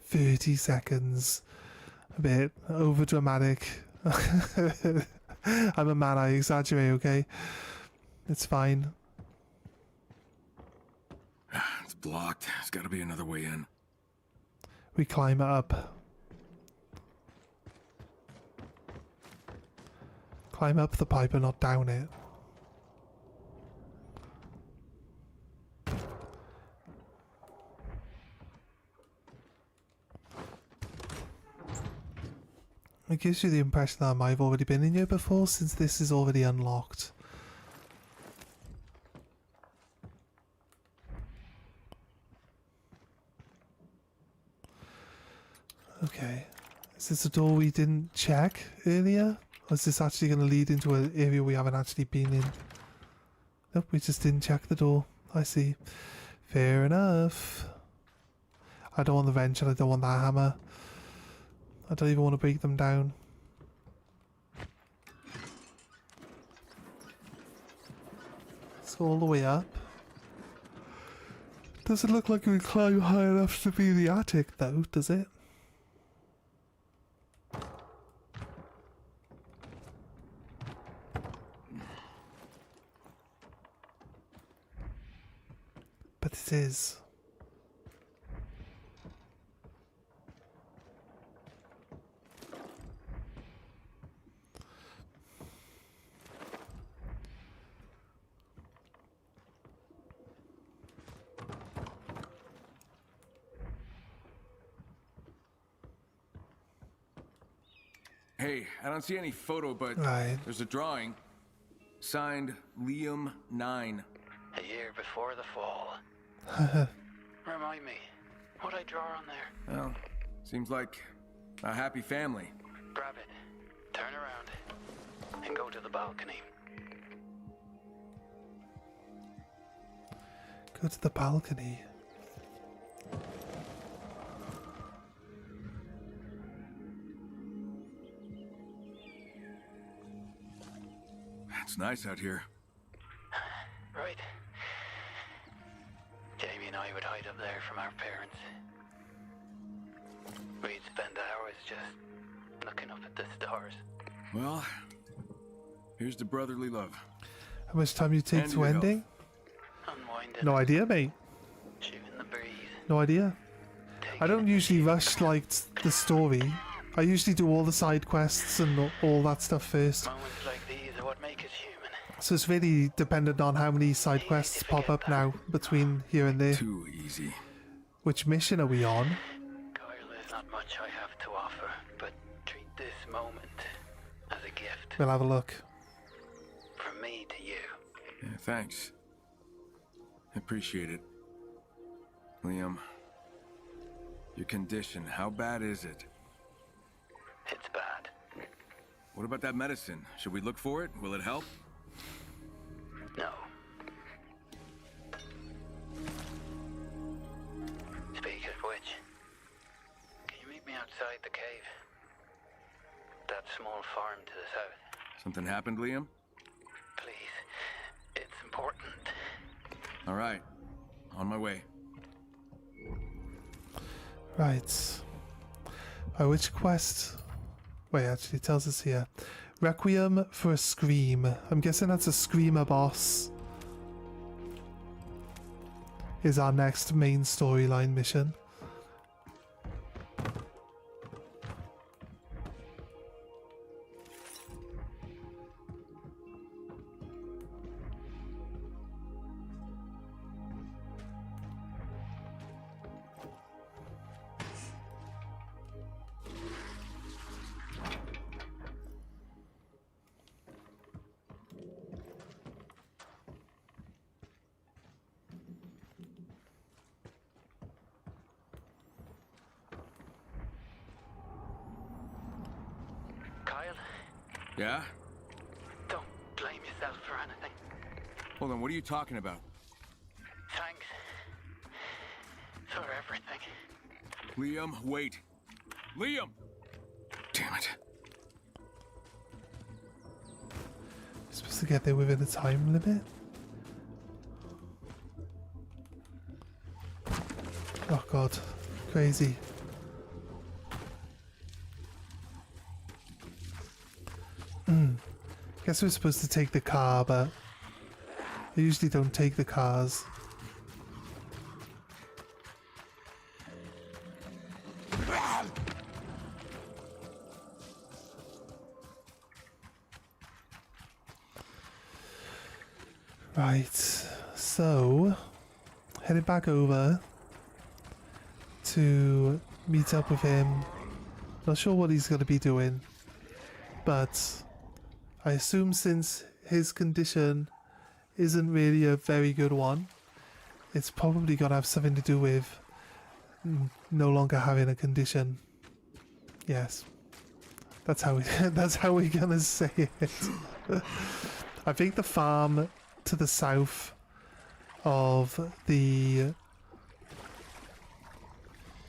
A: 30 seconds. A bit over dramatic. I'm a man, I exaggerate, okay? It's fine.
B: It's blocked. There's gotta be another way in.
A: We climb it up. Climb up the pipe and not down it. It gives you the impression that I might have already been in here before, since this is already unlocked. Okay. Is this a door we didn't check earlier? Or is this actually going to lead into an area we haven't actually been in? Nope, we just didn't check the door. I see. Fair enough. I don't want the wrench and I don't want that hammer. I don't even want to break them down. Let's go all the way up. Doesn't look like we climb high enough to be the attic though, does it? But it is.
B: Hey, I don't see any photo, but there's a drawing. Signed Liam 9.
L: A year before the fall. Remind me, what'd I draw on there?
B: Well, seems like a happy family.
L: Grab it, turn around, and go to the balcony.
A: Go to the balcony.
B: It's nice out here.
L: Right. Jamie and I would hide up there from our parents. We'd spend hours just looking up at the stars.
B: Well, here's the brotherly love.
A: How much time you take
B: And
A: to
B: your
A: ending?
L: Unwinding.
A: No idea, mate.
L: Shooting the breeze.
A: No idea. I don't usually rush like the story. I usually do all the side quests and all that stuff first.
L: Moments like these are what make us human.
A: So it's really dependent on how many side quests pop up now between here and there.
B: Too easy.
A: Which mission are we on?
L: Kyle, there's not much I have to offer, but treat this moment as a gift.
A: We'll have a look.
L: From me to you.
B: Yeah, thanks. I appreciate it. Liam, your condition, how bad is it?
L: It's bad.
B: What about that medicine? Should we look for it? Will it help?
L: No. Speak of which, can you meet me outside the cave? That small farm to the south.
B: Something happened, Liam?
L: Please. It's important.
B: All right. On my way.
A: Right. By which quest? Wait, actually it tells us here. Requiem for a Scream. I'm guessing that's a Screamer boss. Is our next main storyline mission.
L: Kyle,
B: Yeah?
L: don't blame yourself for anything.
B: Hold on, what are you talking about?
L: Thanks for everything.
B: Liam, wait. Liam! Damn it.
A: We're supposed to get there within a time limit? Oh god. Crazy. Guess we're supposed to take the car, but I usually don't take the cars. Right, so heading back over to meet up with him. Not sure what he's going to be doing, but I assume since his condition isn't really a very good one, it's probably going to have something to do with no longer having a condition. Yes, that's how we're going to say it. I think the farm to the south of the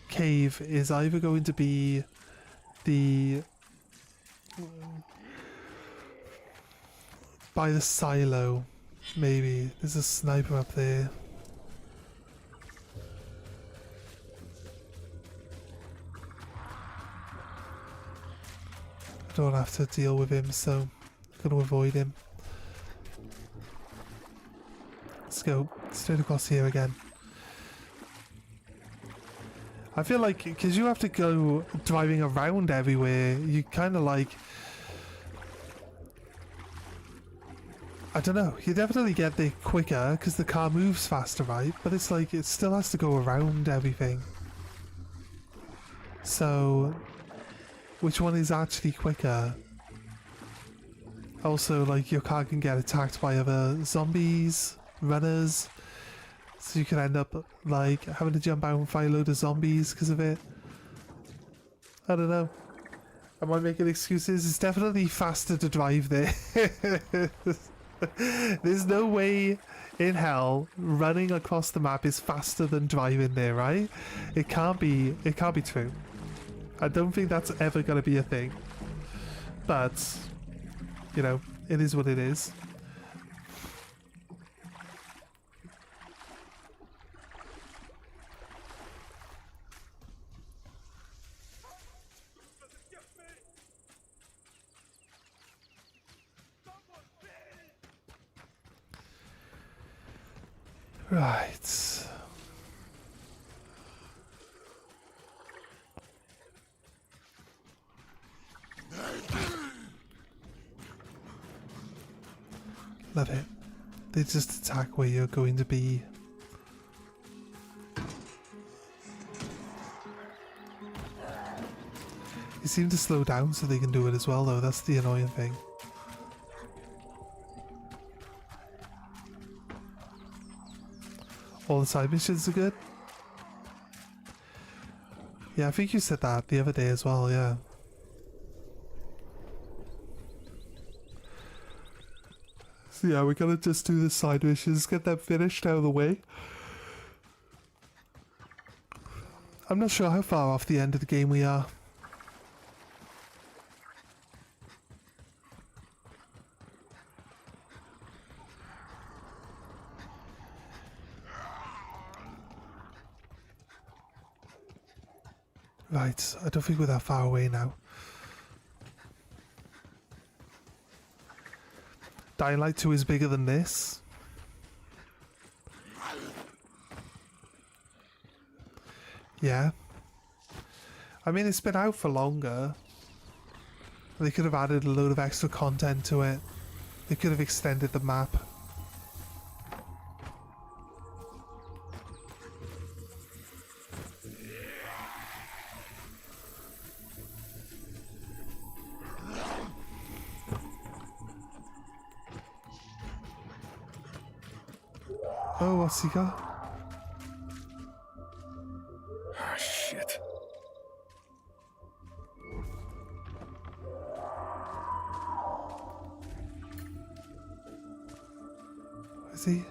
A: cave is either going to be by the silo, maybe. There's a sniper up there. I don't have to deal with him, so I'm going to avoid him. Let's go straight across here again. I feel like because you have to go driving around everywhere, you kind of like, I don't know, you definitely get there quicker because the car moves faster, right? But it's like it still has to go around everything. So which one is actually quicker? Also, like, your car can get attacked by other zombies, runners, so you can end up like having to jump out and fight a load of zombies because of it. I don't know. Am I making excuses? It's definitely faster to drive there. There's no way in hell running across the map is faster than driving there, right? It can't be true. I don't think that's ever going to be a thing. But, you know, it is what it is. Right. Love it. They just attack where you're going to be. You seem to slow down so they can do it as well, though. That's the annoying thing. All the side missions are good. Yeah, I think you said that the other day as well, yeah. So yeah, we're gonna just do the side missions, get them finished out of the way. I'm not sure how far off the end of the game we are. Right, I don't think we're that far away now. Dying Light 2 is bigger than this. Yeah. I mean, it's been out for longer. They could have added a load of extra content to it. They could have extended the map. Oh, what's he got?
B: Ah, shit.
A: Is he?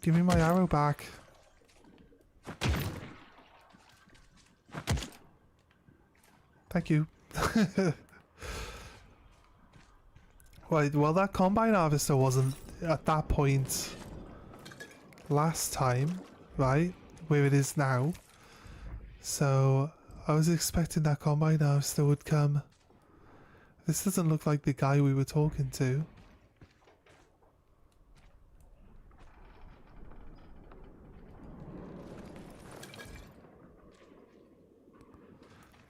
A: Give me my arrow back. Thank you. Right, well that Combine Harvester wasn't at that point last time, right? Where it is now. So I was expecting that Combine Harvester would come. This doesn't look like the guy we were talking to.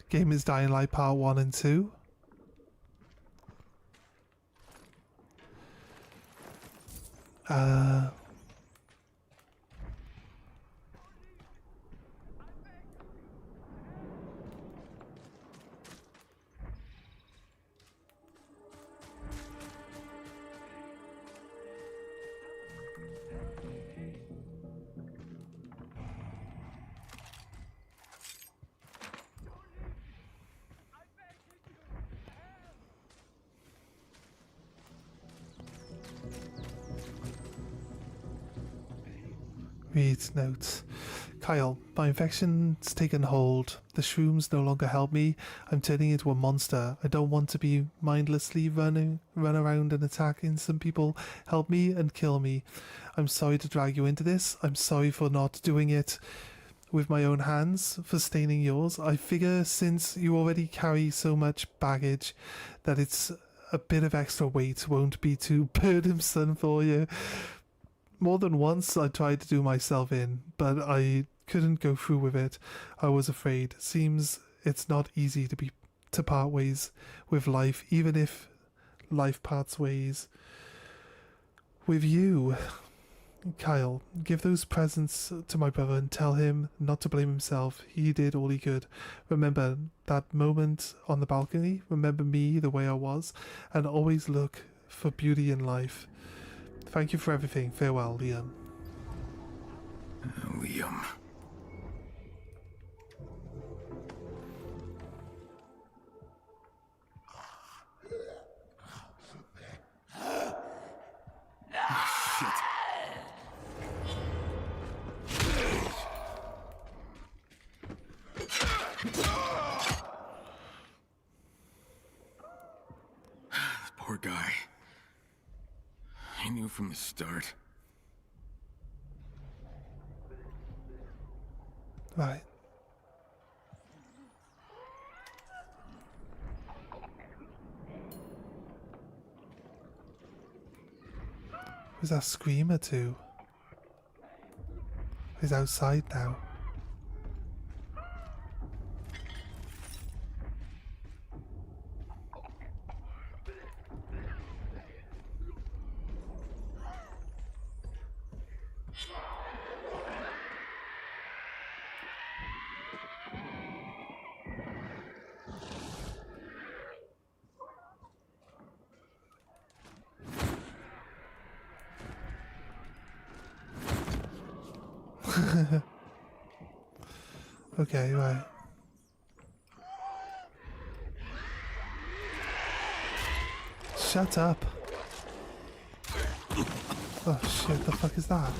A: Game is Dying Light Part 1 and 2. Read notes. Kyle, my infection's taken hold. The shrooms no longer help me. I'm turning into a monster. I don't want to be mindlessly run around and attacking some people. Help me and kill me. I'm sorry to drag you into this. I'm sorry for not doing it with my own hands, for staining yours. I figure since you already carry so much baggage that it's a bit of extra weight won't be too burdensome for you. More than once I tried to do myself in, but I couldn't go through with it. I was afraid. Seems it's not easy to part ways with life, even if life parts ways with you. Kyle, give those presents to my brother and tell him not to blame himself. He did all he could. Remember that moment on the balcony? Remember me the way I was? And always look for beauty in life. Thank you for everything. Farewell, Liam.
B: Liam. Poor guy. I knew from the start.
A: Right. Who's that screamer to? He's outside now. Okay, right. Shut up. Oh shit, the fuck is that?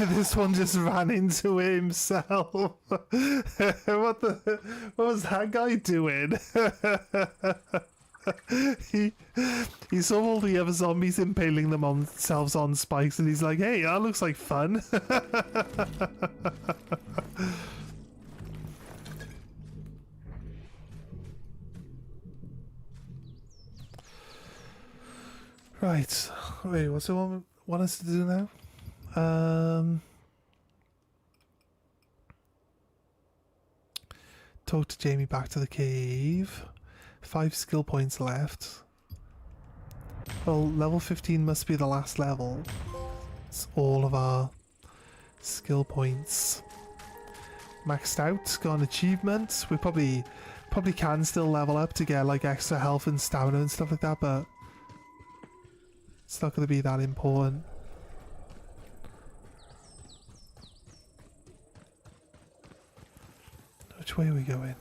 A: This one just ran into it himself. What was that guy doing? he saw all the other zombies impaling themselves on spikes and he's like, hey, that looks like fun. Right. Wait, what's the one want us to do now? Talk to Jamie back to the cave. 5 skill points left. Well, level 15 must be the last level. It's all of our skill points. maxed out, got an achievement. We probably can still level up to get like extra health and stamina and stuff like that, but it's not going to be that important. Which way are we going?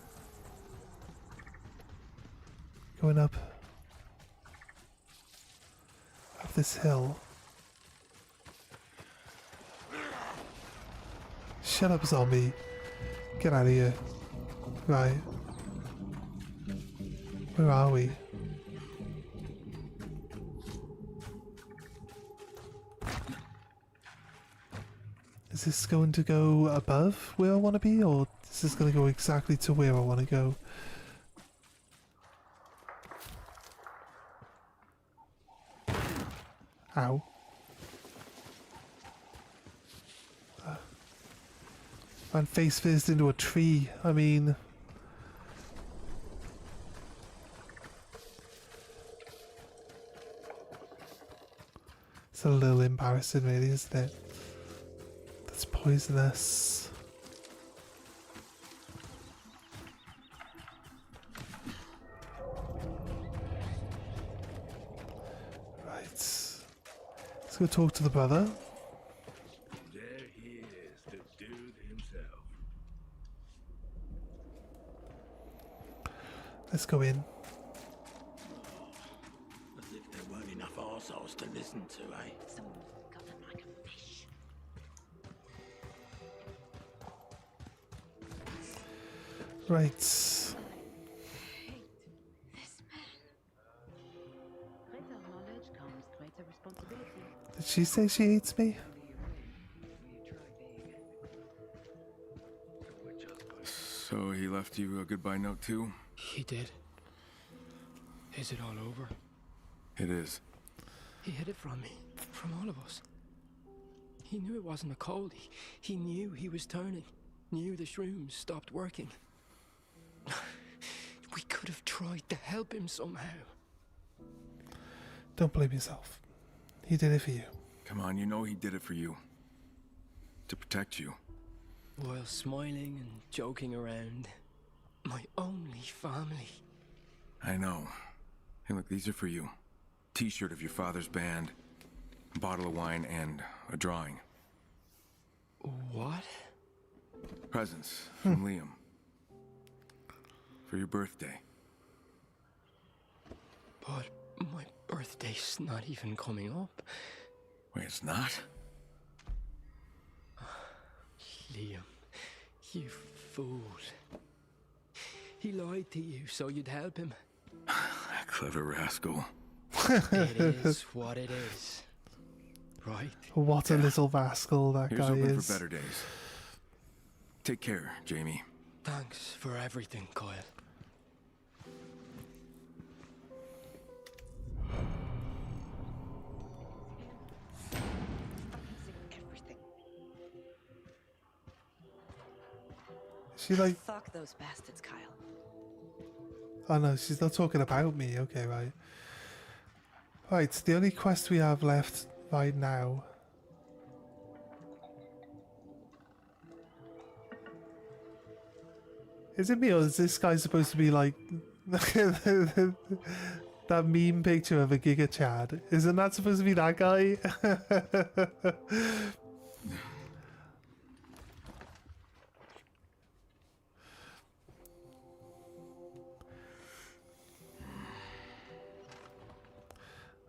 A: Going up this hill. Shut up, zombie. Get out of here. Right. Where are we? Is this going to go above where I want to be, or is this going to go exactly to where I want to go? Ow. And face first into a tree. I mean... It's a little embarrassing really, isn't it? That's poisonous. Right. Let's go talk to the brother.
O: There he is, the dude himself.
A: Let's go in.
O: As if there weren't enough arseholes to listen to, eh?
H: Someone's got him like a fish.
A: Right.
H: Greater knowledge comes greater responsibility.
A: Did she say she hates me?
B: So he left you a goodbye note too?
M: He did. Is it all over?
B: It is.
M: He hid it from me, from all of us. He knew it wasn't a cold. He knew he was turning. Knew the shrooms stopped working. We could have tried to help him somehow.
A: Don't blame yourself. He did it for you.
B: Come on, you know he did it for you. To protect you.
M: While smiling and joking around. My only family.
B: I know. Hey, look, these are for you. T-shirt of your father's band, a bottle of wine, and a drawing.
M: What?
B: Presents from Liam. For your birthday.
M: But my birthday's not even coming up.
B: Wait, it's not?
M: Liam, you fool. He lied to you so you'd help him.
B: Clever rascal.
M: It is what it is. Right?
A: What a little rascal that
B: Here's
A: guy
B: hoping
A: is.
B: for better days. Take care, Jamie.
M: Thanks for everything, Kyle.
A: She like...
H: Fuck those bastards, Kyle.
A: Oh no, she's not talking about me. Okay, right. Right, the only quest we have left right now. Is it me, or is this guy supposed to be like that meme picture of a Giga Chad? Isn't that supposed to be that guy?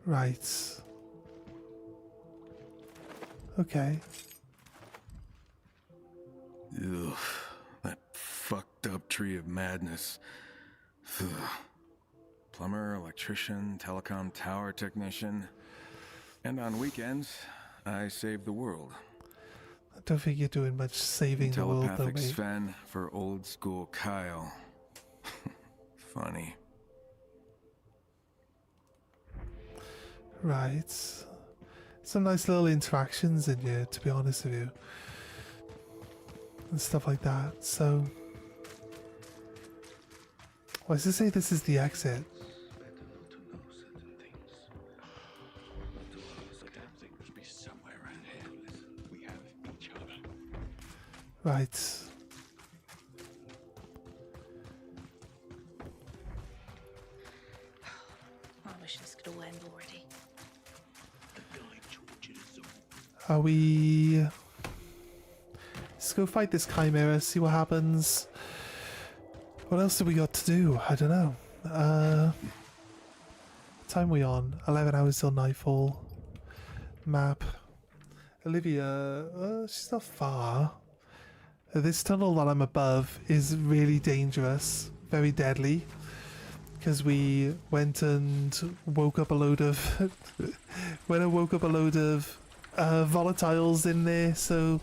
A: Right. Okay.
B: Ugh, that fucked up tree of madness. Ugh. Plumber, electrician, telecom tower technician. And on weekends, I save the world.
A: I don't think you're doing much saving the world, though,
B: Telepathic
A: mate.
B: Sven for old school Kyle. Funny.
A: Right. Some nice little interactions in here, to be honest with you. And stuff like that. So... Why does it say this is the exit?
O: Somewhere around here. Listen, we have each other.
A: Right.
P: the end already.
A: Are we... Let's go fight this Chimera, see what happens. What else do we got to do? I don't know. What time are we on? 11 hours till nightfall. Map. Olivia, she's not far. This tunnel that I'm above is really dangerous. Very deadly. Because we went and woke up a load of... volatiles in there, so...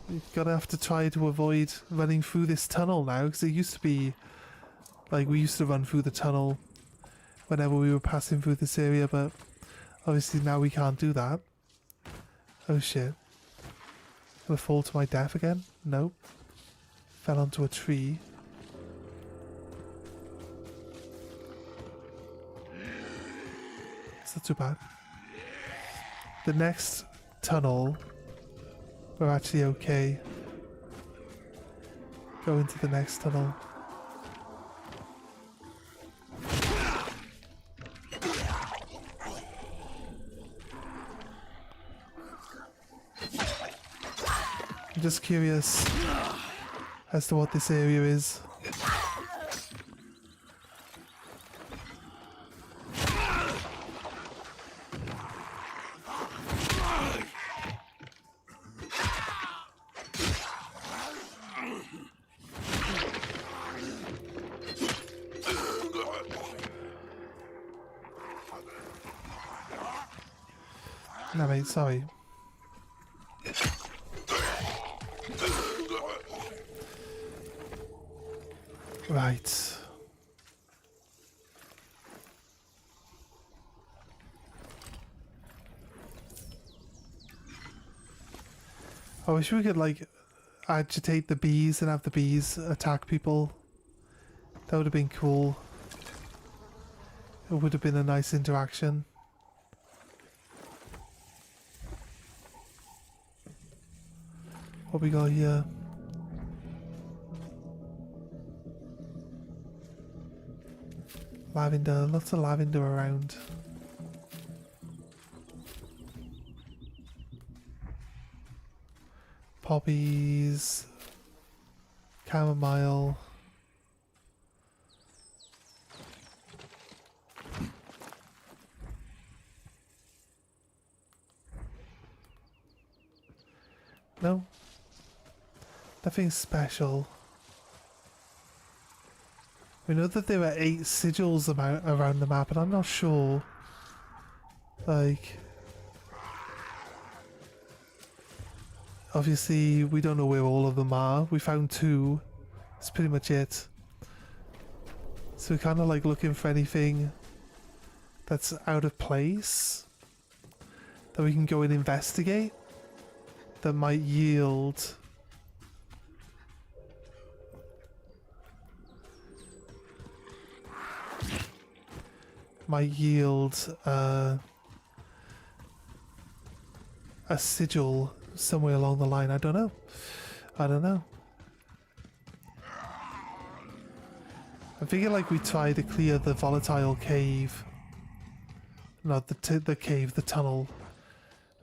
A: We're gonna have to try to avoid running through this tunnel now, because it used to be like we used to run through the tunnel whenever we were passing through this area, but obviously now we can't do that. Oh shit. Gonna fall to my death again? Nope. Fell onto a tree. It's not too bad. The next tunnel, we're actually okay. Go into the next tunnel. I'm just curious as to what this area is. No, mate, sorry. Right. I wish we could, like, agitate the bees and have the bees attack people. That would have been cool. It would have been a nice interaction. What we got here? Lavender, lots of lavender around. Poppies, chamomile. No, nothing special. We know that there are 8 sigils around the map, and I'm not sure, like, obviously we don't know where all of them are. We found 2, that's pretty much it. So we're kind of like looking for anything that's out of place that we can go and investigate that might yield a sigil somewhere along the line. I don't know. I figure like we try to clear the volatile cave, not the tunnel,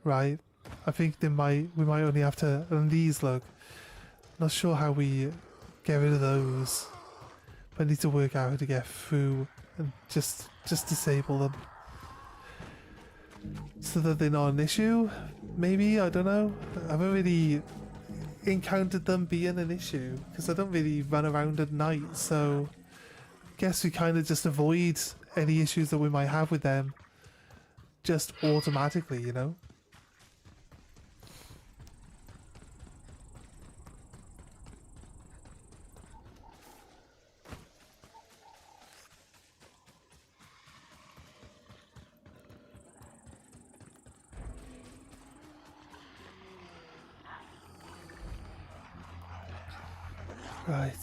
A: right? I think we might only have to. And these, look, not sure how we get rid of those, but I need to work out how to get through and just disable them so that they're not an issue. Maybe, I don't know. I haven't really encountered them being an issue because I don't really run around at night, so I guess we kind of just avoid any issues that we might have with them just automatically, you know? Right.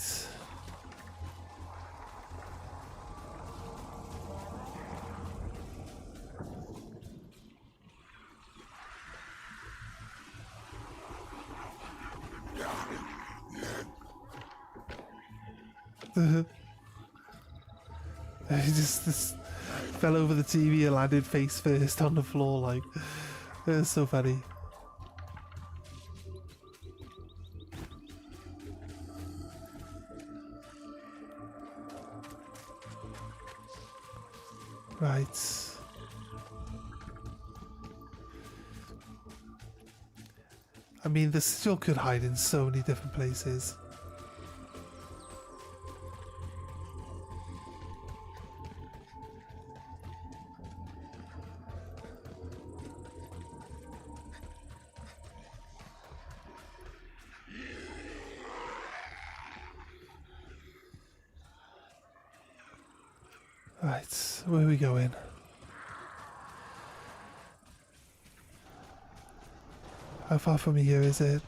A: Just this fell over the TV and landed face first on the floor. Like, it was so funny. Right. I mean, the sigil could hide in so many different places. Right, where are we going? How far from here is it?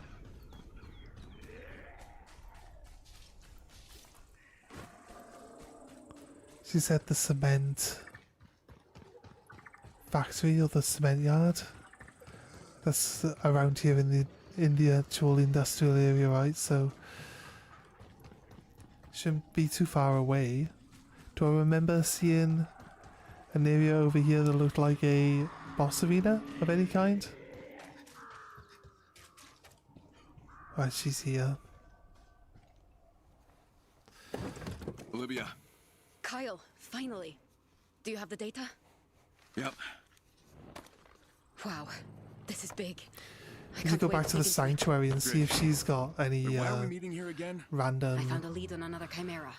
A: She said the cement factory or the cement yard. That's around here in the actual industrial area, right? So shouldn't be too far away. Do I remember seeing an area over here that looked like a boss arena of any kind? Right, she's here.
B: Olivia.
C: Kyle, finally. Do you have the data?
B: Yep.
C: Wow, this is big.
A: We can go back to the sanctuary and see if she's got any
B: Why are we meeting here again?
A: random.
C: I found a lead on another chimera.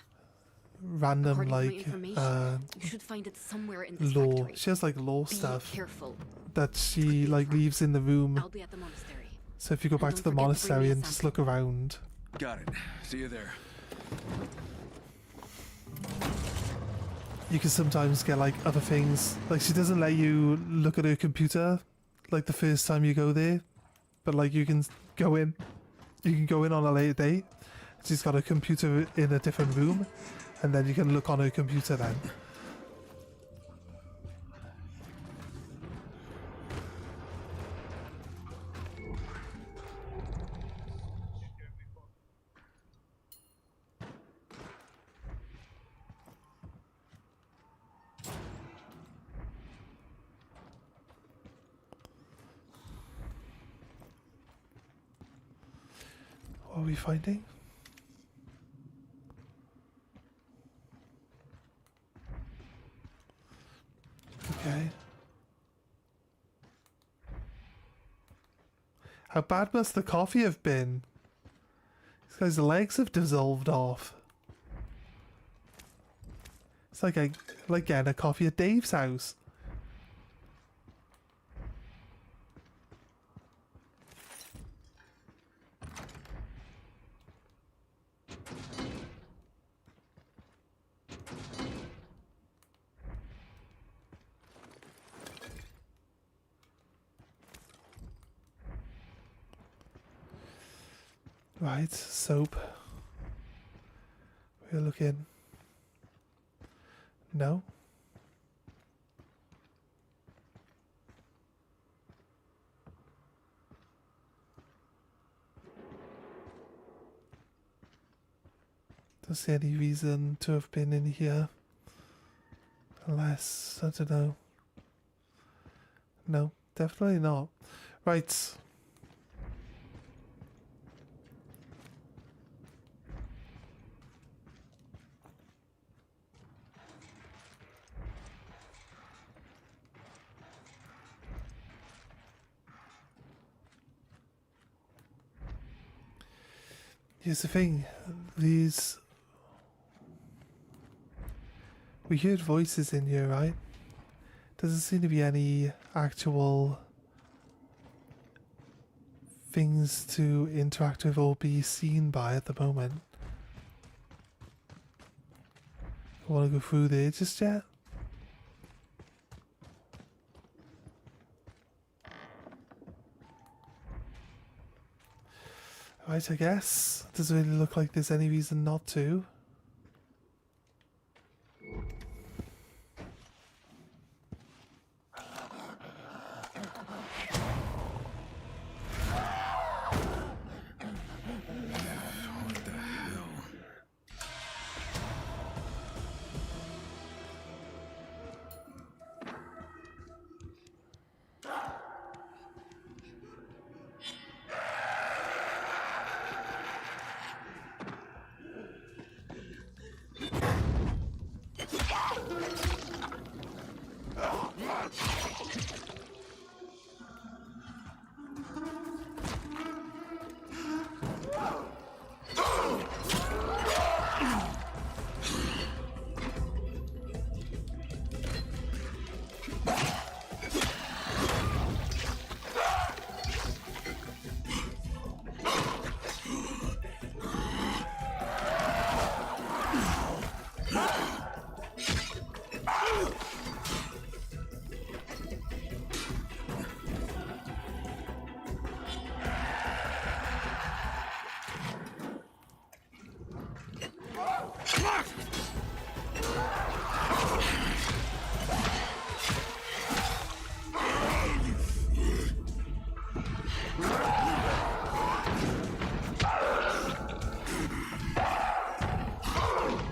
A: Random
C: According to my
A: like
C: information, you should find it somewhere in this
A: lore.
C: factory.
A: She has like lore
C: Be
A: stuff
C: careful.
A: that she like leaves in the room.
C: I'll be at the monastery.
A: So if you go back to the monastery and just look around.
B: Got it. See you there.
A: You can sometimes get like other things. Like she doesn't let you look at her computer like the first time you go there. But like you can go in. You can go in on a later date. She's got a computer in a different room. And then you can look on her computer then. What are we finding? Okay. How bad must the coffee have been? This guy's legs have dissolved off. It's like getting a coffee at Dave's house. Right, soap. We're looking. No. Don't see any reason to have been in here. Unless, I don't know. No, definitely not. Right. Here's the thing, we heard voices in here, right? Doesn't seem to be any actual things to interact with or be seen by at the moment. I want to go through there just yet? Right, I guess. Doesn't really look like there's any reason not to.
B: What the hell?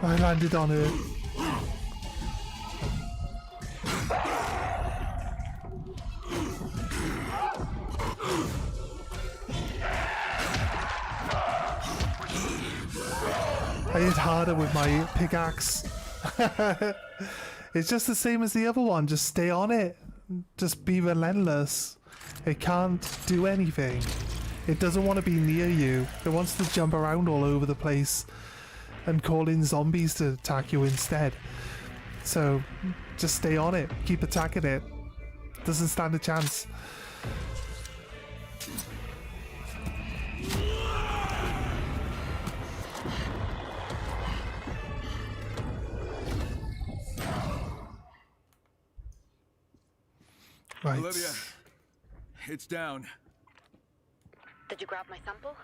A: I landed on her. I hit harder with my pickaxe. It's just the same as the other one. Just stay on it. Just be relentless. It can't do anything. It doesn't want to be near you. It wants to jump around all over the place and call in zombies to attack you instead. So just stay on it. Keep attacking it. Doesn't stand a chance. Right.
B: Olivia, it's down.
H: Did you grab my sample?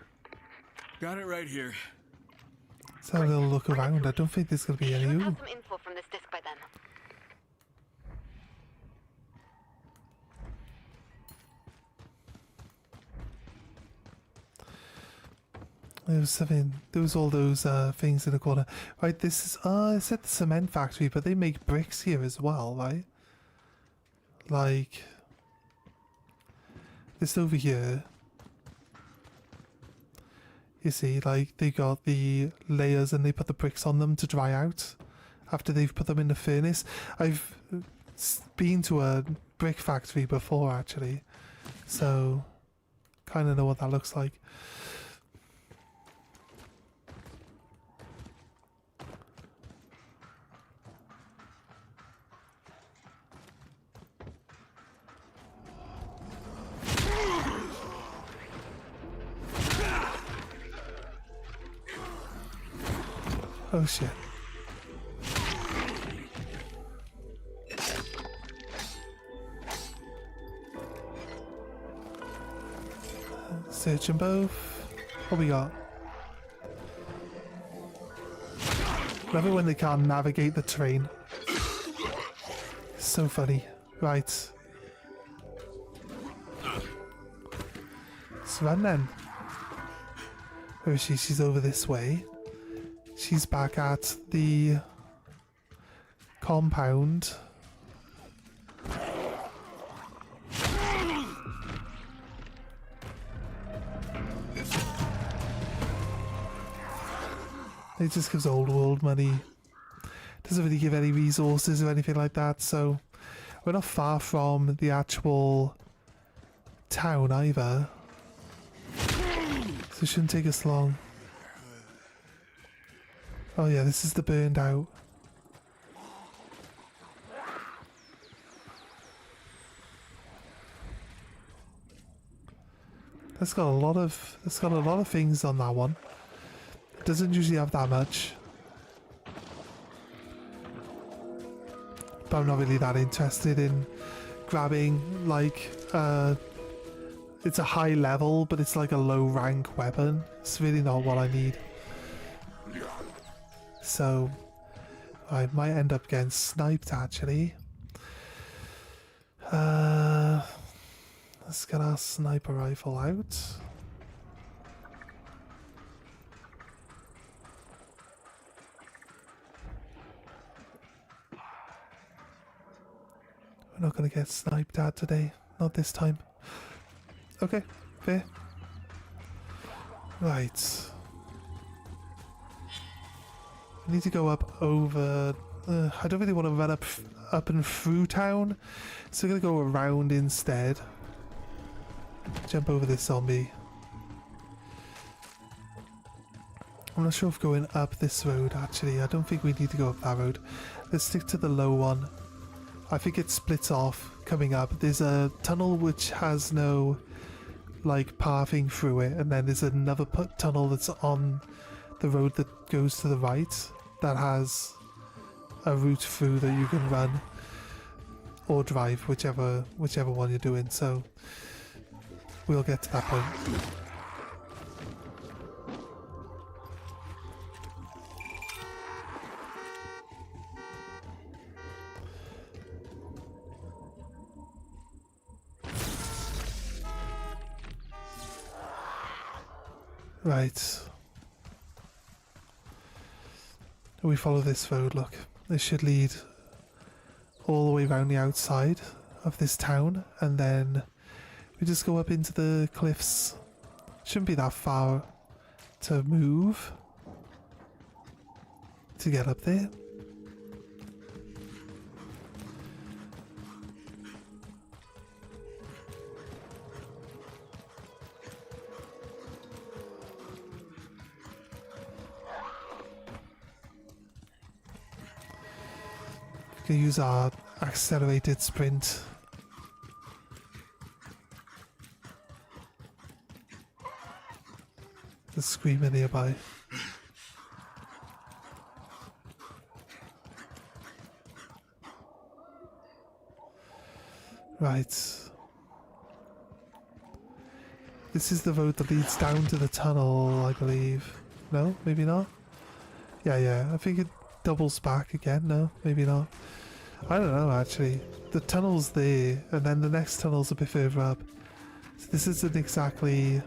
B: Got it right here.
A: Let's have a little look around. I don't think there's going to be any.
H: Should have some info from this disc by then.
A: There was something. There was all those things in the corner. Right. This is. It's at the cement factory, but they make bricks here as well, right? Like this over here. You see, like they got the layers and they put the bricks on them to dry out after they've put them in the furnace. I've been to a brick factory before actually, so kind of know what that looks like. Oh shit. Search them both. What we got? Love it when they can't navigate the terrain. So funny. Right. Let's run then. Where is she? She's over this way. She's back at the compound. It just gives old world money. Doesn't really give any resources or anything like that, so we're not far from the actual town either. So it shouldn't take us long. Oh yeah, this is the burned out. It's got a lot of things on that one. It doesn't usually have that much. But I'm not really that interested in grabbing like it's a high level, but it's like a low rank weapon. It's really not what I need. So I might end up getting sniped actually. Let's get our sniper rifle out. We're not going to get sniped at today. Not this time. Okay, fair. Right. I need to go up over... I don't really want to run up and through town, so I'm going to go around instead. Jump over this zombie. I'm not sure if going up this road actually. I don't think we need to go up that road. Let's stick to the low one. I think it splits off coming up. There's a tunnel which has no like pathing through it, and then there's another tunnel that's on the road that goes to the right that has a route through that you can run or drive, whichever one you're doing. So we'll get to that point. Right. We follow this road, look. This should lead all the way around the outside of this town, and then we just go up into the cliffs. Shouldn't be that far to move to get up there. We can use our accelerated sprint. The screamer nearby. Right. This is the road that leads down to the tunnel, I believe. No? Maybe not? Yeah, I think it doubles back again. No? Maybe not. I don't know, actually. The tunnel's there, and then the next tunnel's a bit further up. So this isn't exactly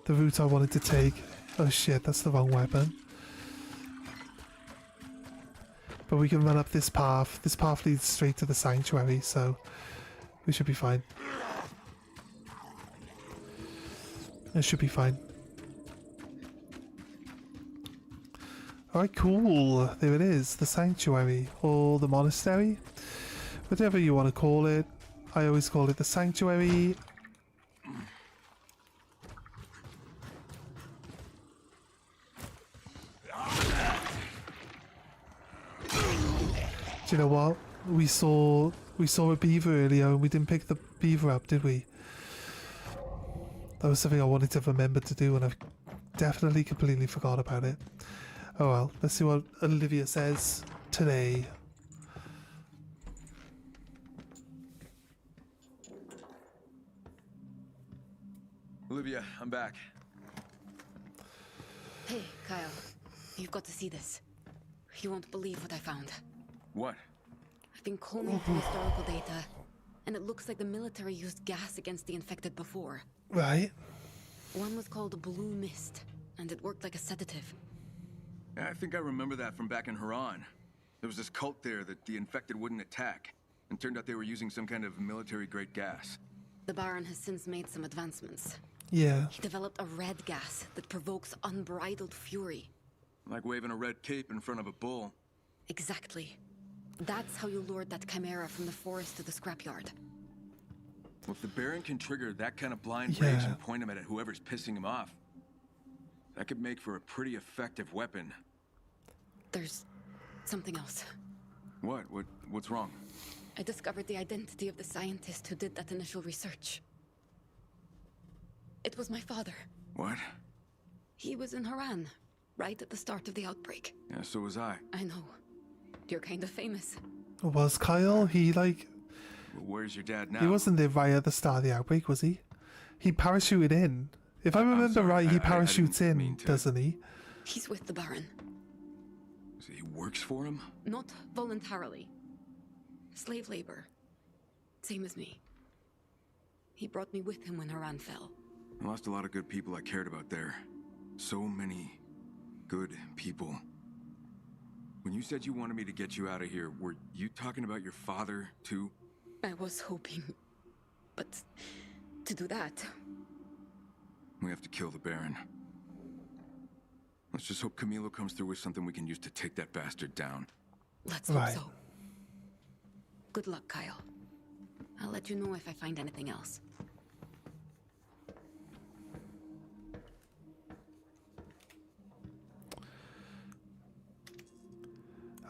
A: the route I wanted to take. Oh shit, that's the wrong weapon. But we can run up this path. This path leads straight to the sanctuary, so we should be fine. It should be fine. Alright, cool. There it is. The sanctuary, or the monastery. Whatever you want to call it. I always call it the sanctuary. Do you know what? We saw a beaver earlier and we didn't pick the beaver up, did we? That was something I wanted to remember to do and I've definitely completely forgot about it. Oh well, let's see what Olivia says today.
B: Olivia, I'm back.
C: Hey, Kyle. You've got to see this. You won't believe what I found.
B: What?
C: I've been combing through historical data, and it looks like the military used gas against the infected before.
A: Right.
C: One was called Blue Mist, and it worked like a sedative.
B: I think I remember that from back in Haran. There was this cult there that the infected wouldn't attack, and turned out they were using some kind of military-grade gas.
C: The Baron has since made some advancements.
A: Yeah.
C: He developed a red gas that provokes unbridled fury.
B: Like waving a red cape in front of a bull.
C: Exactly. That's how you lured that chimera from the forest to the scrapyard.
B: Well, if the Baron can trigger that kind of blind rage and point him at whoever's pissing him off, that could make for a pretty effective weapon.
C: There's something else.
B: What's wrong?
C: I discovered the identity of the scientist who did that initial research. It was my father.
B: What?
C: He was in Haran, right at the start of the outbreak.
B: Yeah, so was I.
C: I know. You're kind of famous.
A: Was Kyle? He like...
B: Well, where's your dad now?
A: He wasn't there right at the start of the outbreak, was he? He parachuted in. If I remember right, he parachutes in, doesn't he?
C: He's with the Baron.
B: So he works for him?
C: Not voluntarily. Slave labor. Same as me. He brought me with him when Haran fell.
B: I lost a lot of good people I cared about there. So many good people. When you said you wanted me to get you out of here, were you talking about your father, too?
C: I was hoping. But to do that...
B: We have to kill the Baron. Let's just hope Camilo comes through with something we can use to take that bastard down.
C: Let's hope so. Good luck, Kyle. I'll let you know if I find anything else.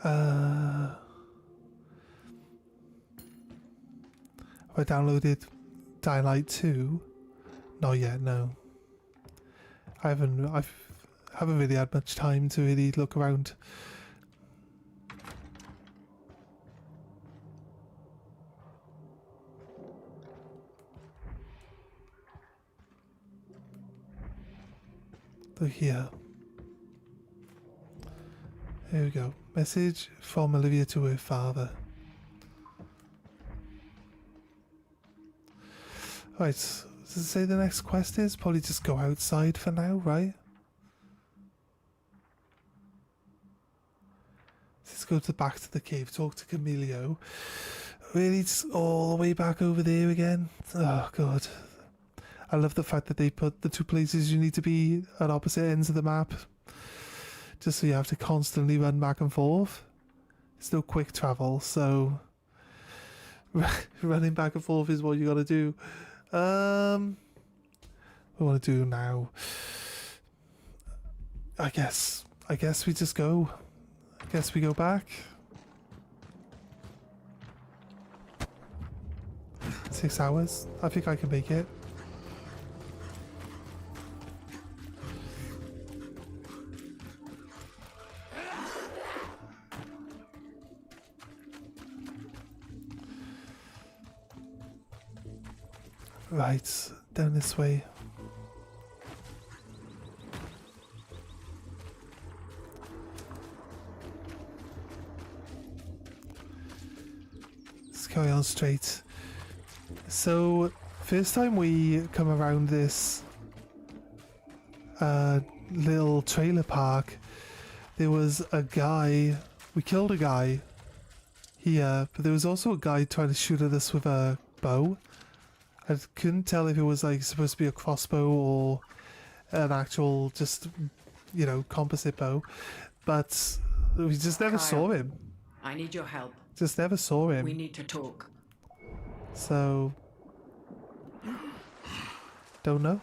A: Have I downloaded Dying Light 2? Not yet, no. I haven't really had much time to really look around. Look here. Here we go. Message from Olivia to her father. Right, does it say the next quest is? Probably just go outside for now, right? let's go back to the cave, talk to Camilio. Really, just all the way back over there again? Oh, God. I love the fact that they put the two places you need to be at opposite ends of the map. Just so you have to constantly run back and forth. It's no quick travel, so... running back and forth is what you gotta do. What do I want to do now? I guess we just go. I guess we go back. 6 hours. I think I can make it. Right, down this way. Let's carry on straight. So, first time we come around this little trailer park, there was a guy. We killed a guy here, but there was also a guy trying to shoot at us with a bow. I couldn't tell if it was like supposed to be a crossbow or an actual just, you know, composite bow, but we just never saw him.
E: I need your help.
A: Just never saw him.
E: We need to talk.
A: So, don't know.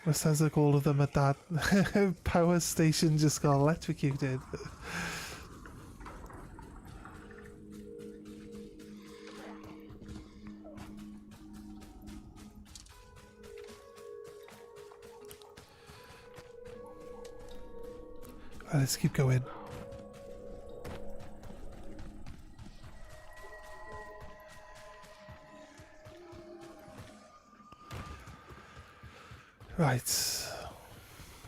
A: It sounds like all of them at that power station just got electrocuted. Right, let's keep going. Right,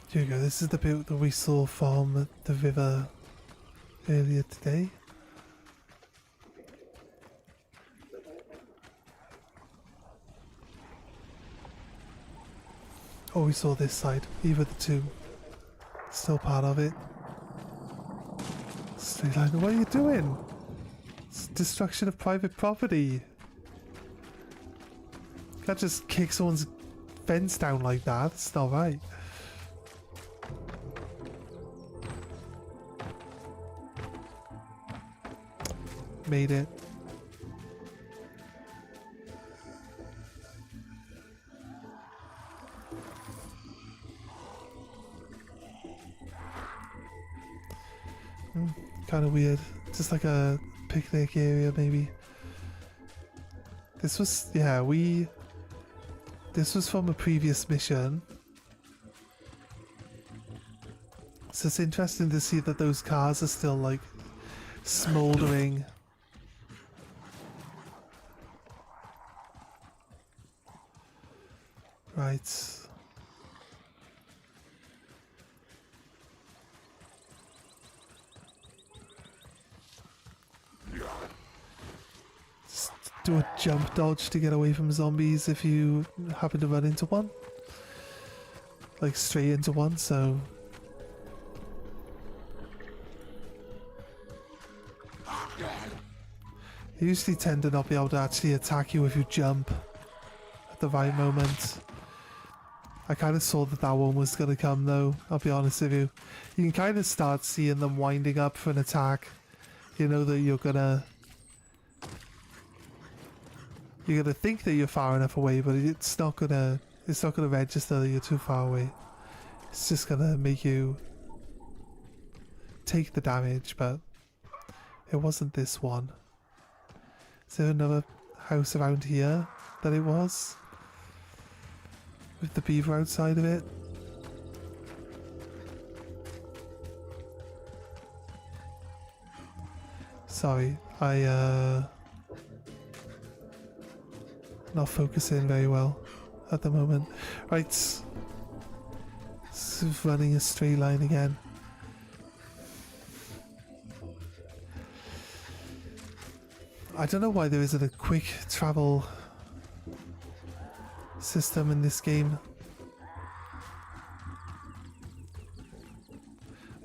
A: here we go. This is the bit that we saw from the river earlier today. Oh, we saw this side. Either the two. Still part of it. Straight line. What are you doing? It's destruction of private property. You can't just kick someone's fence down like that. It's not right. Made it. Kind of weird. Just like a picnic area, maybe. This was, yeah, this was from a previous mission. So it's interesting to see that those cars are still like smoldering. Right. Just do a jump dodge to get away from zombies if you happen to run into one. Like straight into one, so... They usually tend to not be able to actually attack you if you jump at the right moment. I kind of saw that one was going to come though, I'll be honest with you. You can kind of start seeing them winding up for an attack. You know that you're gonna think that you're far enough away, but it's not gonna register that you're too far away. It's just gonna make you take the damage, but it wasn't this one. Is there another house around here that it was? With the beaver outside of it? Sorry, not focusing very well at the moment. Right, running a straight line again. I don't know why there isn't a quick travel system in this game.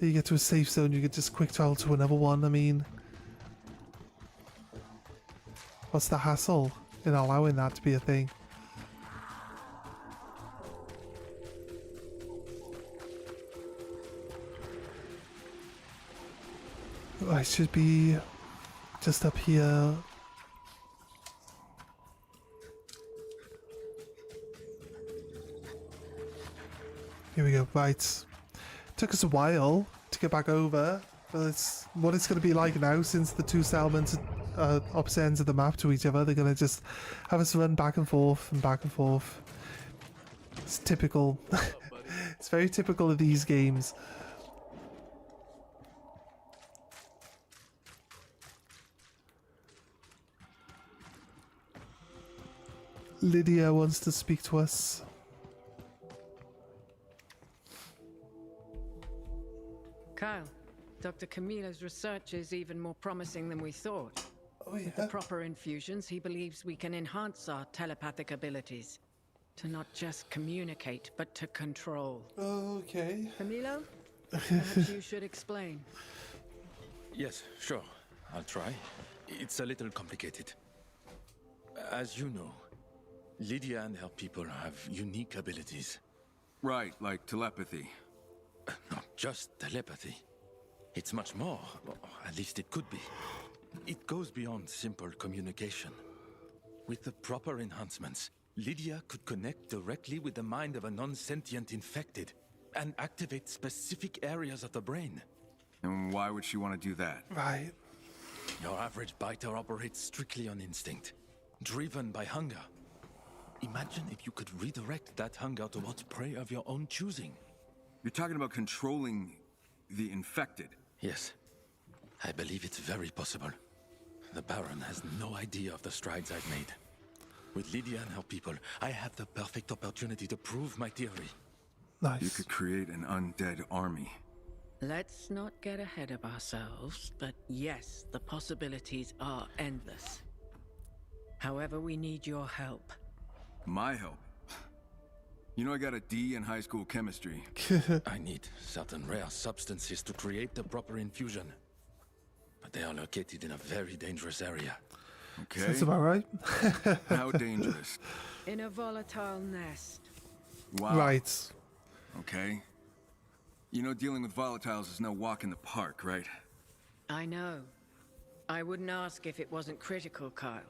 A: You get to a safe zone, you get just quick travel to another one. I mean, what's the hassle in allowing that to be a thing? I should be just up here. Here we go. Right. Took us a while to get back over, but it's what it's going to be like now since the two settlements are opposite ends of the map to each other. They're going to just have us run back and forth and back and forth. It's typical. It's very typical of these games. Lydia wants to speak to us.
E: Kyle, Dr. Camilo's research is even more promising than we thought.
A: Oh, yeah.
E: With the proper infusions, he believes we can enhance our telepathic abilities. To not just communicate, but to control.
A: Okay.
E: Camilo, perhaps you should explain.
F: Yes, sure. I'll try. It's a little complicated. As you know, Lydia and her people have unique abilities.
B: Right, like telepathy.
F: Not just telepathy. It's much more, or at least it could be. It goes beyond simple communication. With the proper enhancements, Lydia could connect directly with the mind of a non-sentient infected and activate specific areas of the brain.
B: And why would she want to do that?
A: Right.
F: Your average biter operates strictly on instinct, driven by hunger. Imagine if you could redirect that hunger towards prey of your own choosing.
B: You're talking about controlling the infected.
F: Yes. I believe it's very possible. The Baron has no idea of the strides I've made. With Lydia and her people, I have the perfect opportunity to prove my theory.
A: Nice.
B: You could create an undead army.
E: Let's not get ahead of ourselves, but yes, the possibilities are endless. However, we need your help.
B: My help? You know I got a D in high school chemistry.
F: I need certain rare substances to create the proper infusion. But they are located in a very dangerous area.
B: Okay.
A: That's about right.
B: How dangerous?
E: In a volatile nest.
B: Wow.
A: Right.
B: Okay. You know dealing with volatiles is no walk in the park, right?
E: I know. I wouldn't ask if it wasn't critical, Kyle.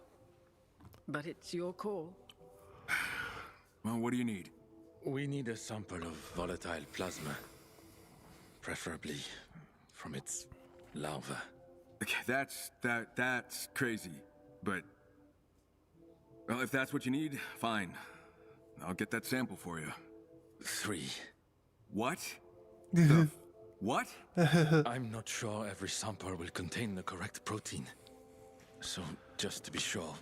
E: But it's your call.
B: Well, what do you need?
F: We need a sample of volatile plasma. Preferably from its larva.
B: Okay, that's crazy. But well, if that's what you need, fine. I'll get that sample for you.
F: 3.
B: What? The what?
F: I'm not sure every sample will contain the correct protein. So, just to be sure,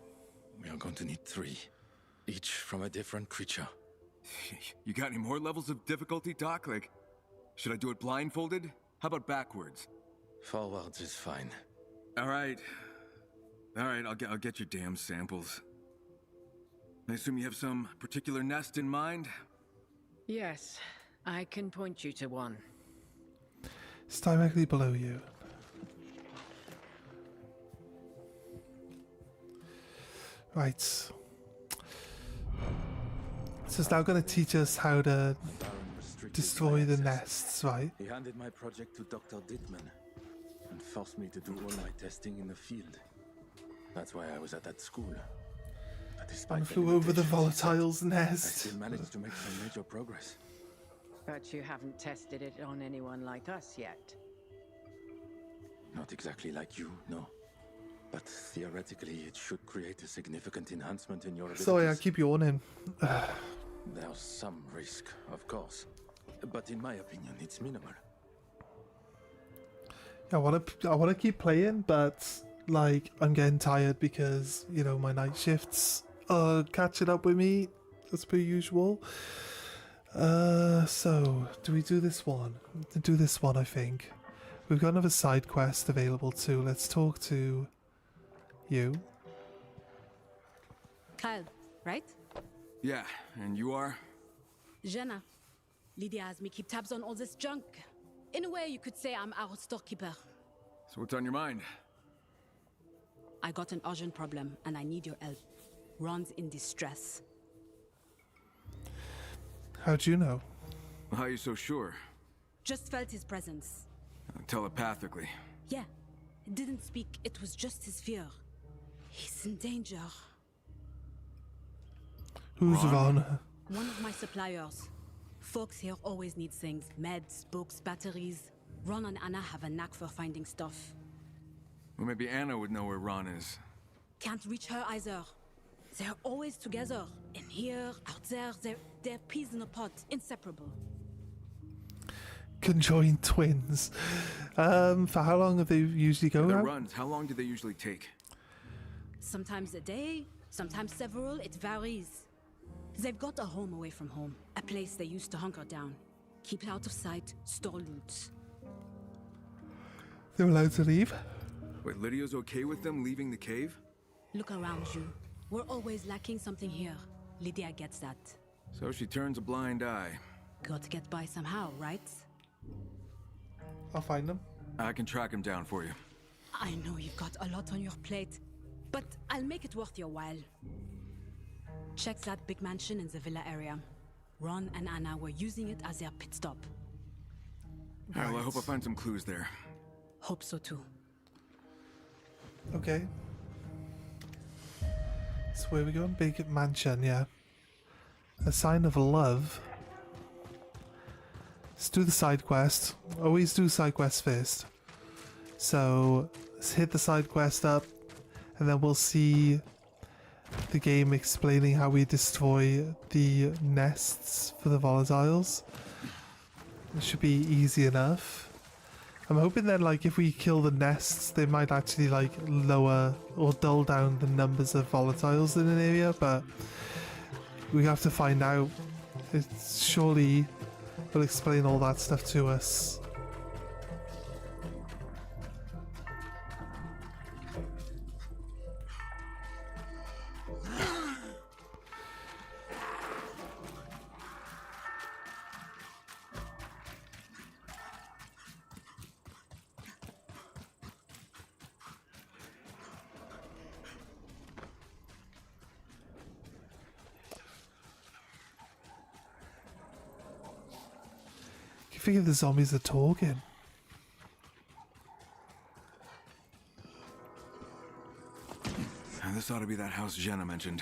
F: we are going to need 3. Each from a different creature.
B: You got any more levels of difficulty, Doc? Like, should I do it blindfolded? How about backwards?
F: Forwards is fine.
B: All right, I'll get your damn samples. I assume you have some particular nest in mind?
E: Yes, I can point you to one.
A: It's directly below you. Right. So it's now going to teach us how to destroy the nests, right?
F: He handed my project to Dr. Dittman and forced me to do all my testing in the field. That's why I was at that school. But despite
A: I flew over the volatile's
F: I
A: nest.
F: still managed to make some major progress.
E: But you haven't tested it on anyone like us yet.
F: Not exactly like you, no. But theoretically, it should create a significant enhancement in your abilities.
A: Sorry, I keep yawning.
F: There's some risk, of course. But in my opinion, it's minimal.
A: I wanna keep playing, but like I'm getting tired because you know my night shifts are catching up with me as per usual. So do we do this one? Do this one, I think. We've got another side quest available too. Let's talk to you.
P: Kyle, right?
B: Yeah, and you are?
P: Jenna. Lydia has me keep tabs on all this junk. In a way, you could say I'm our storekeeper.
B: So what's on your mind?
P: I got an urgent problem, and I need your help. Ron's in distress.
A: How'd you know?
B: How are you so sure?
P: Just felt his presence.
B: Telepathically.
P: Yeah. Didn't speak, it was just his fear. He's in danger.
A: Who's Ron?
P: One of my suppliers. Folks here always need things. Meds, books, batteries. Ron and Anna have a knack for finding stuff.
B: Well, maybe Anna would know where Ron is.
P: Can't reach her either. They're always together. In here, out there, they're peas in a pod. Inseparable.
A: Conjoined twins. For how long have they usually go
B: Their
A: out?
B: runs, how long do they usually take?
P: Sometimes a day, sometimes several, it varies. They've got a home away from home, a place they used to hunker down. Keep out of sight, store loot.
A: They're allowed to leave?
B: Wait, Lydia's okay with them leaving the cave?
P: Look around you. We're always lacking something here. Lydia gets that.
B: So she turns a blind eye.
P: Got to get by somehow, right?
A: I'll find them.
B: I can track him down for you.
P: I know you've got a lot on your plate, but I'll make it worth your while. Check that big mansion in the villa area. Ron and Anna were using it as their pit stop.
B: Well, I hope I find some clues there.
P: Hope so too.
A: Okay. So where we going? Big mansion, yeah. A sign of love. Let's do the side quest. Always do side quests first. So let's hit the side quest up, and then we'll see the game explaining how we destroy the nests for the volatiles. It should be easy enough. I'm hoping then, like, if we kill the nests, they might actually, like, lower or dull down the numbers of volatiles in an area, but we have to find out. It surely will explain all that stuff to us. I figure the zombies are talking.
B: And this ought to be that house Jenna mentioned.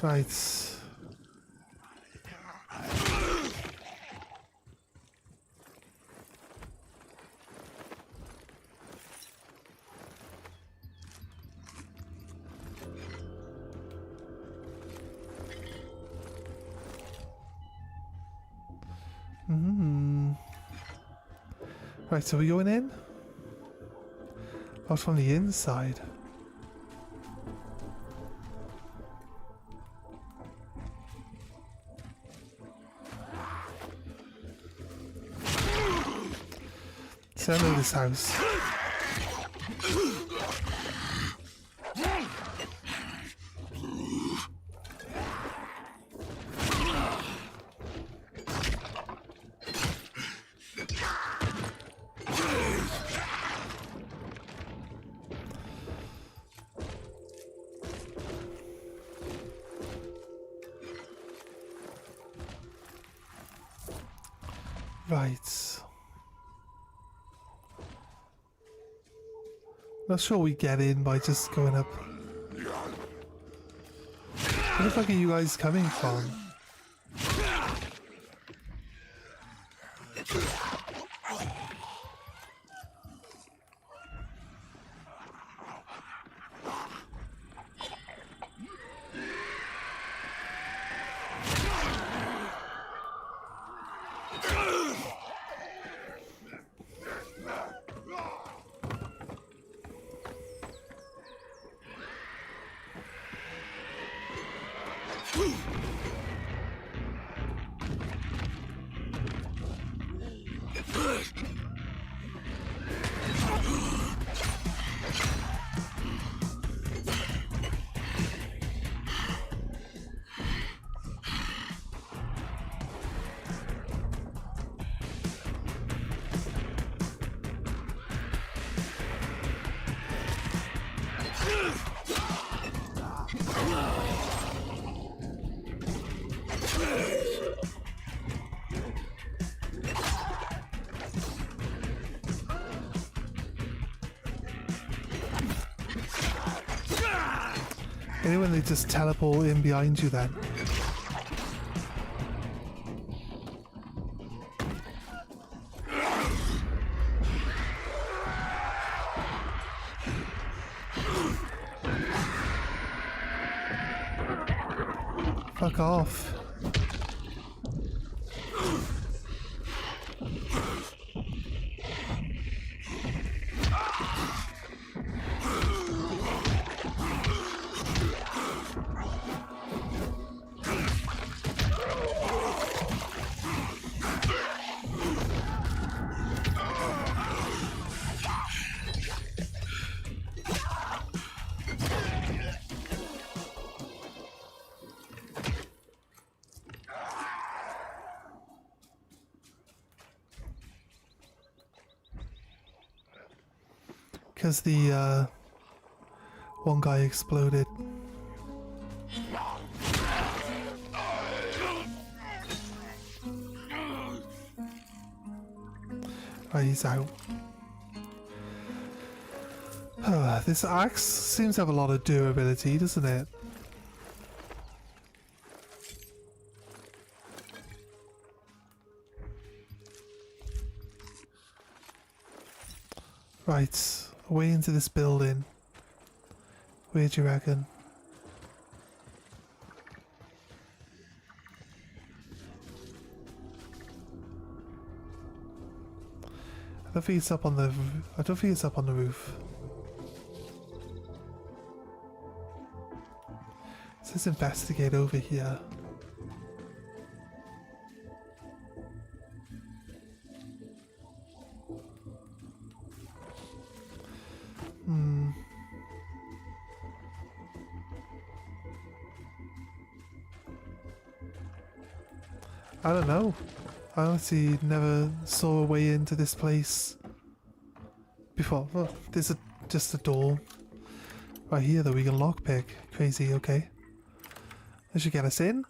A: Right. Right, so we going in? What's from the inside? I know this house. Right. Not sure we get in by just going up. Where the fuck are you guys coming from? Anyway, they just teleport in behind you then. Fuck off. Because the one guy exploded. Right, he's out. This axe seems to have a lot of durability, doesn't it? Right, way into this building. Where do you reckon? I don't think it's up on the. I don't think it's up on the roof. It says investigate over here. I don't know. I honestly never saw a way into this place before. Oh, there's just a door right here that we can lockpick. Crazy, okay. That should get us in.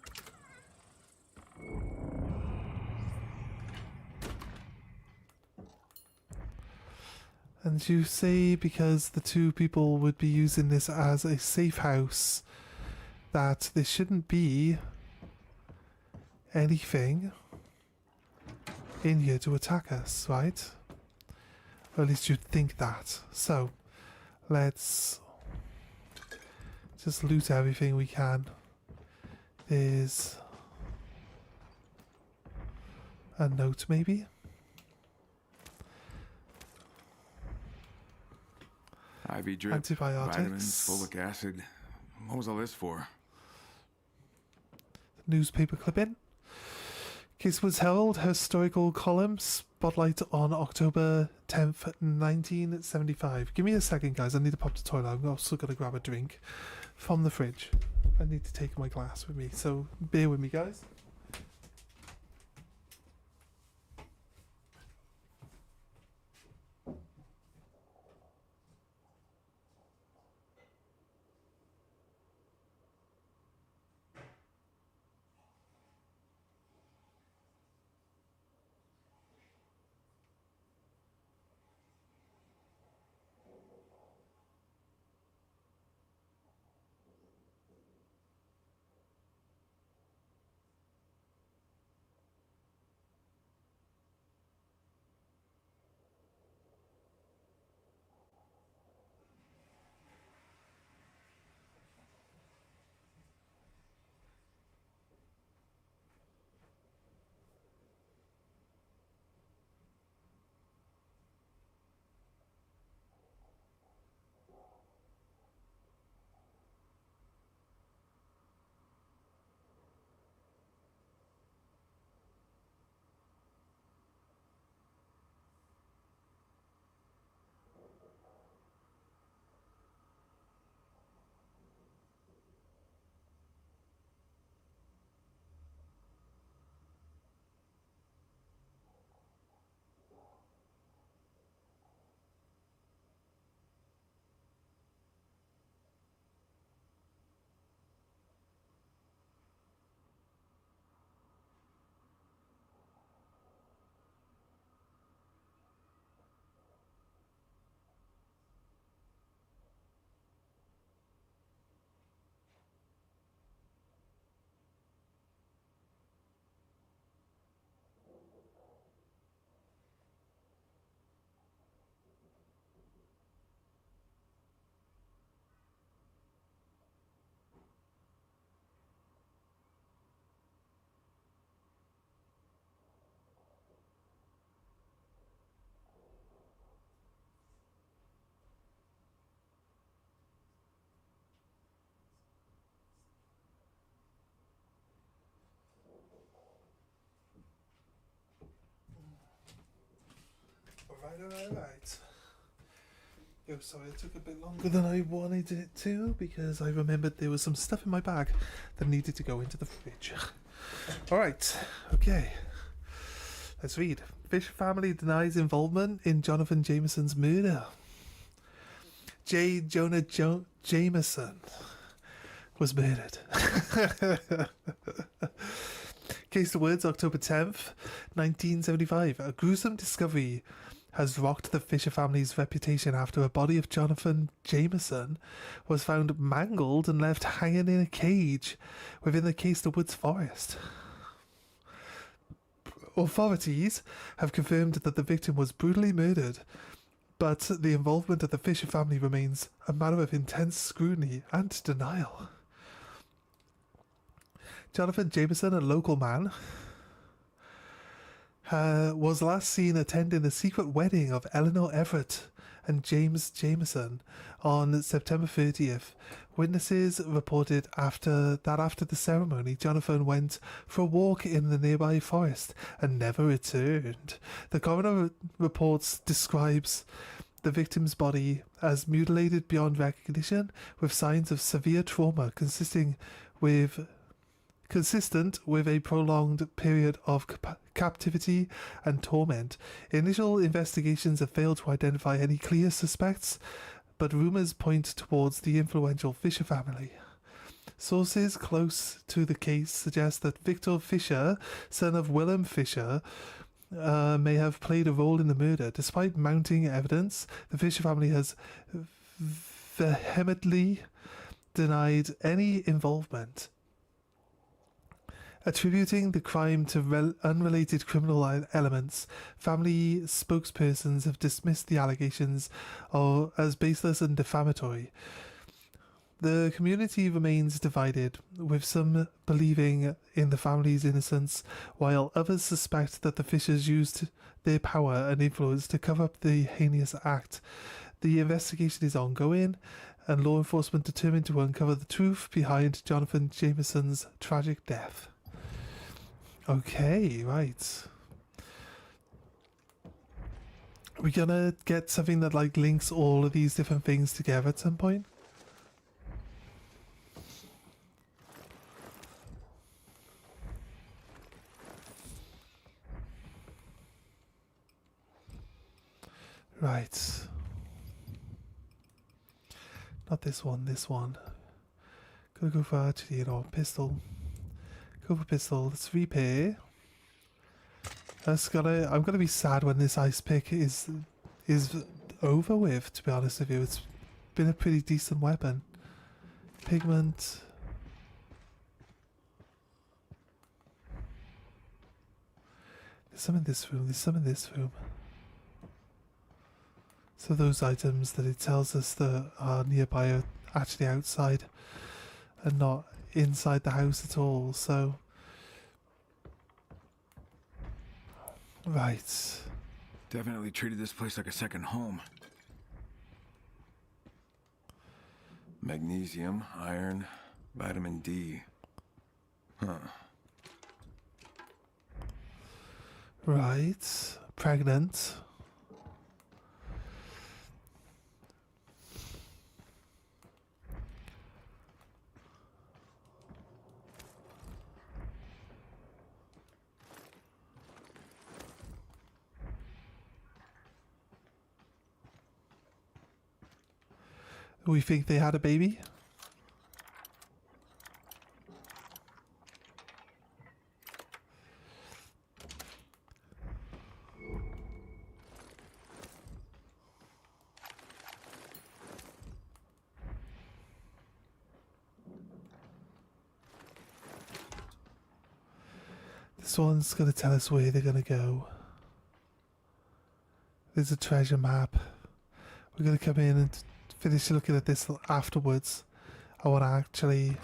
A: And you say because the two people would be using this as a safe house that there shouldn't be anything in here to attack us, right? Or at least you'd think that. So, let's just loot everything we can. There's a note, maybe?
B: IV drip,
A: antibiotics,
B: vitamins, folic acid. What was all this for?
A: Newspaper clipping. Case was held, historical column, spotlight on October 10th, 1975. Give me a second, guys. I need to pop to the toilet. I'm also going to grab a drink from the fridge. I need to take my glass with me, so bear with me, guys. Alright. Oh, sorry, it took a bit longer than I wanted it to because I remembered there was some stuff in my bag that needed to go into the fridge. Alright, okay. Let's read. Fisher family denies involvement in Jonathan Jameson's murder. J. Jonah Jameson was murdered. Case to words, October 10th, 1975. A gruesome discovery has rocked the Fisher family's reputation after a body of Jonathan Jameson was found mangled and left hanging in a cage within the Case to Woods forest. Authorities have confirmed that the victim was brutally murdered, but the involvement of the Fisher family remains a matter of intense scrutiny and denial. Jonathan Jameson, a local man, was last seen attending the secret wedding of Eleanor Everett and James Jameson on September 30th. Witnesses reported after the ceremony, Jonathan went for a walk in the nearby forest and never returned. The coroner reports describes the victim's body as mutilated beyond recognition, with signs of severe trauma consistent with a prolonged period of captivity and torment. Initial investigations have failed to identify any clear suspects, but rumours point towards the influential Fisher family. Sources close to the case suggest that Victor Fisher, son of Willem Fisher, may have played a role in the murder. Despite mounting evidence, the Fisher family has vehemently denied any involvement, attributing the crime to unrelated criminal elements. Family spokespersons have dismissed the allegations as baseless and defamatory. The community remains divided, with some believing in the family's innocence, while others suspect that the Fishers used their power and influence to cover up the heinous act. The investigation is ongoing, and law enforcement determined to uncover the truth behind Jonathan Jameson's tragic death. Okay, right. We're gonna get something that like links all of these different things together at some point. Right. Not this one, this one. Gonna go for pistol. Go for pistol. Let's repair. I'm gonna be sad when this ice pick is over with, to be honest with you. It's been a pretty decent weapon. Pigment. There's some in this room, there's some in this room. So those items that it tells us that are nearby are actually outside and not inside the house at all, so... Right.
B: Definitely treated this place like a second home. Magnesium, iron, vitamin D. Huh.
A: Right. Pregnant. We think they had a baby. This one's going to tell us where they're going to go. There's a treasure map. We're going to come in and finish looking at this afterwards. I want to actually...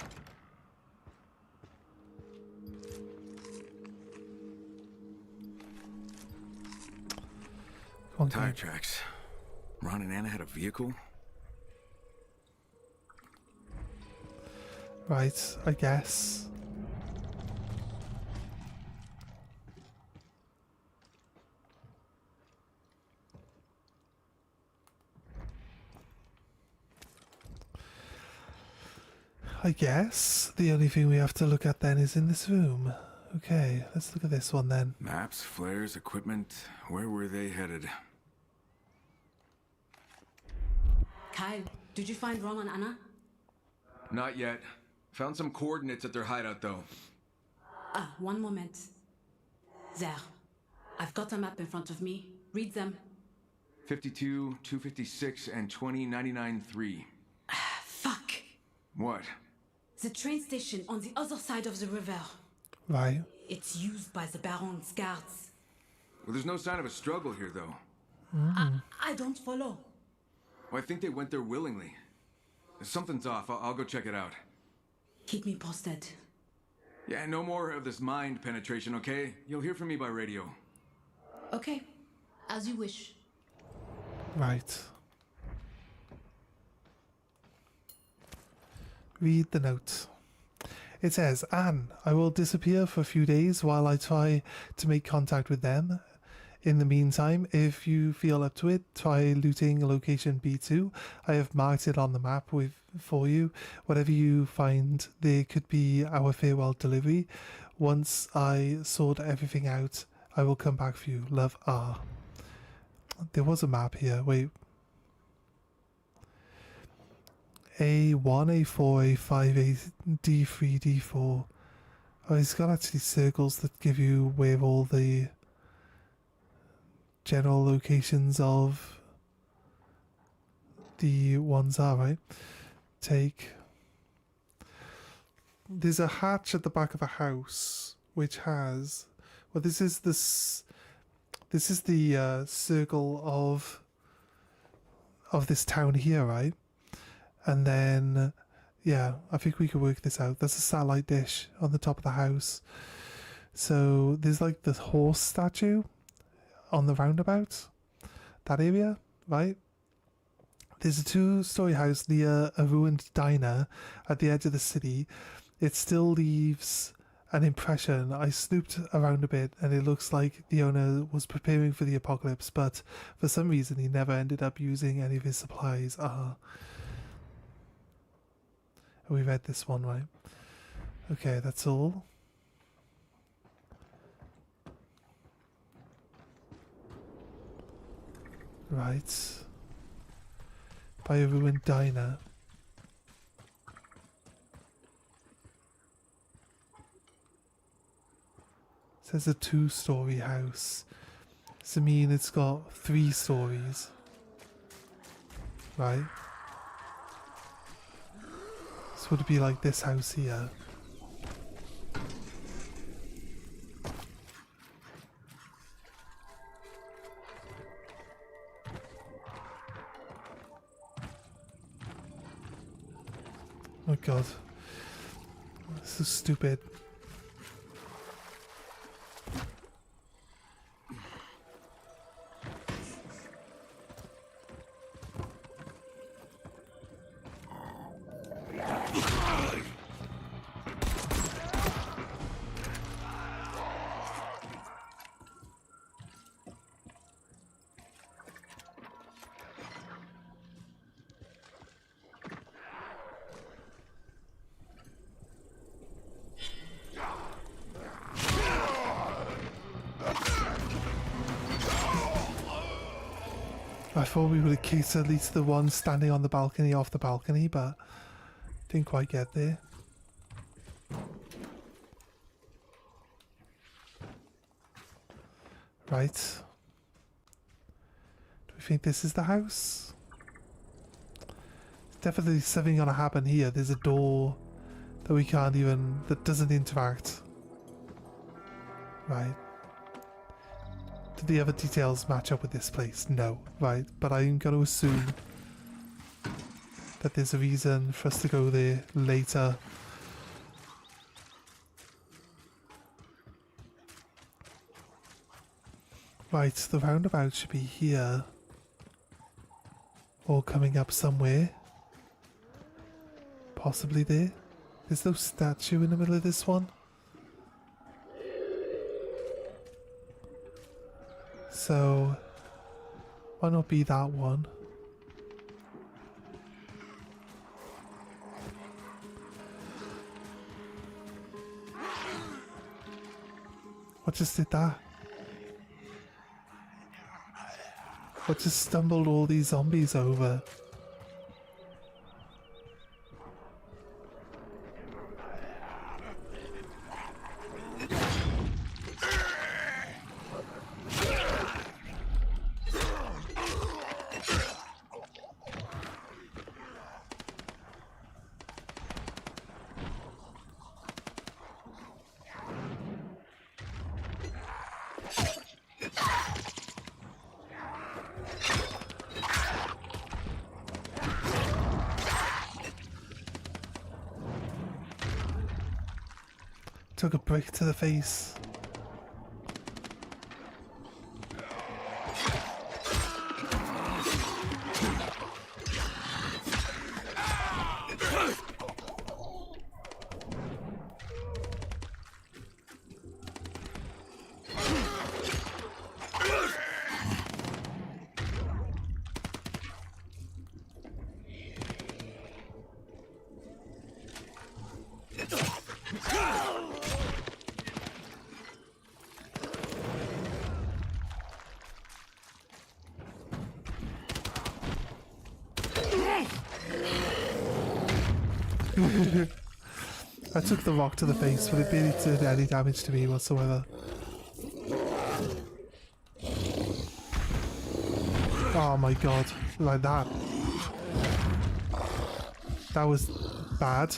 B: Tire tracks. Ron and Anna had a vehicle?
A: Right, I guess. I guess the only thing we have to look at then is in this room. Okay, let's look at this one then.
B: Maps, flares, equipment. Where were they headed?
P: Kyle, did you find Ron and Anna?
B: Not yet. Found some coordinates at their hideout, though.
P: Ah, one moment. There. I've got a map in front of me. Read them.
B: 52, 256, and 2099-3.
P: Fuck!
B: What?
P: The train station on the other side of the river.
A: Right.
P: It's used by the Baron's guards.
B: Well, there's no sign of a struggle here, though.
P: I don't follow.
B: Well, I think they went there willingly. If something's off, I'll go check it out.
P: Keep me posted.
B: Yeah, no more of this mind penetration, okay? You'll hear from me by radio.
P: Okay. As you wish.
A: Right. Read the note. It says, Anne, I will disappear for a few days while I try to make contact with them. In the meantime, if you feel up to it, try looting location B2. I have marked it on the map for you. Whatever you find, there could be our farewell delivery. Once I sort everything out, I will come back for you. Love, R. There was a map here. Wait. A1, A4, A5, D3, D4. Oh, it's got actually circles that give you where all the general locations of the ones are, right? Take. There's a hatch at the back of a house which has. Well, this is the circle of this town here, right? And then, yeah, I think we could work this out. There's a satellite dish on the top of the house. So there's like the horse statue on the roundabout, that area, right? There's a 2-story house near a ruined diner at the edge of the city. It still leaves an impression. I snooped around a bit and it looks like the owner was preparing for the apocalypse, but for some reason he never ended up using any of his supplies. We read this one, right? Okay, that's all. Right. By a ruined diner. It says a 2-story house. Does it mean it's got 3 stories? Right. So would it be like this house here? Oh god. This is stupid. I thought we would have kicked at least the one standing on the balcony off the balcony, but didn't quite get there. Right. Do we think this is the house? Definitely something gonna happen here. There's a door that we can't even, that doesn't interact. Right. Do the other details match up with this place? No. Right, but I'm going to assume that there's a reason for us to go there later. Right, the roundabout should be here. Or coming up somewhere. Possibly there. There's no statue in the middle of this one. So, why not be that one? What just did that? What just stumbled all these zombies over? Took a brick to the face. I took the rock to the face, but it barely did any damage to me whatsoever. Oh my god, like that. That was bad.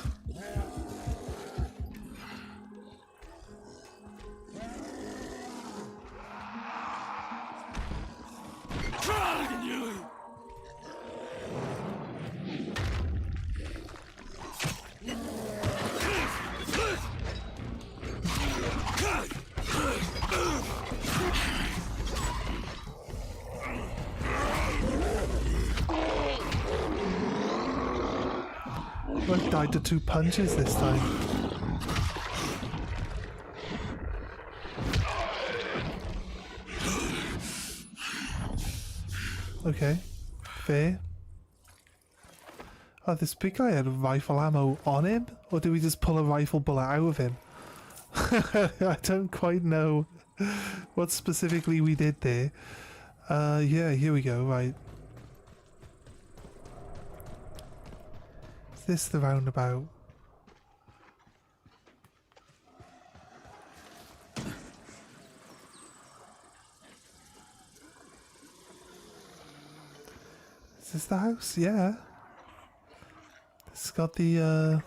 A: I died to 2 punches this time. Okay, fair. Oh, this big guy had rifle ammo on him? Or did we just pull a rifle bullet out of him? I don't quite know what specifically we did there. Yeah, here we go, right. Is this the roundabout? Is this the house? Yeah. It's got the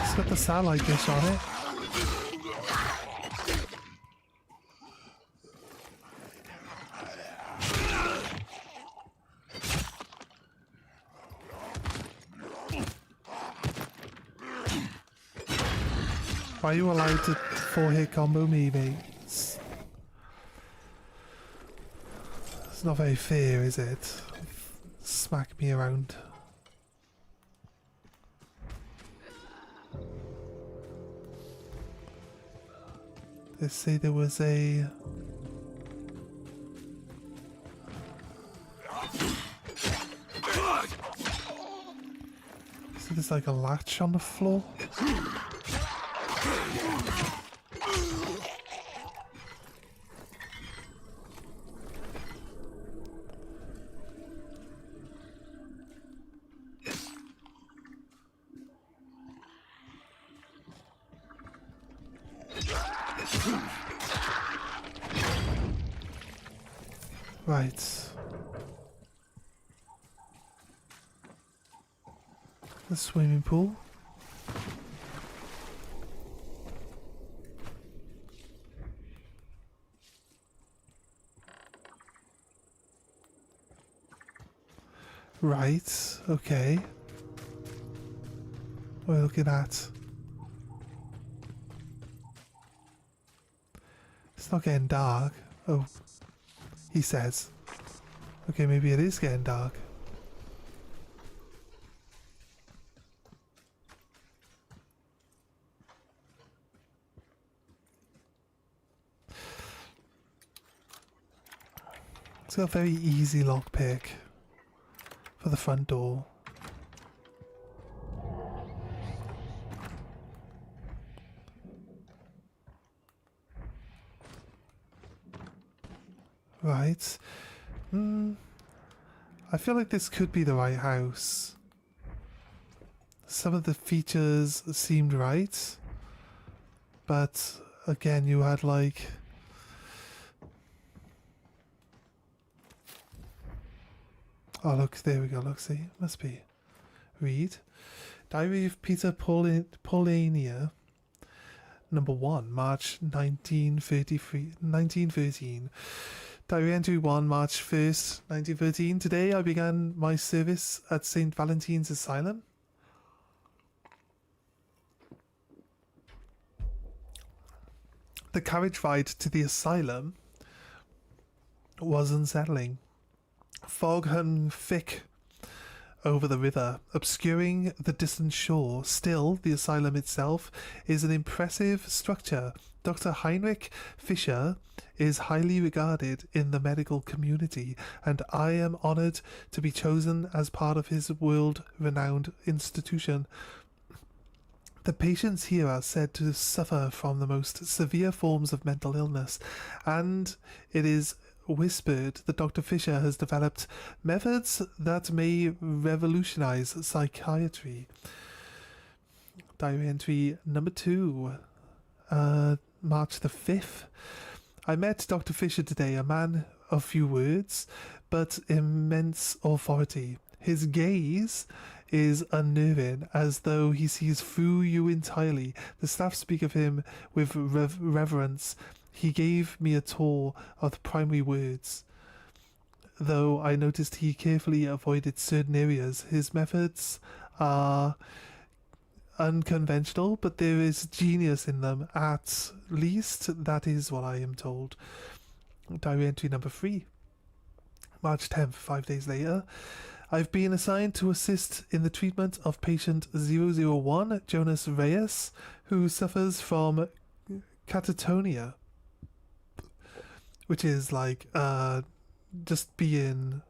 A: it's got the satellite dish on it. Why are you allowed to 4-hit combo me, mate? It's not very fair, is it? Smack me around. Let's say there was a... So there's like a latch on the floor. Right. The swimming pool. Right, okay. What are we looking at? It's not getting dark. Oh, he says. Okay, maybe it is getting dark. It's got a very easy lockpick. the front door. Right. I feel like this could be the right house. Some of the features seemed right, but again, you had like... Oh look, there we go, look, see, must be. Read. Diary of Peter Paulania, number 1, March 1913. Diary entry 1, March 1st, 1913. Today I began my service at St. Valentine's Asylum. The carriage ride to the asylum was unsettling. Fog hung thick over the river, obscuring the distant shore. Still, the asylum itself is an impressive structure. Dr. Heinrich Fischer is highly regarded in the medical community, and I am honored to be chosen as part of his world-renowned institution. The patients here are said to suffer from the most severe forms of mental illness, and it is whispered that Dr. Fischer has developed methods that may revolutionize psychiatry. Diary entry number 2, March the 5th. I met Dr. Fischer today, a man of few words, but immense authority. His gaze is unnerving, as though he sees through you entirely. The staff speak of him with reverence. He gave me a tour of the primary wards, though I noticed he carefully avoided certain areas. His methods are unconventional, but there is genius in them. At least that is what I am told. Diary entry number 3, March 10th, 5 days later. I've been assigned to assist in the treatment of patient 001, Jonas Reyes, who suffers from catatonia, which is like just being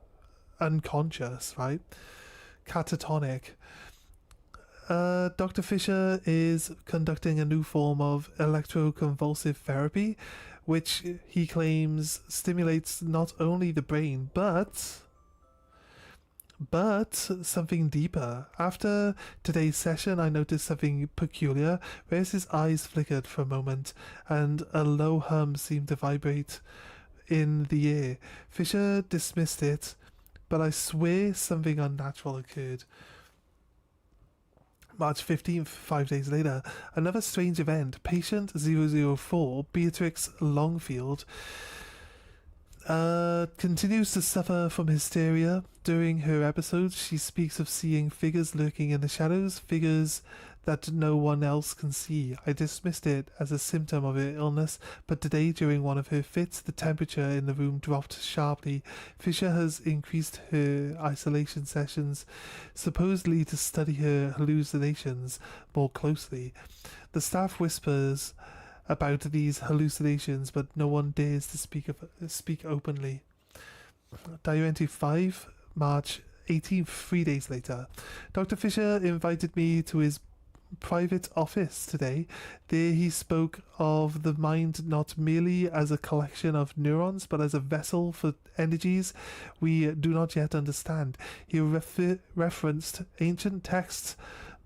A: unconscious, right? Catatonic. Dr. Fischer is conducting a new form of electroconvulsive therapy, which he claims stimulates not only the brain, but something deeper. After today's session, I noticed something peculiar. Reyes' eyes flickered for a moment, and a low hum seemed to vibrate in the air. Fischer dismissed it, but I swear something unnatural occurred. March 15th, 5 days later, another strange event. Patient 004, Beatrix Longfield, continues to suffer from hysteria. During her episodes, she speaks of seeing figures lurking in the shadows, figures that no one else can see. I dismissed it as a symptom of her illness, but today, during one of her fits, the temperature in the room dropped sharply. Fischer has increased her isolation sessions, supposedly to study her hallucinations more closely. The staff whispers about these hallucinations, but no one dares to speak openly. Diary entry 5, March 18th, 3 days later. Dr. Fischer invited me to his private office today. There he spoke of the mind not merely as a collection of neurons, but as a vessel for energies we do not yet understand. He referenced ancient texts,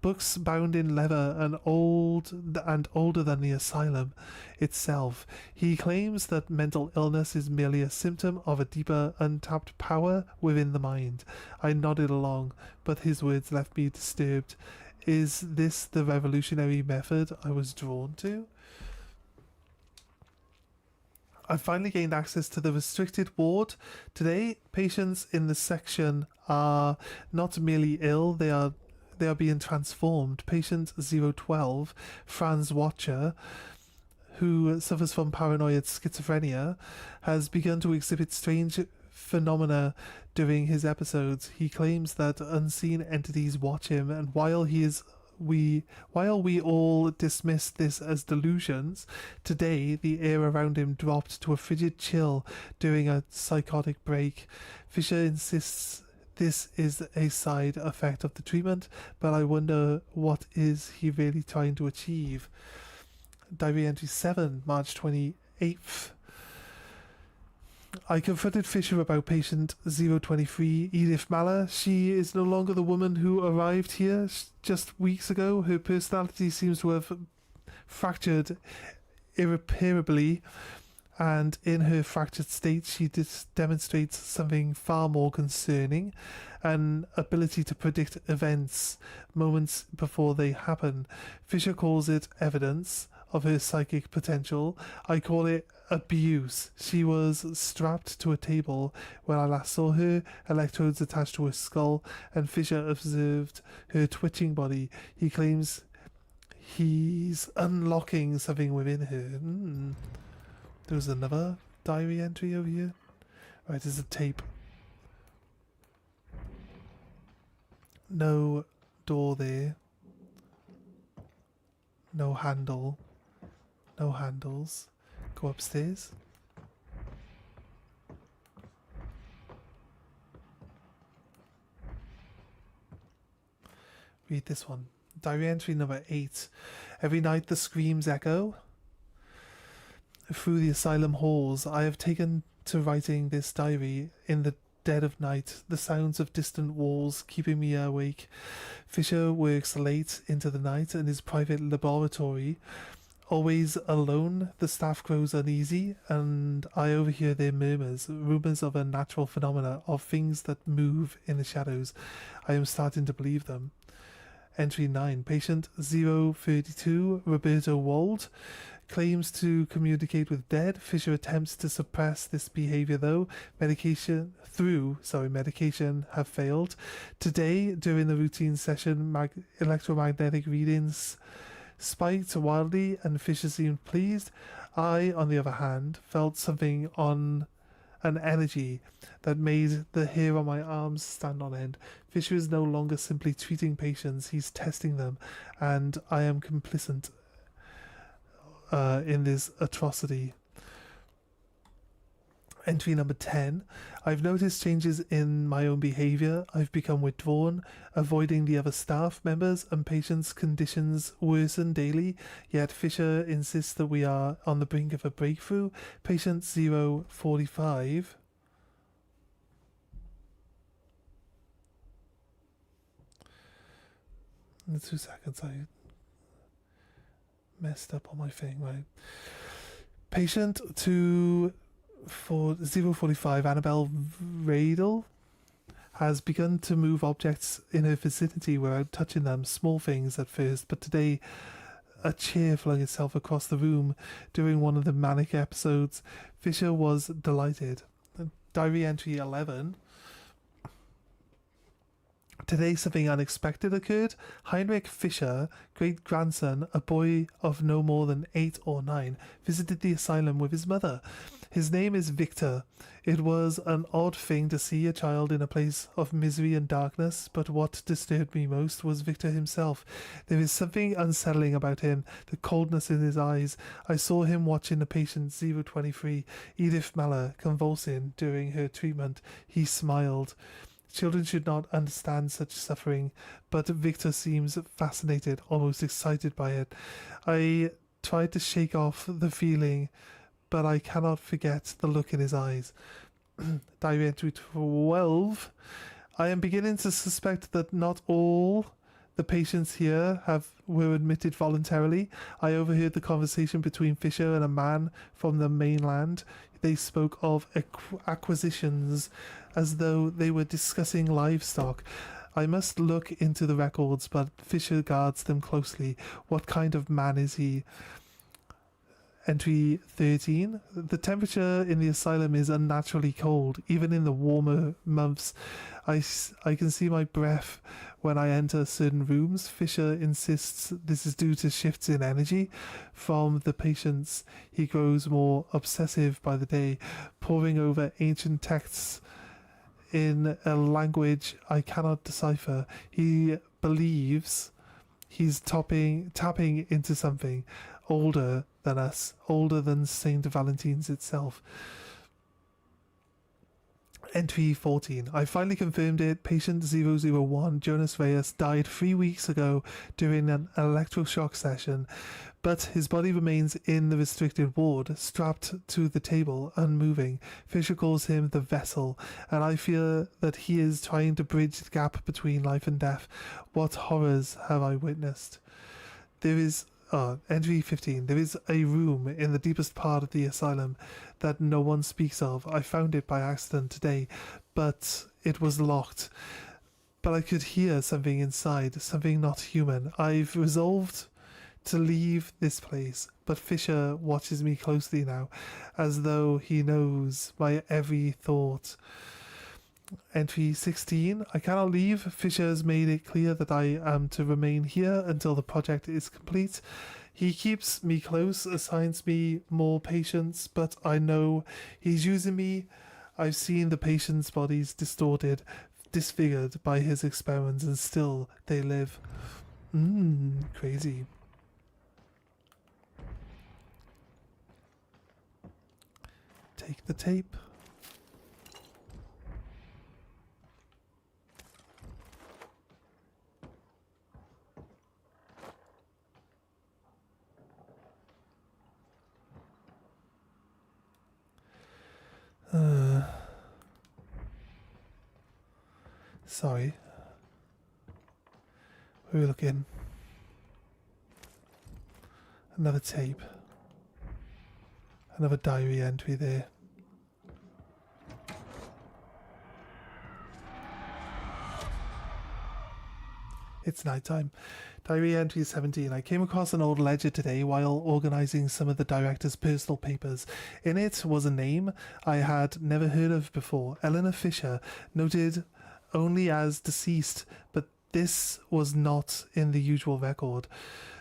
A: books bound in leather and older than the asylum itself. He claims that mental illness is merely a symptom of a deeper, untapped power within the mind. I nodded along, but his words left me disturbed. Is this the revolutionary method I was drawn to? I finally gained access to the restricted ward. Today, patients in the section are not merely ill, they are being transformed. Patient 012, Franz Watcher, who suffers from paranoid schizophrenia, has begun to exhibit strange phenomena during his episodes. He claims that unseen entities watch him, and while we all dismiss this as delusions, today the air around him dropped to a frigid chill during a psychotic break. Fischer insists this is a side effect of the treatment, but I wonder what is he really trying to achieve. Diary entry 7, March 28th. I confronted Fisher about patient 023, Edith Maller. She is no longer the woman who arrived here just weeks ago. Her personality seems to have fractured irreparably, and in her fractured state she demonstrates something far more concerning, an ability to predict events moments before they happen. Fisher calls it evidence of her psychic potential. I call it abuse. She was strapped to a table when I last saw her, electrodes attached to her skull, and Fisher observed her twitching body. He claims he's unlocking something within her. There's another diary entry over here. Right, there's a tape. No door there. No handle. No handles. Go upstairs. Read this one. Diary entry number 8. Every night the screams echo through the asylum halls. I have taken to writing this diary in the dead of night, the sounds of distant walls keeping me awake. Fisher works late into the night in his private laboratory. Always alone, the staff grows uneasy, and I overhear their murmurs, rumours of unnatural phenomena, of things that move in the shadows. I am starting to believe them. Entry 9. Patient 032, Roberto Wald, claims to communicate with dead. Fisher attempts to suppress this behaviour though. Medication have failed. Today, during the routine session, electromagnetic readings spiked wildly and Fisher seemed pleased. I, on the other hand, felt something on an energy that made the hair on my arms stand on end. Fisher is no longer simply treating patients, he's testing them, and I am complicit in this atrocity. Entry number 10. I've noticed changes in my own behaviour. I've become withdrawn, avoiding the other staff members, and patients' conditions worsen daily. Yet Fisher insists that we are on the brink of a breakthrough. Patient 045. In 2 seconds, I messed up on my thing, right? Patient 045, Annabelle Radel, has begun to move objects in her vicinity without touching them, small things at first, but today a chair flung itself across the room during one of the manic episodes. Fisher was delighted. Diary entry 11. Today something unexpected occurred. Heinrich Fischer, great-grandson, a boy of no more than 8 or 9, visited the asylum with his mother. His name is Victor. It was an odd thing to see a child in a place of misery and darkness, but what disturbed me most was Victor himself. There is something unsettling about him, the coldness in his eyes. I saw him watching the patient 023, Edith Maller, convulsing during her treatment. He smiled. Children should not understand such suffering, but Victor seems fascinated, almost excited by it. I tried to shake off the feeling, but I cannot forget the look in his eyes. Diary entry 12. I am beginning to suspect that not all the patients here were admitted voluntarily. I overheard the conversation between Fisher and a man from the mainland. They spoke of acquisitions as though they were discussing livestock. I must look into the records, but Fisher guards them closely. What kind of man is he? Entry 13. The temperature in the asylum is unnaturally cold, even in the warmer months. I can see my breath when I enter certain rooms. Fisher insists this is due to shifts in energy from the patients. He grows more obsessive by the day, poring over ancient texts in a language I cannot decipher. He believes he's tapping into something older than us, older than Saint Valentine's itself. Entry 14. I finally confirmed it. Patient 001, Jonas Reyes, died 3 weeks ago during an electroshock session, but his body remains in the restricted ward, strapped to the table, unmoving. Fisher calls him the vessel, and I fear that he is trying to bridge the gap between life and death. What horrors have I witnessed? There is Entry 15. There is a room in the deepest part of the asylum that no one speaks of. I found it by accident today, but it was locked. But I could hear something inside, something not human. I've resolved to leave this place, but Fisher watches me closely now, as though he knows my every thought. Entry 16. I cannot leave. Fisher has made it clear that I am to remain here until the project is complete. He keeps me close, assigns me more patients, but I know he's using me. I've seen the patients' bodies distorted, disfigured by his experiments, and still they live. Crazy. Take the tape. Sorry. Where are we looking? Another tape. Another diary entry there. It's nighttime. Diary entry 17. I came across an old ledger today while organising some of the director's personal papers. In it was a name I had never heard of before. Eleanor Fisher, noted only as deceased, but this was not in the usual record.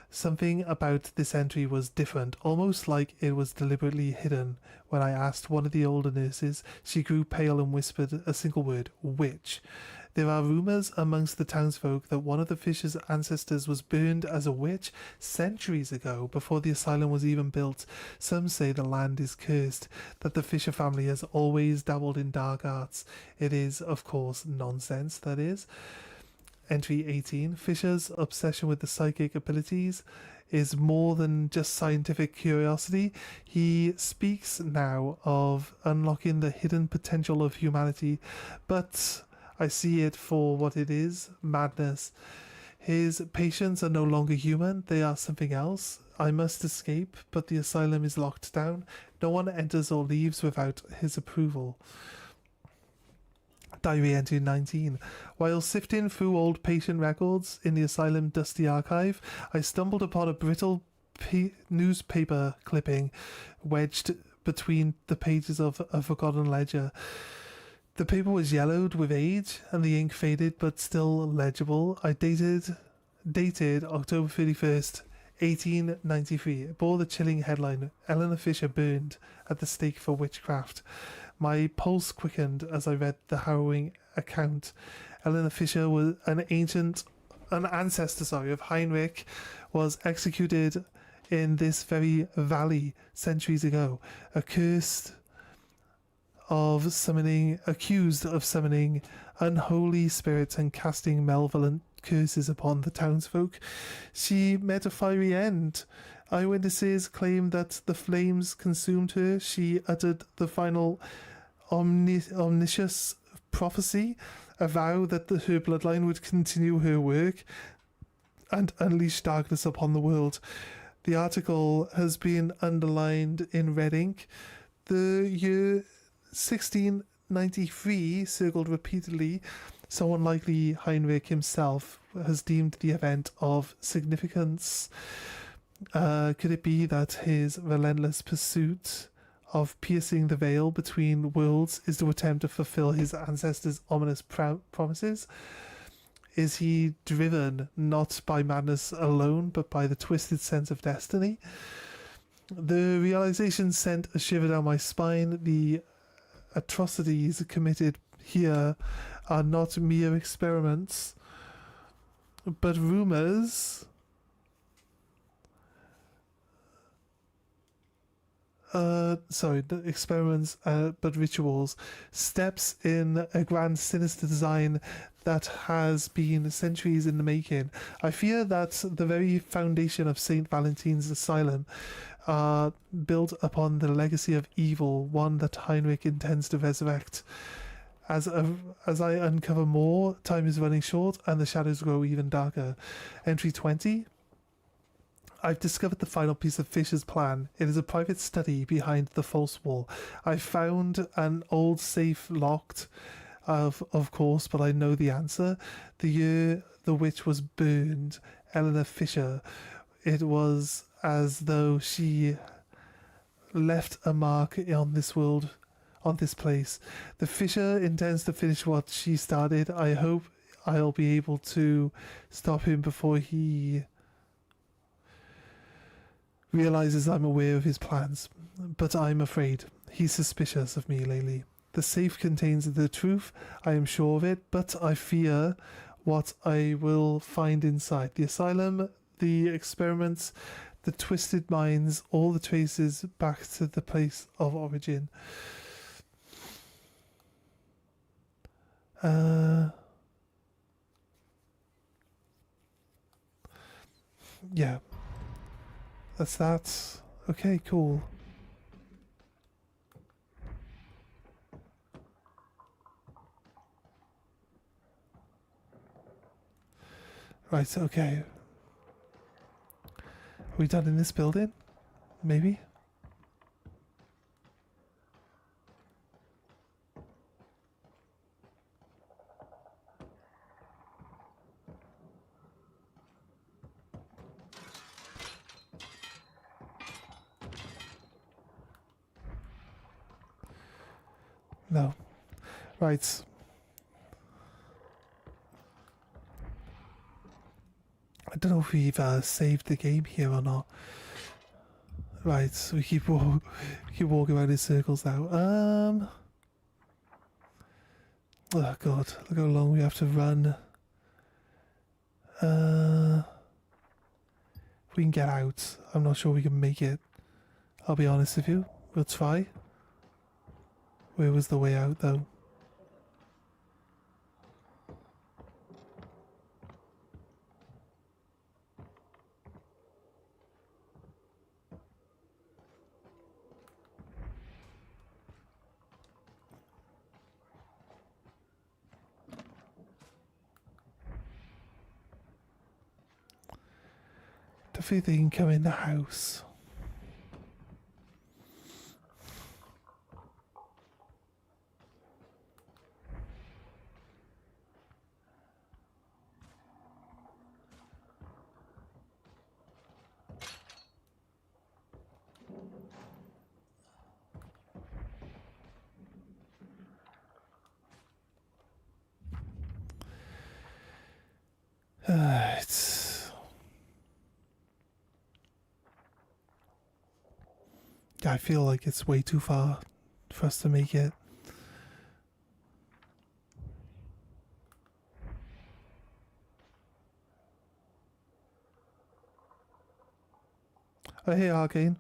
A: Something about this entry was different, almost like it was deliberately hidden. When I asked one of the older nurses, she grew pale and whispered a single word, witch. There are rumours amongst the townsfolk that one of the Fisher's ancestors was burned as a witch centuries ago, before the asylum was even built. Some say the land is cursed, that the Fisher family has always dabbled in dark arts. It is, of course, nonsense, that is. Entry 18. Fisher's obsession with the psychic abilities is more than just scientific curiosity. He speaks now of unlocking the hidden potential of humanity, but I see it for what it is, madness. His patients are no longer human, they are something else. I must escape, but the asylum is locked down. No one enters or leaves without his approval. Diary entry 19. While sifting through old patient records in the asylum dusty archive, I stumbled upon a brittle newspaper clipping wedged between the pages of a forgotten ledger. The paper was yellowed with age, and the ink faded, but still legible. Dated October 31st, 1893. It bore the chilling headline, Eleanor Fisher burned at the stake for witchcraft. My pulse quickened as I read the harrowing account. Eleanor Fisher was an ancestor of Heinrich, was executed in this very valley centuries ago, accused of summoning unholy spirits and casting malevolent curses upon the townsfolk. She met a fiery end. Eyewitnesses claim that the flames consumed her. She uttered the final omniscience prophecy, a vow that her bloodline would continue her work and unleash darkness upon the world. The article has been underlined in red ink. The year 1693 circled repeatedly. Someone likely Heinrich himself has deemed the event of significance. Could it be that his relentless pursuit of piercing the veil between worlds is to attempt to fulfill his ancestors' ominous promises? Is he driven not by madness alone, but by the twisted sense of destiny? The realization sent a shiver down my spine. The atrocities committed here are not mere experiments, but rumors sorry, not experiments, but rituals, steps in a grand sinister design that has been centuries in the making. I fear that the very foundation of St. Valentine's Asylum are built upon the legacy of evil, one that Heinrich intends to resurrect. As I uncover more, time is running short and the shadows grow even darker. Entry 20. I've discovered the final piece of Fisher's plan. It is a private study behind the false wall. I found an old safe locked, of course, but I know the answer. The year the witch was burned, Eleanor Fisher. It was as though she left a mark on this world, on this place. The Fisher intends to finish what she started. I hope I'll be able to stop him before he realizes I'm aware of his plans, but I'm afraid he's suspicious of me lately. The safe contains the truth, I am sure of it, but I fear what I will find inside. The asylum, the experiments, the twisted minds, all the traces back to the place of origin. Yeah. That's that. Okay, cool. Right, okay. Are we done in this building? Maybe? No. Right. I don't know if we've saved the game here or not. Right, so we keep walking around in circles now. Oh god, look how long we have to run. If we can get out, I'm not sure we can make it. I'll be honest with you. We'll try. Where was the way out, though? Definitely they can come in the house. I feel like it's way too far for us to make it. Oh, hey, Arcane.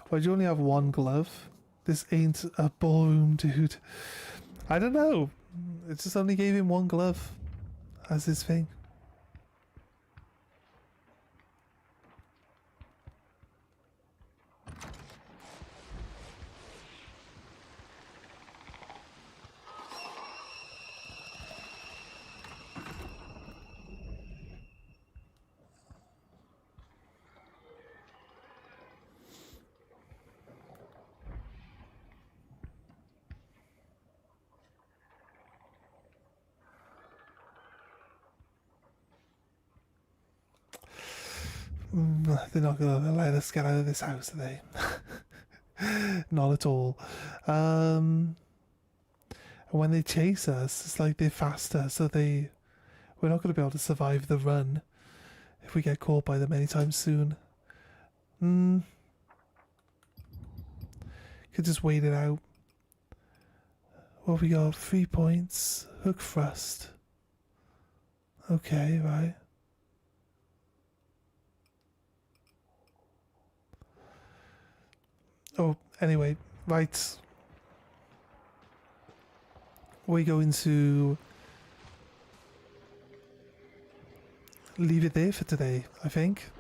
A: Why'd you only have one glove? This ain't a ballroom, dude. I don't know. It just only gave him one glove as his thing. They're not going to let us get out of this house, are they? Not at all. And when they chase us, it's like they're faster, so we're not going to be able to survive the run if we get caught by them anytime soon. Could just wait it out. What we got? 3 points. Hook thrust. Okay, right. Oh, anyway, right. We're going to leave it there for today, I think.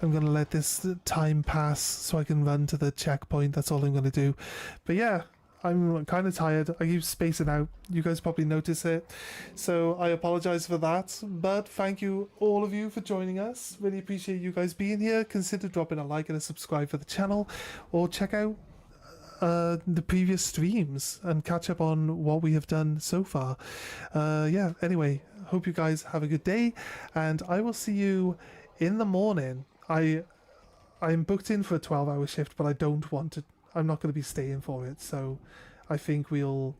A: I'm going to let this time pass so I can run to the checkpoint. That's all I'm going to do. But yeah, I'm kind of tired. I keep spacing out. You guys probably notice it. So I apologize for that. But thank you, all of you, for joining us. Really appreciate you guys being here. Consider dropping a like and a subscribe for the channel. Or check out the previous streams and catch up on what we have done so far. Yeah, anyway, hope you guys have a good day. And I will see you in the morning. I'm booked in for a 12-hour shift, but I don't want to. I'm not going to be staying for it, so I think you'll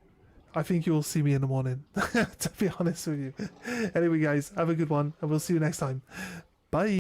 A: see me in the morning. To be honest with you. Anyway, guys, have a good one, and we'll see you next time. Bye.